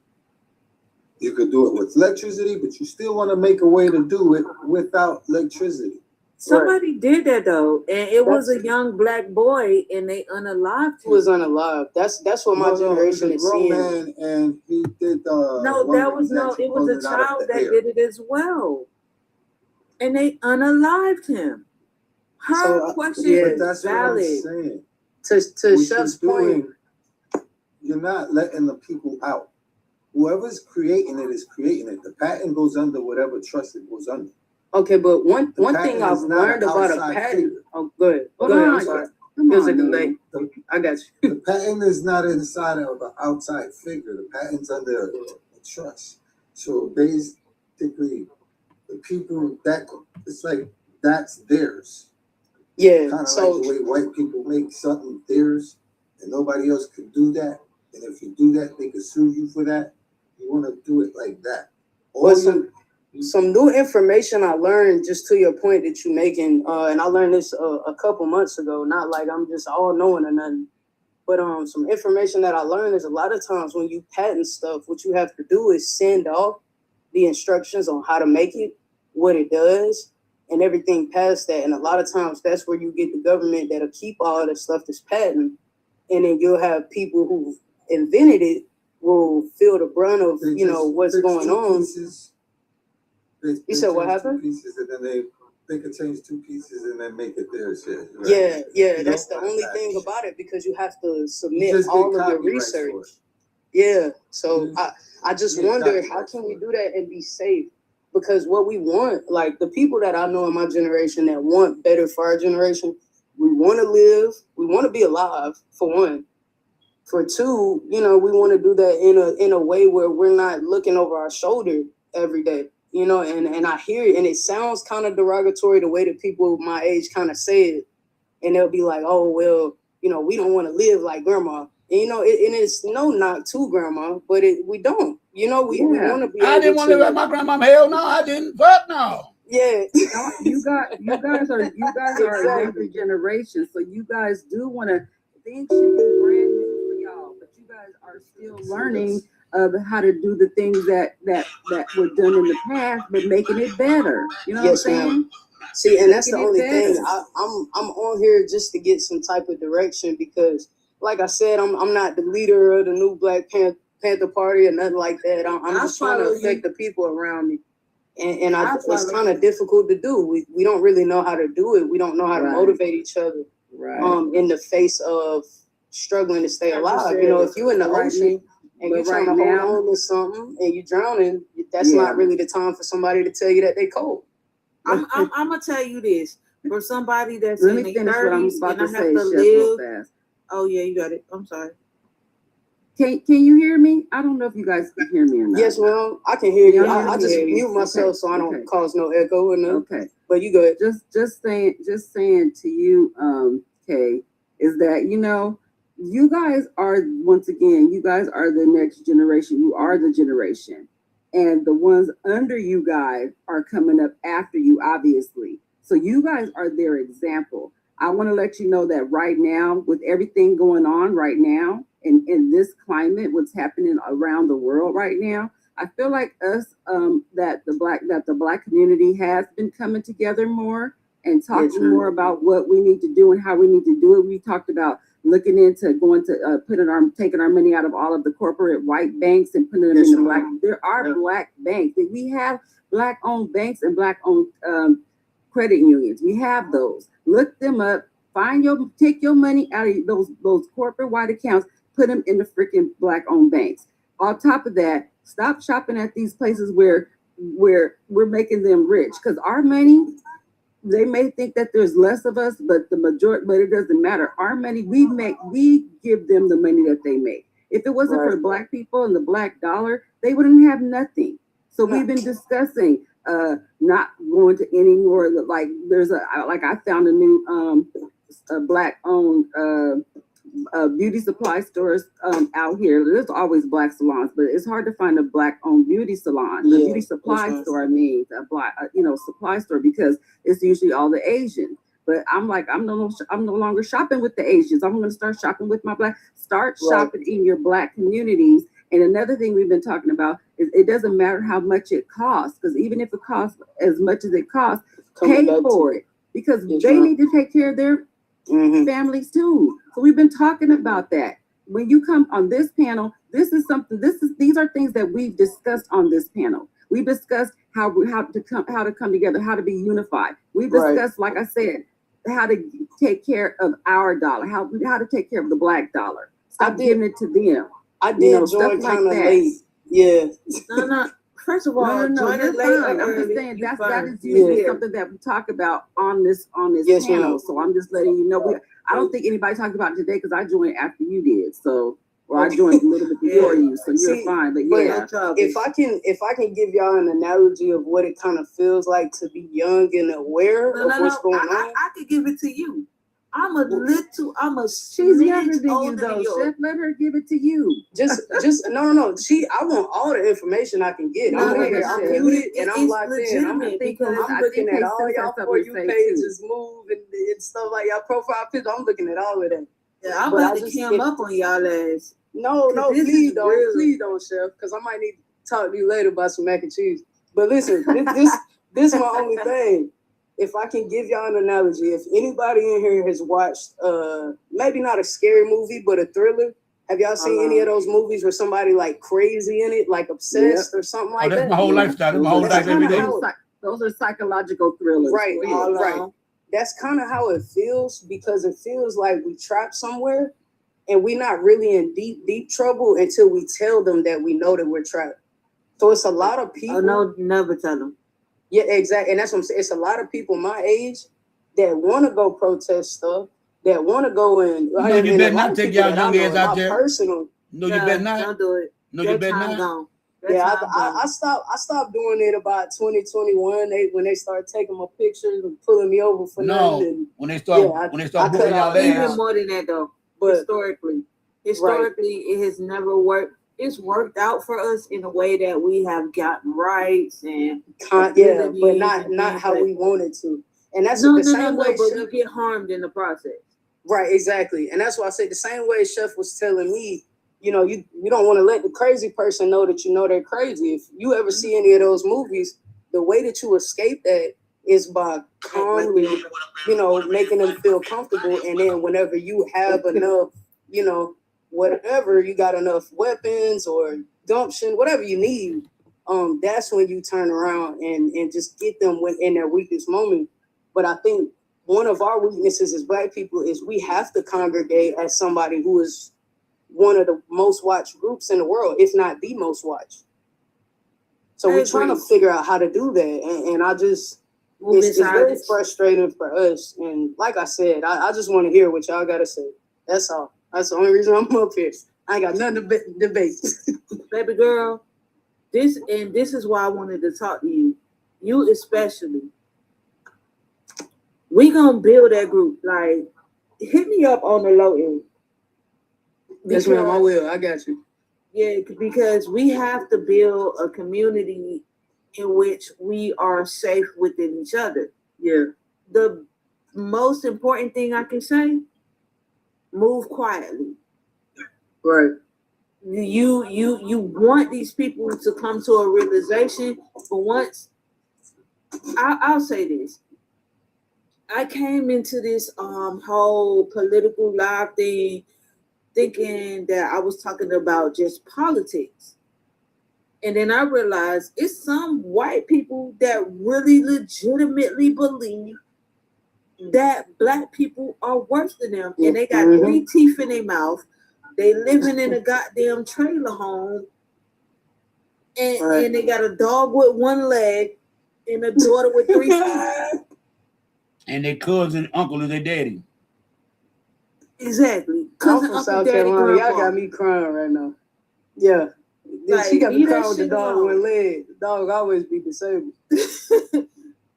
You could do it with electricity, but you still want to make a way to do it without electricity.
Somebody did that though, and it was a young black boy, and they unalived him.
He was unalived. That's what my generation is seeing.
Man, and he did.
It was a child that did it as well, and they unalived him. Her question is valid.
To Chef's point,
you're not letting the people out. Whoever's creating it is creating it. The patent goes under whatever trust it goes under.
Okay, but one thing I've learned about a patent. Oh, go ahead. I'm sorry. There's a delay. I got you.
The patent is not inside of an outside figure. The patent's under a trust. So basically, the people it's like that's theirs.
Yeah.
Kind of like the way white people make something theirs, and nobody else can do that. And if you do that, they can sue you for that. You want to do it like that.
Well, some new information I learned, just to your point that you're making, and I learned this a couple months ago, not like I'm just all knowing or nothing, but some information that I learned is a lot of times when you patent stuff, what you have to do is send off the instructions on how to make it, what it does, and everything past that. And a lot of times that's where you get the government that'll keep all the stuff that's patent, and then you'll have people who invented it will feel the brunt of what's going on. You said what happened?
Pieces and then they can change 2 pieces and then make it theirs.
Right? Yeah. That's the only thing about it, because you have to submit all of the research. Yeah. So I just wonder, how can we do that and be safe? Because what we want, like the people that I know in my generation that want better for our generation, we want to live, we want to be alive, for one. For two, we want to do that in a way where we're not looking over our shoulder every day, and I hear it, and it sounds kind of derogatory the way that people my age kind of say it, and they'll be like, oh, well, we don't want to live like grandma. And, and it's no knock to grandma, but we don't, we want to be.
I didn't want to live like my grandma. Hell no, I didn't. Fuck no.
Yeah.
You guys are a younger generation, so you guys do want to. Things should be brand new for y'all, but you guys are still learning of how to do the things that were done in the past, but making it better. You know
Yes,
what I'm saying?
ma'am. See, and that's the
Making it
only
better.
thing. I'm on here just to get some type of direction because, like I said, I'm not the leader of the new Black Panther Party or nothing like that. I'm just trying to affect the people around me, and it's kind of difficult to do. We don't really know how to do it. We don't know how to motivate each other.
Right.
In the face of struggling to stay alive. You know, if you in the ocean and you're trying to hold on to something and you're drowning, that's not really the time for somebody to tell you that they cold.
I'm gonna tell you this for somebody that's
Let
in
me
their
finish what I'm
30s
about
and
to
I
say,
have to
Chef, real
live.
fast.
Oh yeah, you got it. I'm sorry.
Can you hear me? I don't know if you guys can hear me or not.
Yes, ma'am. I can hear you. I just
hear you.
mute myself so I don't cause no echo or nothing.
Okay.
But you go ahead.
Just saying to you, Kay, is that you guys are, once again, you guys are the next generation. You are the generation. And the ones under you guys are coming up after you, obviously. So you guys are their example. I want to let you know that right now, with everything going on right now, in this climate, what's happening around the world right now, I feel like us, that the black community has been coming together more and talking more about what we need to do and how we need to do it. We talked about looking into going to taking our money out of all of the corporate white banks and putting them in the black. There are black banks. We have black-owned banks and black-owned credit unions. We have those. Look them up. Take your money out of those corporate white accounts. Put them in the freaking black-owned banks. On top of that, stop shopping at these places where we're making them rich, because our money, they may think that there's less of us, but the majority, but it doesn't matter. Our money, we give them the money that they make. If it wasn't for black people and the black dollar, they wouldn't have nothing. So we've been discussing not going to any more, like I found a new black-owned beauty supply stores out here. There's always black salons, but it's hard to find a black-owned beauty salon. The beauty supply store, supply store, because it's usually all the Asians. But I'm no longer shopping with the Asians. I'm going to start shopping with my black. Start shopping in your black communities. And another thing we've been talking about is it doesn't matter how much it costs, because even if it costs as much as it costs, pay for it, because they need to take care of their families too. So we've been talking about that. When you come on this panel, these are things that we've discussed on this panel. We discussed how to come together, how to be unified. We discussed, like I said, how to take care of our dollar, how to take care of the black dollar. Stop giving it to them.
I did join kind of late. Yeah.
No. First of all,
no,
join
you're
it late.
fine. I'm just saying that is usually something that we talk about on this panel. So I'm just letting you know. I don't think anybody talked about it today because I joined after you did. So, or I joined a little bit before you. So you're fine. But yeah,
if I can give y'all an analogy of what it kind of feels like to be young and aware of what's going on,
I could give it to you. I'm a
she's younger than you though, Chef. Let her give it to you.
Just no. I want all the information I can get. I'm muted and I'm locked in. I'm looking at all y'all For You pages move and stuff like y'all profile pictures. I'm looking at all of that.
Yeah, I'm about to cam up on y'all ass.
No, please don't, Chef, because I might need to talk to you later about some mac and cheese. But listen, this is my only thing. If I can give y'all an analogy, if anybody in here has watched, maybe not a scary movie, but a thriller, have y'all seen any of those movies where somebody like crazy in it, like obsessed or something like that?
That's my whole lifestyle. That's my whole life every day.
Those are psychological thrillers.
Right. That's kind of how it feels, because it feels like we trapped somewhere and we're not really in deep trouble until we tell them that we know that we're trapped. So it's a lot of people.
Oh, no, never tell them.
Yeah, exactly. And that's what I'm saying. It's a lot of people my age that want to go protest stuff, that want to go and...
No, you better not take y'all young ass out there.
Personal.
No, you better not.
Don't do it.
No, you better not.
Gone.
Yeah, I stopped doing it about 2021. When they started taking my pictures and pulling me over for nothing. And,
when they start booking y'all ass.
Even more than that though. But historically, it has never worked. It's worked out for us in a way that we have gotten rights and
but not how we wanted to. And that's the same way.
But we get harmed in the process.
Right, exactly. And that's why I say the same way Chef was telling me, you know, you don't want to let the crazy person know that you know they're crazy. If you ever see any of those movies, the way that you escape that is by calmly, you know, making them feel comfortable. And then whenever you have enough, you know, whatever, you got enough weapons or gumption, whatever you need, that's when you turn around and just get them in their weakest moment. But I think one of our weaknesses as Black people is we have to congregate as somebody who is one of the most watched groups in the world, if not the most watched. So we're trying to figure out how to do that. And I just, it's very frustrating for us. And like I said, I just want to hear what y'all got to say. That's all. That's the only reason I'm up here. I ain't got nothing to debate.
Baby girl, this is why I wanted to talk to you. You especially. We gonna build that group. Like, hit me up on the low end.
Yes, ma'am, I will. I got you.
Yeah, because we have to build a community in which we are safe within each other.
Yeah.
The most important thing I can say, move quietly.
Right.
You want these people to come to a realization, but once I'll say this. I came into this whole political live thing thinking that I was talking about just politics. And then I realized it's some white people that really legitimately believe that Black people are worse than them. And they got 3 teeth in their mouth. They living in a goddamn trailer home. And they got a dog with 1 leg and a daughter with 3 feet.
And their cousin, uncle is their daddy.
Exactly.
I'm from South Carolina. Y'all got me crying right now. Yeah.
Like,
she got me crying with the dog with 1 leg. The dog always be disabled.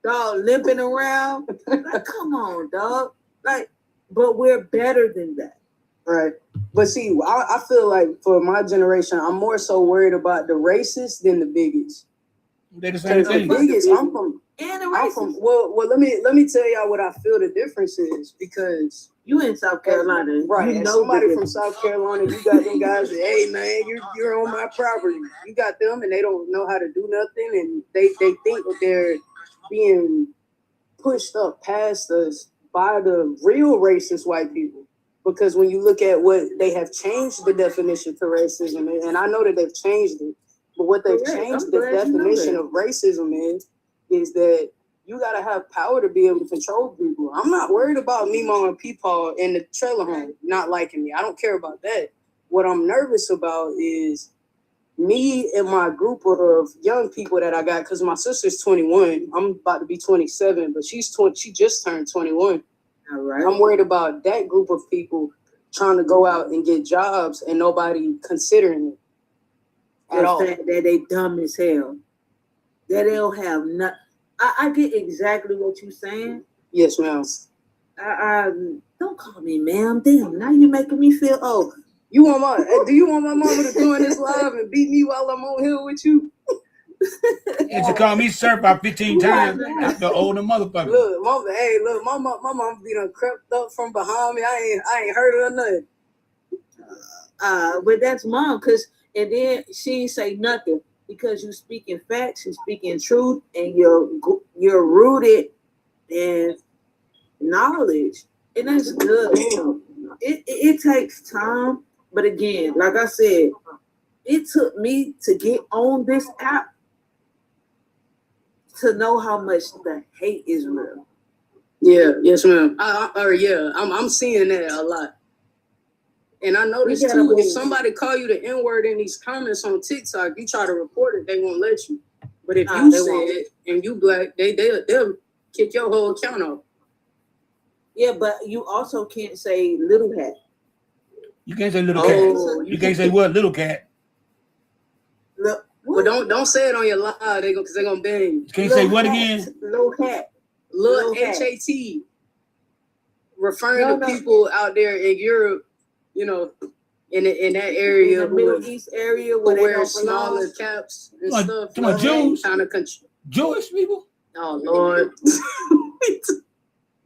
Dog limping around. Like, come on, dog. Like, but we're better than that.
Right. But see, I feel like for my generation, I'm more so worried about the racists than the bigots.
They're the same thing.
The bigots, I'm from well, let me tell y'all what I feel the difference is, because
you in South Carolina,
right?
You
As
know
somebody from South Carolina, you got them guys that, hey man, you're on my property. You got them, and they don't know how to do nothing, and they think that they're being pushed up past us by the real racist white people. Because when you look at what they have changed the definition to racism, and I know that they've changed it, but what they've changed the definition of racism is that you gotta have power to be able to control people. I'm not worried about Mimo and Peepaw in the trailer home not liking me. I don't care about that. What I'm nervous about is me and my group of young people that I got, because my sister's 21. I'm about to be 27, but she just turned 21.
All right.
I'm worried about that group of people trying to go out and get jobs and nobody considering it at all.
That they dumb as hell. That they don't have nothing. I get exactly what you're saying.
Yes, ma'am.
I don't call me ma'am. Damn, now you're making me feel old.
Do you want my mama to join this live and beat me while I'm on here with you?
And to call me sir about 15 times, that's the older motherfucker.
Look, my mama be done crept up from behind me. I ain't heard of nothing.
But that's mom, and then she ain't say nothing because you speaking facts, you speaking truth, and you're rooted in knowledge, and that's good. It takes time, but again, like I said, it took me to get on this app to know how much the hate is real.
Yeah, yes, ma'am. I'm seeing that a lot. And I noticed too, if somebody call you the N-word in these comments on TikTok, you try to report it, they won't let you. But if you say it and you Black, they'll kick your whole account off.
Yeah, but you also can't say little hat.
You can't say little cat. You can't say what, little cat.
Look, well, don't say it on your live, because they're gonna ban you.
You can't say what again?
Little hat.
Little HAT. Referring to people out there in Europe, you know, in that area,
in the Middle East area,
who wear smaller caps and stuff.
To my Jews,
kind of
Jewish people.
Oh Lord,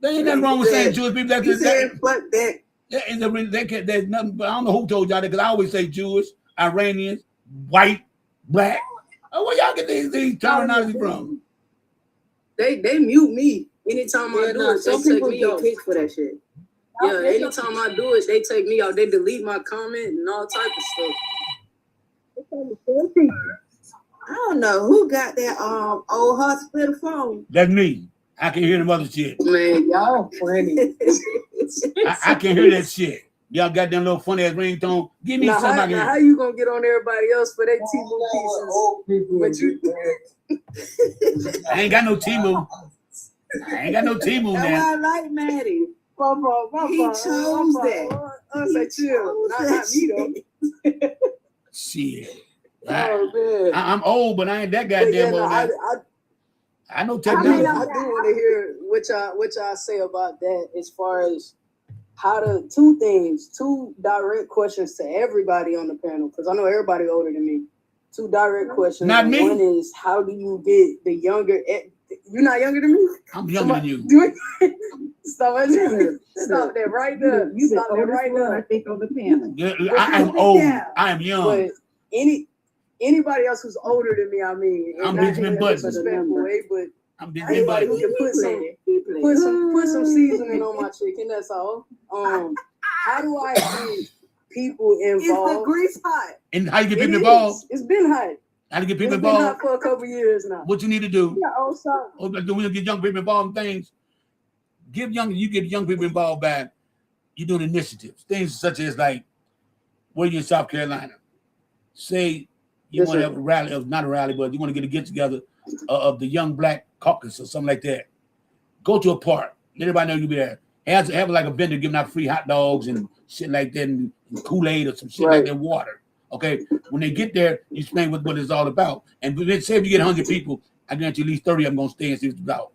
there ain't nothing wrong with saying Jewish people.
Fuck that.
There's nothing. But I don't know who told y'all that because I always say Jewish, Iranians, white, black. Oh, where y'all get these terminology from?
They mute me anytime I do
no,
it. They
some
take
people
me
get
off.
kicked for that shit.
Yeah, anytime I do it, they take me out. They delete my comment and all type of stuff.
I don't know who got that old hospital phone.
That's me. I can hear them other shit.
Man, y'all funny.
I can hear that shit. Y'all got that little funny ass ringtone. Give me some.
Now how you gonna get on everybody else for their T-Move pieces? But
I ain't got no T-Move. I ain't got no T-Move
That's
now.
why I like Maddie. He chose that.
I say chill, not me though.
Shit.
Oh man,
I'm old, but I ain't that goddamn old. I know technology.
I do want to hear what y'all say about that as far as how to two direct questions to everybody on the panel, because I know everybody older than me. Two direct questions.
Not me.
One is, how do you get the younger? You're not younger than me.
I'm younger than you.
Stop that right there.
You
Stop that right there.
I think on the panel.
Yeah, I am old. I am young.
But anybody else who's older than me, I mean,
I'm
not
Benjamin
in a
Button.
disrespectful way, but
I'm Benjamin
anybody
Button.
who can put some seasoning on my chicken. That's all. How do I get people involved?
Is the grease hot?
And how you get people involved?
It's been hot.
How to get people
It's been
involved?
hot for a couple years now.
What you need to do?
Yeah, also.
We'll get young people involved in things. You get young people involved by you doing initiatives, things such as like, where you in South Carolina, say you want to have a rally, not a rally, but you want to get together of the Young Black Caucus or something like that. Go to a park. Let everybody know you be there. Have like a vendor giving out free hot dogs and shit like that, and Kool-Aid or some shit like that, water. Okay, when they get there, you explain what it's all about. And say if you get 100 people, I guarantee at least 30 of them gonna stay and see what it's about.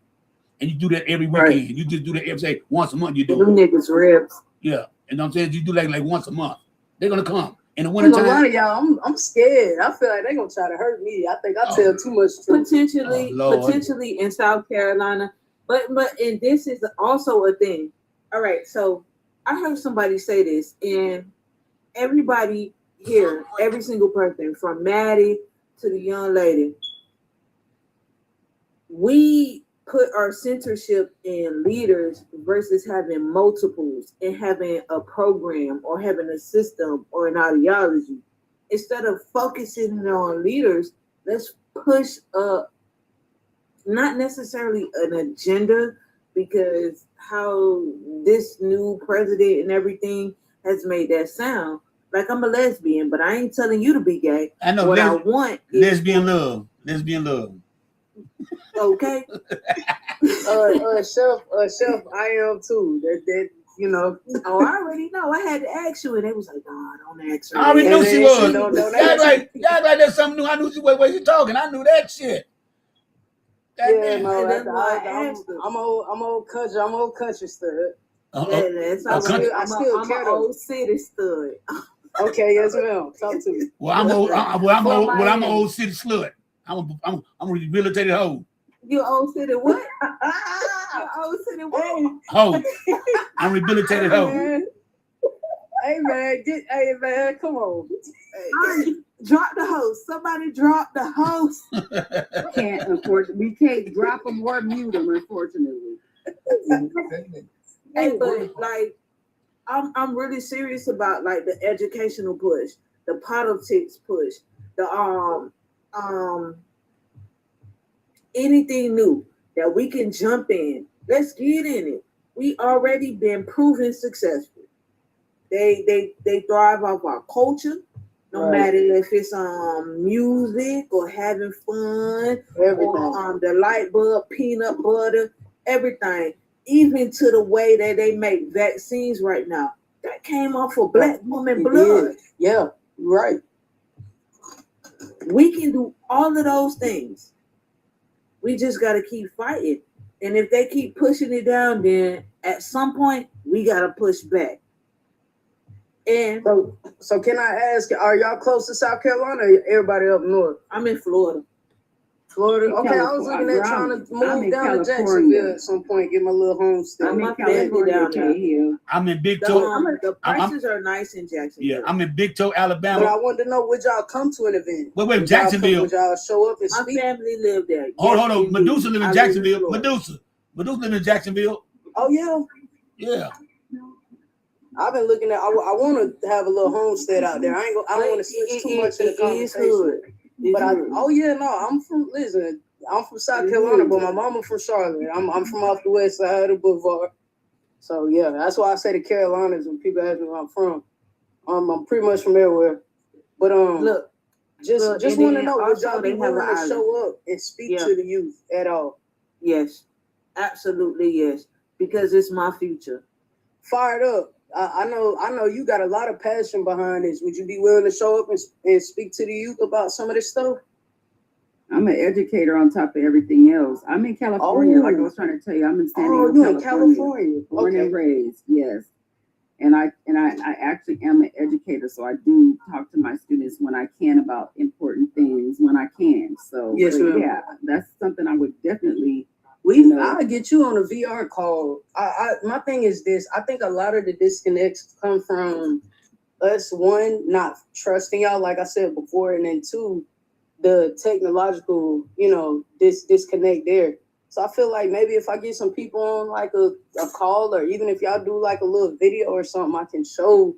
And you do that every weekend. Right. You just do that every say once a month. You do.
Them niggas ribs.
Yeah, and I'm saying you do like once a month. They're gonna come in the
I'm
winter
gonna
time.
lie to y'all. I'm scared. I feel like they're gonna try to hurt me. I think I tell too much truth.
Potentially in South Carolina, but and this is also a thing. All right, so I heard somebody say this, and everybody here, every single person, from Maddie to the young lady, we put our censorship in leaders versus having multiples and having a program or having a system or an ideology. Instead of focusing on leaders, let's push up not necessarily an agenda, because how this new president and everything has made that sound. Like, I'm a lesbian, but I ain't telling you to be gay.
I know.
What I want is
lesbian love. Lesbian love.
Okay.
Chef, I am too. That you know.
Oh, I already know. I had to ask you, and they was like, "No, don't ask her."
I already knew she was.
Y'all
like there's something new. I knew she was. Where you talking? I knew that shit.
Yeah, no, I'm old country. I'm old country stud.
That's all right. I'm an old city stud.
Okay, yes, ma'am. Talk to me.
Well, I'm an old city slut. I'm a rehabilitated hoe.
You old city what? You old city what?
Hoe. I'm rehabilitated hoe.
Hey man, come on.
Drop the host. Somebody drop the host.
Can't, unfortunately. We can't drop them or mute them, unfortunately.
Hey, but like, I'm really serious about like the educational push, the politics push, the anything new that we can jump in. Let's get in it. We already been proven successful. They thrive off our culture. No matter if it's music or having fun, everything. Or the light bulb, peanut butter, everything, even to the way that they make vaccines right now. That came off of black woman blood.
Yeah, right.
We can do all of those things. We just got to keep fighting. And if they keep pushing it down, then at some point we got to push back. And
so can I ask, are y'all close to South Carolina or everybody up north?
I'm in Florida.
Florida. Okay, I was looking at trying to move down to Jacksonville at some point, get my little homestead.
I'm in California.
I'm in Big Toe.
The prices are nice in Jacksonville.
Yeah, I'm in Big Toe, Alabama.
But I wanted to know, would y'all come to an event?
Wait, Jacksonville.
Would y'all show up and
My
speak?
family lived there.
Hold on. Medusa live in Jacksonville. Medusa live in Jacksonville.
Oh yeah.
Yeah.
I've been looking at. I want to have a little homestead out there. I don't want to switch too much in the conversation. But I'm from South Carolina, but my mama from Charlotte. I'm from off the west side of the Boulevard. So yeah, that's why I say the Carolinas when people ask me where I'm from. I'm pretty much from everywhere. But look, just want to know, would y'all be willing to show up and speak to the youth at all?
Yes, absolutely yes, because it's my future.
Fired up. I know you got a lot of passion behind this. Would you be willing to show up and speak to the youth about some of this stuff?
I'm an educator on top of everything else. I'm in California, like I was trying to tell you. I'm in San Diego,
California.
Born and raised, yes. And I actually am an educator, so I do talk to my students when I can about important things when I can. So
yes,
yeah, that's something I would definitely.
I'll get you on a VR call. My thing is this. I think a lot of the disconnects come from us, one, not trusting y'all, like I said before, and then two, the technological, disconnect there. So I feel like maybe if I get some people on like a call, or even if y'all do like a little video or something, I can show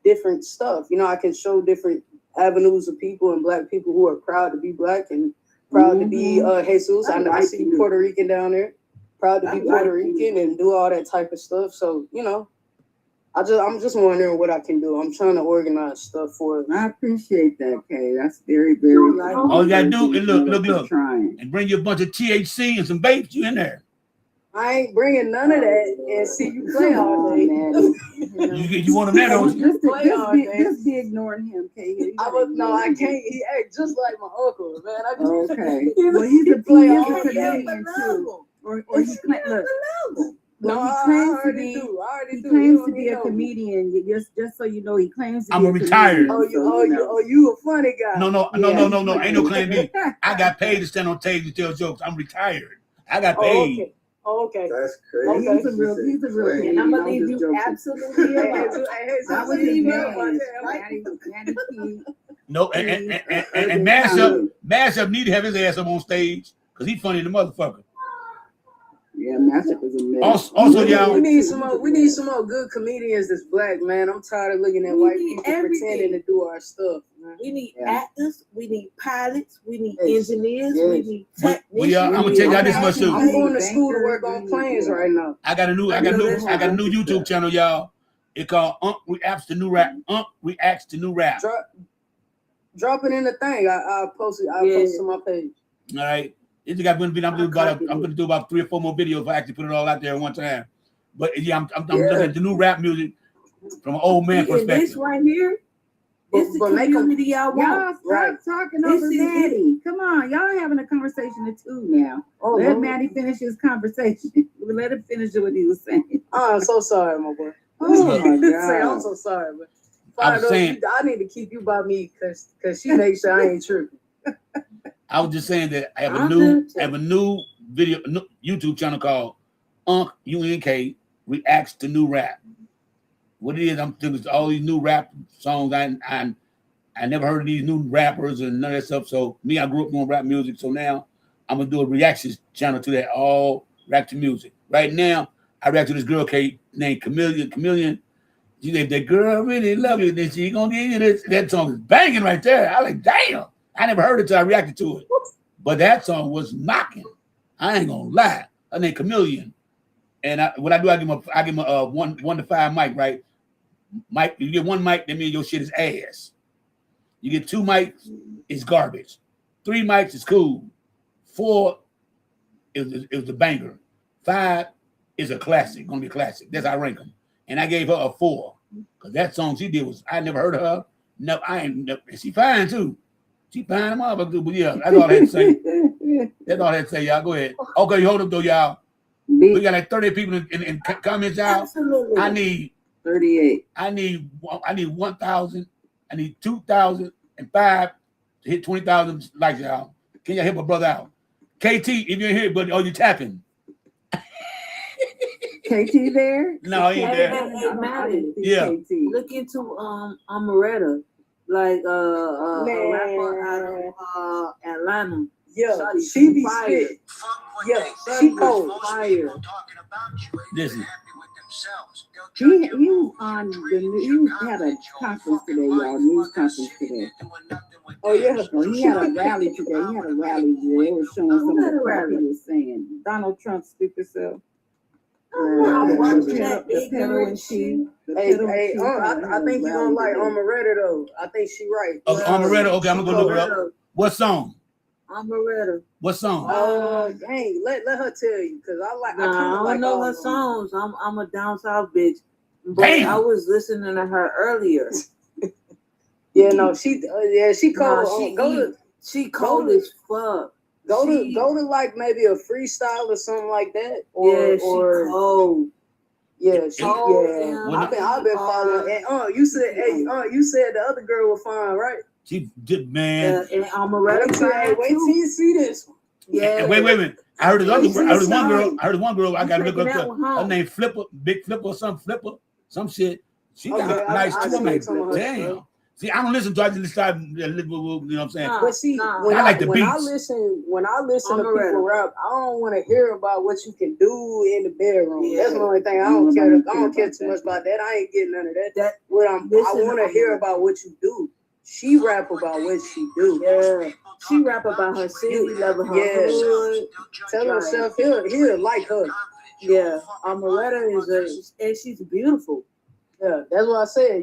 different stuff. I can show different avenues of people and Black people who are proud to be Black and proud to be Jesus. I see Puerto Rican down there. Proud to be Puerto Rican and do all that type of stuff. So, I'm just wondering what I can do. I'm trying to organize stuff for it.
I appreciate that, Kay. That's very, very.
All you gotta do is look, and bring you a bunch of THC and some vapes. You in there?
I ain't bringing none of that and see you play all day.
You want them there, don't you?
Just be ignoring him, Kay.
I can't. He act just like my uncle, man.
Okay. Well, he's a comedian too. Or he look.
No,
he claims to be a comedian. Just so you know, he claims to be a
retired.
You a funny guy.
No. Ain't no claim to be. I got paid to stand on stage and tell jokes. I'm retired. I got paid.
Okay.
That's crazy.
He's a real
And I'm gonna leave you absolutely alone.
I would leave you.
No, and Mashup need to have his ass up on stage because he's funny the motherfucker.
Yeah, Mashup is a mess.
Also, y'all,
we need some more good comedians that's Black, man. I'm tired of looking at white people pretending to do our stuff, man.
We need actors, we need pilots, we need engineers, we need technicians.
I'm gonna tell y'all this much too.
I'm going to school to work on planes right now.
I got a new YouTube channel, y'all. It called Reacts to New Rap. Reacts to New Rap.
Drop it in the thing. I'll post it. I'll post it on my page.
All right. I'm gonna do about 3 or 4 more videos if I actually put it all out there at one time. But yeah, I'm looking at the new rap music from an old man perspective.
This right here, this is the community y'all want.
Y'all stop talking over Maddie. Come on, y'all having a conversation at 2 now. Let Maddie finish his conversation. Let him finish what he was saying.
I'm so sorry, my boy.
Oh my God.
I'm so sorry, but I need to keep you by me because she makes sure I ain't tripping.
I was just saying that I have a new video YouTube channel called UNK Reacts to New Rap. What it is, I'm thinking all these new rap songs. I never heard of these new rappers and none of that stuff. So I grew up doing rap music. So now I'm gonna do a reaction channel to that, all rap to music. Right now, I react to this girl named Chameleon. She said, "That girl really love you, then she gonna give you this." That song is banging right there. I like, damn. I never heard it till I reacted to it. But that song was knocking. I ain't gonna lie. Her name Chameleon. And I give him a 1 to 5 mic, right? Mic, you get 1 mic, that means your shit is ass. You get 2 mics, it's garbage. 3 mics is cool. 4 is the banger. 5 is a classic, gonna be a classic. That's how I rank them. And I gave her a 4. Because that song she did I never heard of her. No, I ain't, she fine too. She fine motherfucker, but yeah, that's all I had to say. That's all I had to say, y'all. Go ahead. Okay, hold up though, y'all. We got like 30 people in comments, y'all.
Absolutely.
I need 38.
I need 1,000. I need 2,005 to hit 20,000 likes, y'all. Can y'all help a brother out? KT, if you're here, but you tapping?
KT there?
No, he ain't there.
Hey, Maddie.
Yeah.
Look into Amaretta, like a rapper out of Atlanta.
Yeah,
Shawty,
she be
fire.
spit. Yeah, she cold.
Fire.
Listen.
He was on the news. He had a conference today, y'all. News conference today.
Oh yeah.
So he had a rally today. He had a rally where they were showing some of the crap he was saying. Donald Trump stupid self.
I'm watching that
the pedal and she.
Hey, I think you're gonna like Amaretta though. I think she right.
Oh, Amaretta. Okay, I'm gonna go look it up. What song?
Amaretta.
What song?
Dang, let her tell you, cause I
don't know her songs. I'm a down south bitch. But
Damn.
I was listening to her earlier.
Yeah, no, she cold.
She cold as fuck.
Go to like maybe a freestyle or something like that.
She cold.
Yeah,
I've
been following. And you said the other girl was fine, right?
She did, man.
And Amaretta.
Wait till you see this.
Yeah.
Wait a minute. I heard one girl. I got to look up. Her name Flipper, Big Flipper, some shit. She got nice too. I'm like, damn. See, I don't listen to. I just start, you know what I'm saying?
But see, when
I like the
when
beats.
I listen to people rap, I don't want to hear about what you can do in the bedroom. Yeah. That's the only thing I don't care. I don't care too much about that. I ain't getting none of that. I want to hear about what you do. She rap about what she do.
Yeah. She rap about her city, loving her hood.
Tell herself he'll like her.
Yeah. Amaretta and she's beautiful.
Yeah, that's what I said. I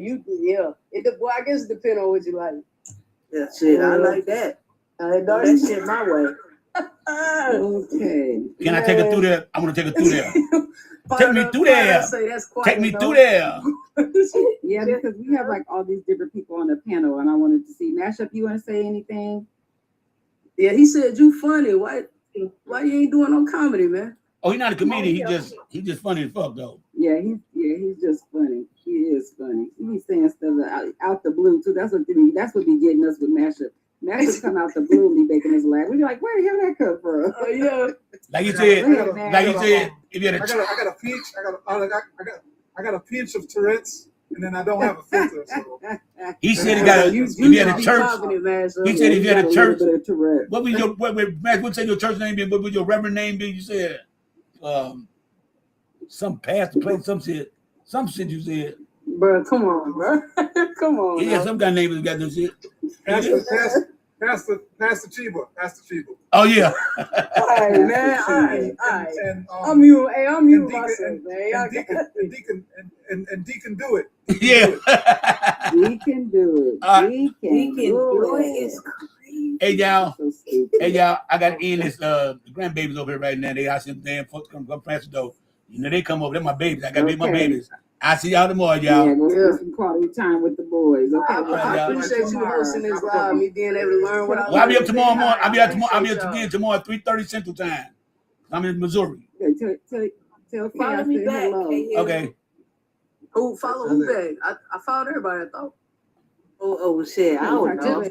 guess it depends on what you like.
Yeah, shit, I like that. That shit my way.
Okay.
Can I take her through there? I want to take her through there. Take me through there. Take me through there.
Yeah, because we have like all these different people on the panel, and I wanted to see. Mashup, you want to say anything?
Yeah, he said you funny. Why you ain't doing no comedy, man?
Oh, he's not a comedian. He just funny as fuck though.
Yeah, he's just funny. He is funny. He be saying stuff out the blue too. That's what be getting us with Mashup. Mashup come out the blue and be making us laugh. We be like, where the hell that come from?
Oh yeah.
Like you said, if you had
I got a pinch. I got a pinch of Tourette's, and then I don't have a filter. So.
He said he got if you had a church. He said if you had a church. What was your your church name be? What would your reverend name be? You said some pastor played some shit you said.
Bro, come on, bro. Come on.
Yeah, some guy name got this shit.
Pastor Chiba.
Oh yeah.
All right, man. All right.
And,
I'm you myself, man.
And Deacon do it.
Yeah.
He can do it. He can do it.
It's crazy.
Hey y'all, I got to end this. The grandbabies over here right now. They ask them damn folks come Francis though. You know they come over. They're my babies. I got to be my babies. I see y'all tomorrow, y'all.
Yeah, we'll spend some quality time with the boys. Okay.
I appreciate you hosting this live. Me being able to learn what I.
Well, I'll be up tomorrow morning. I'll be up again tomorrow at 3:30 Central Time. I'm in Missouri.
Tell
Follow me back.
hello.
Okay.
Follow who back? I followed everybody. I thought.
Oh shit! I don't know.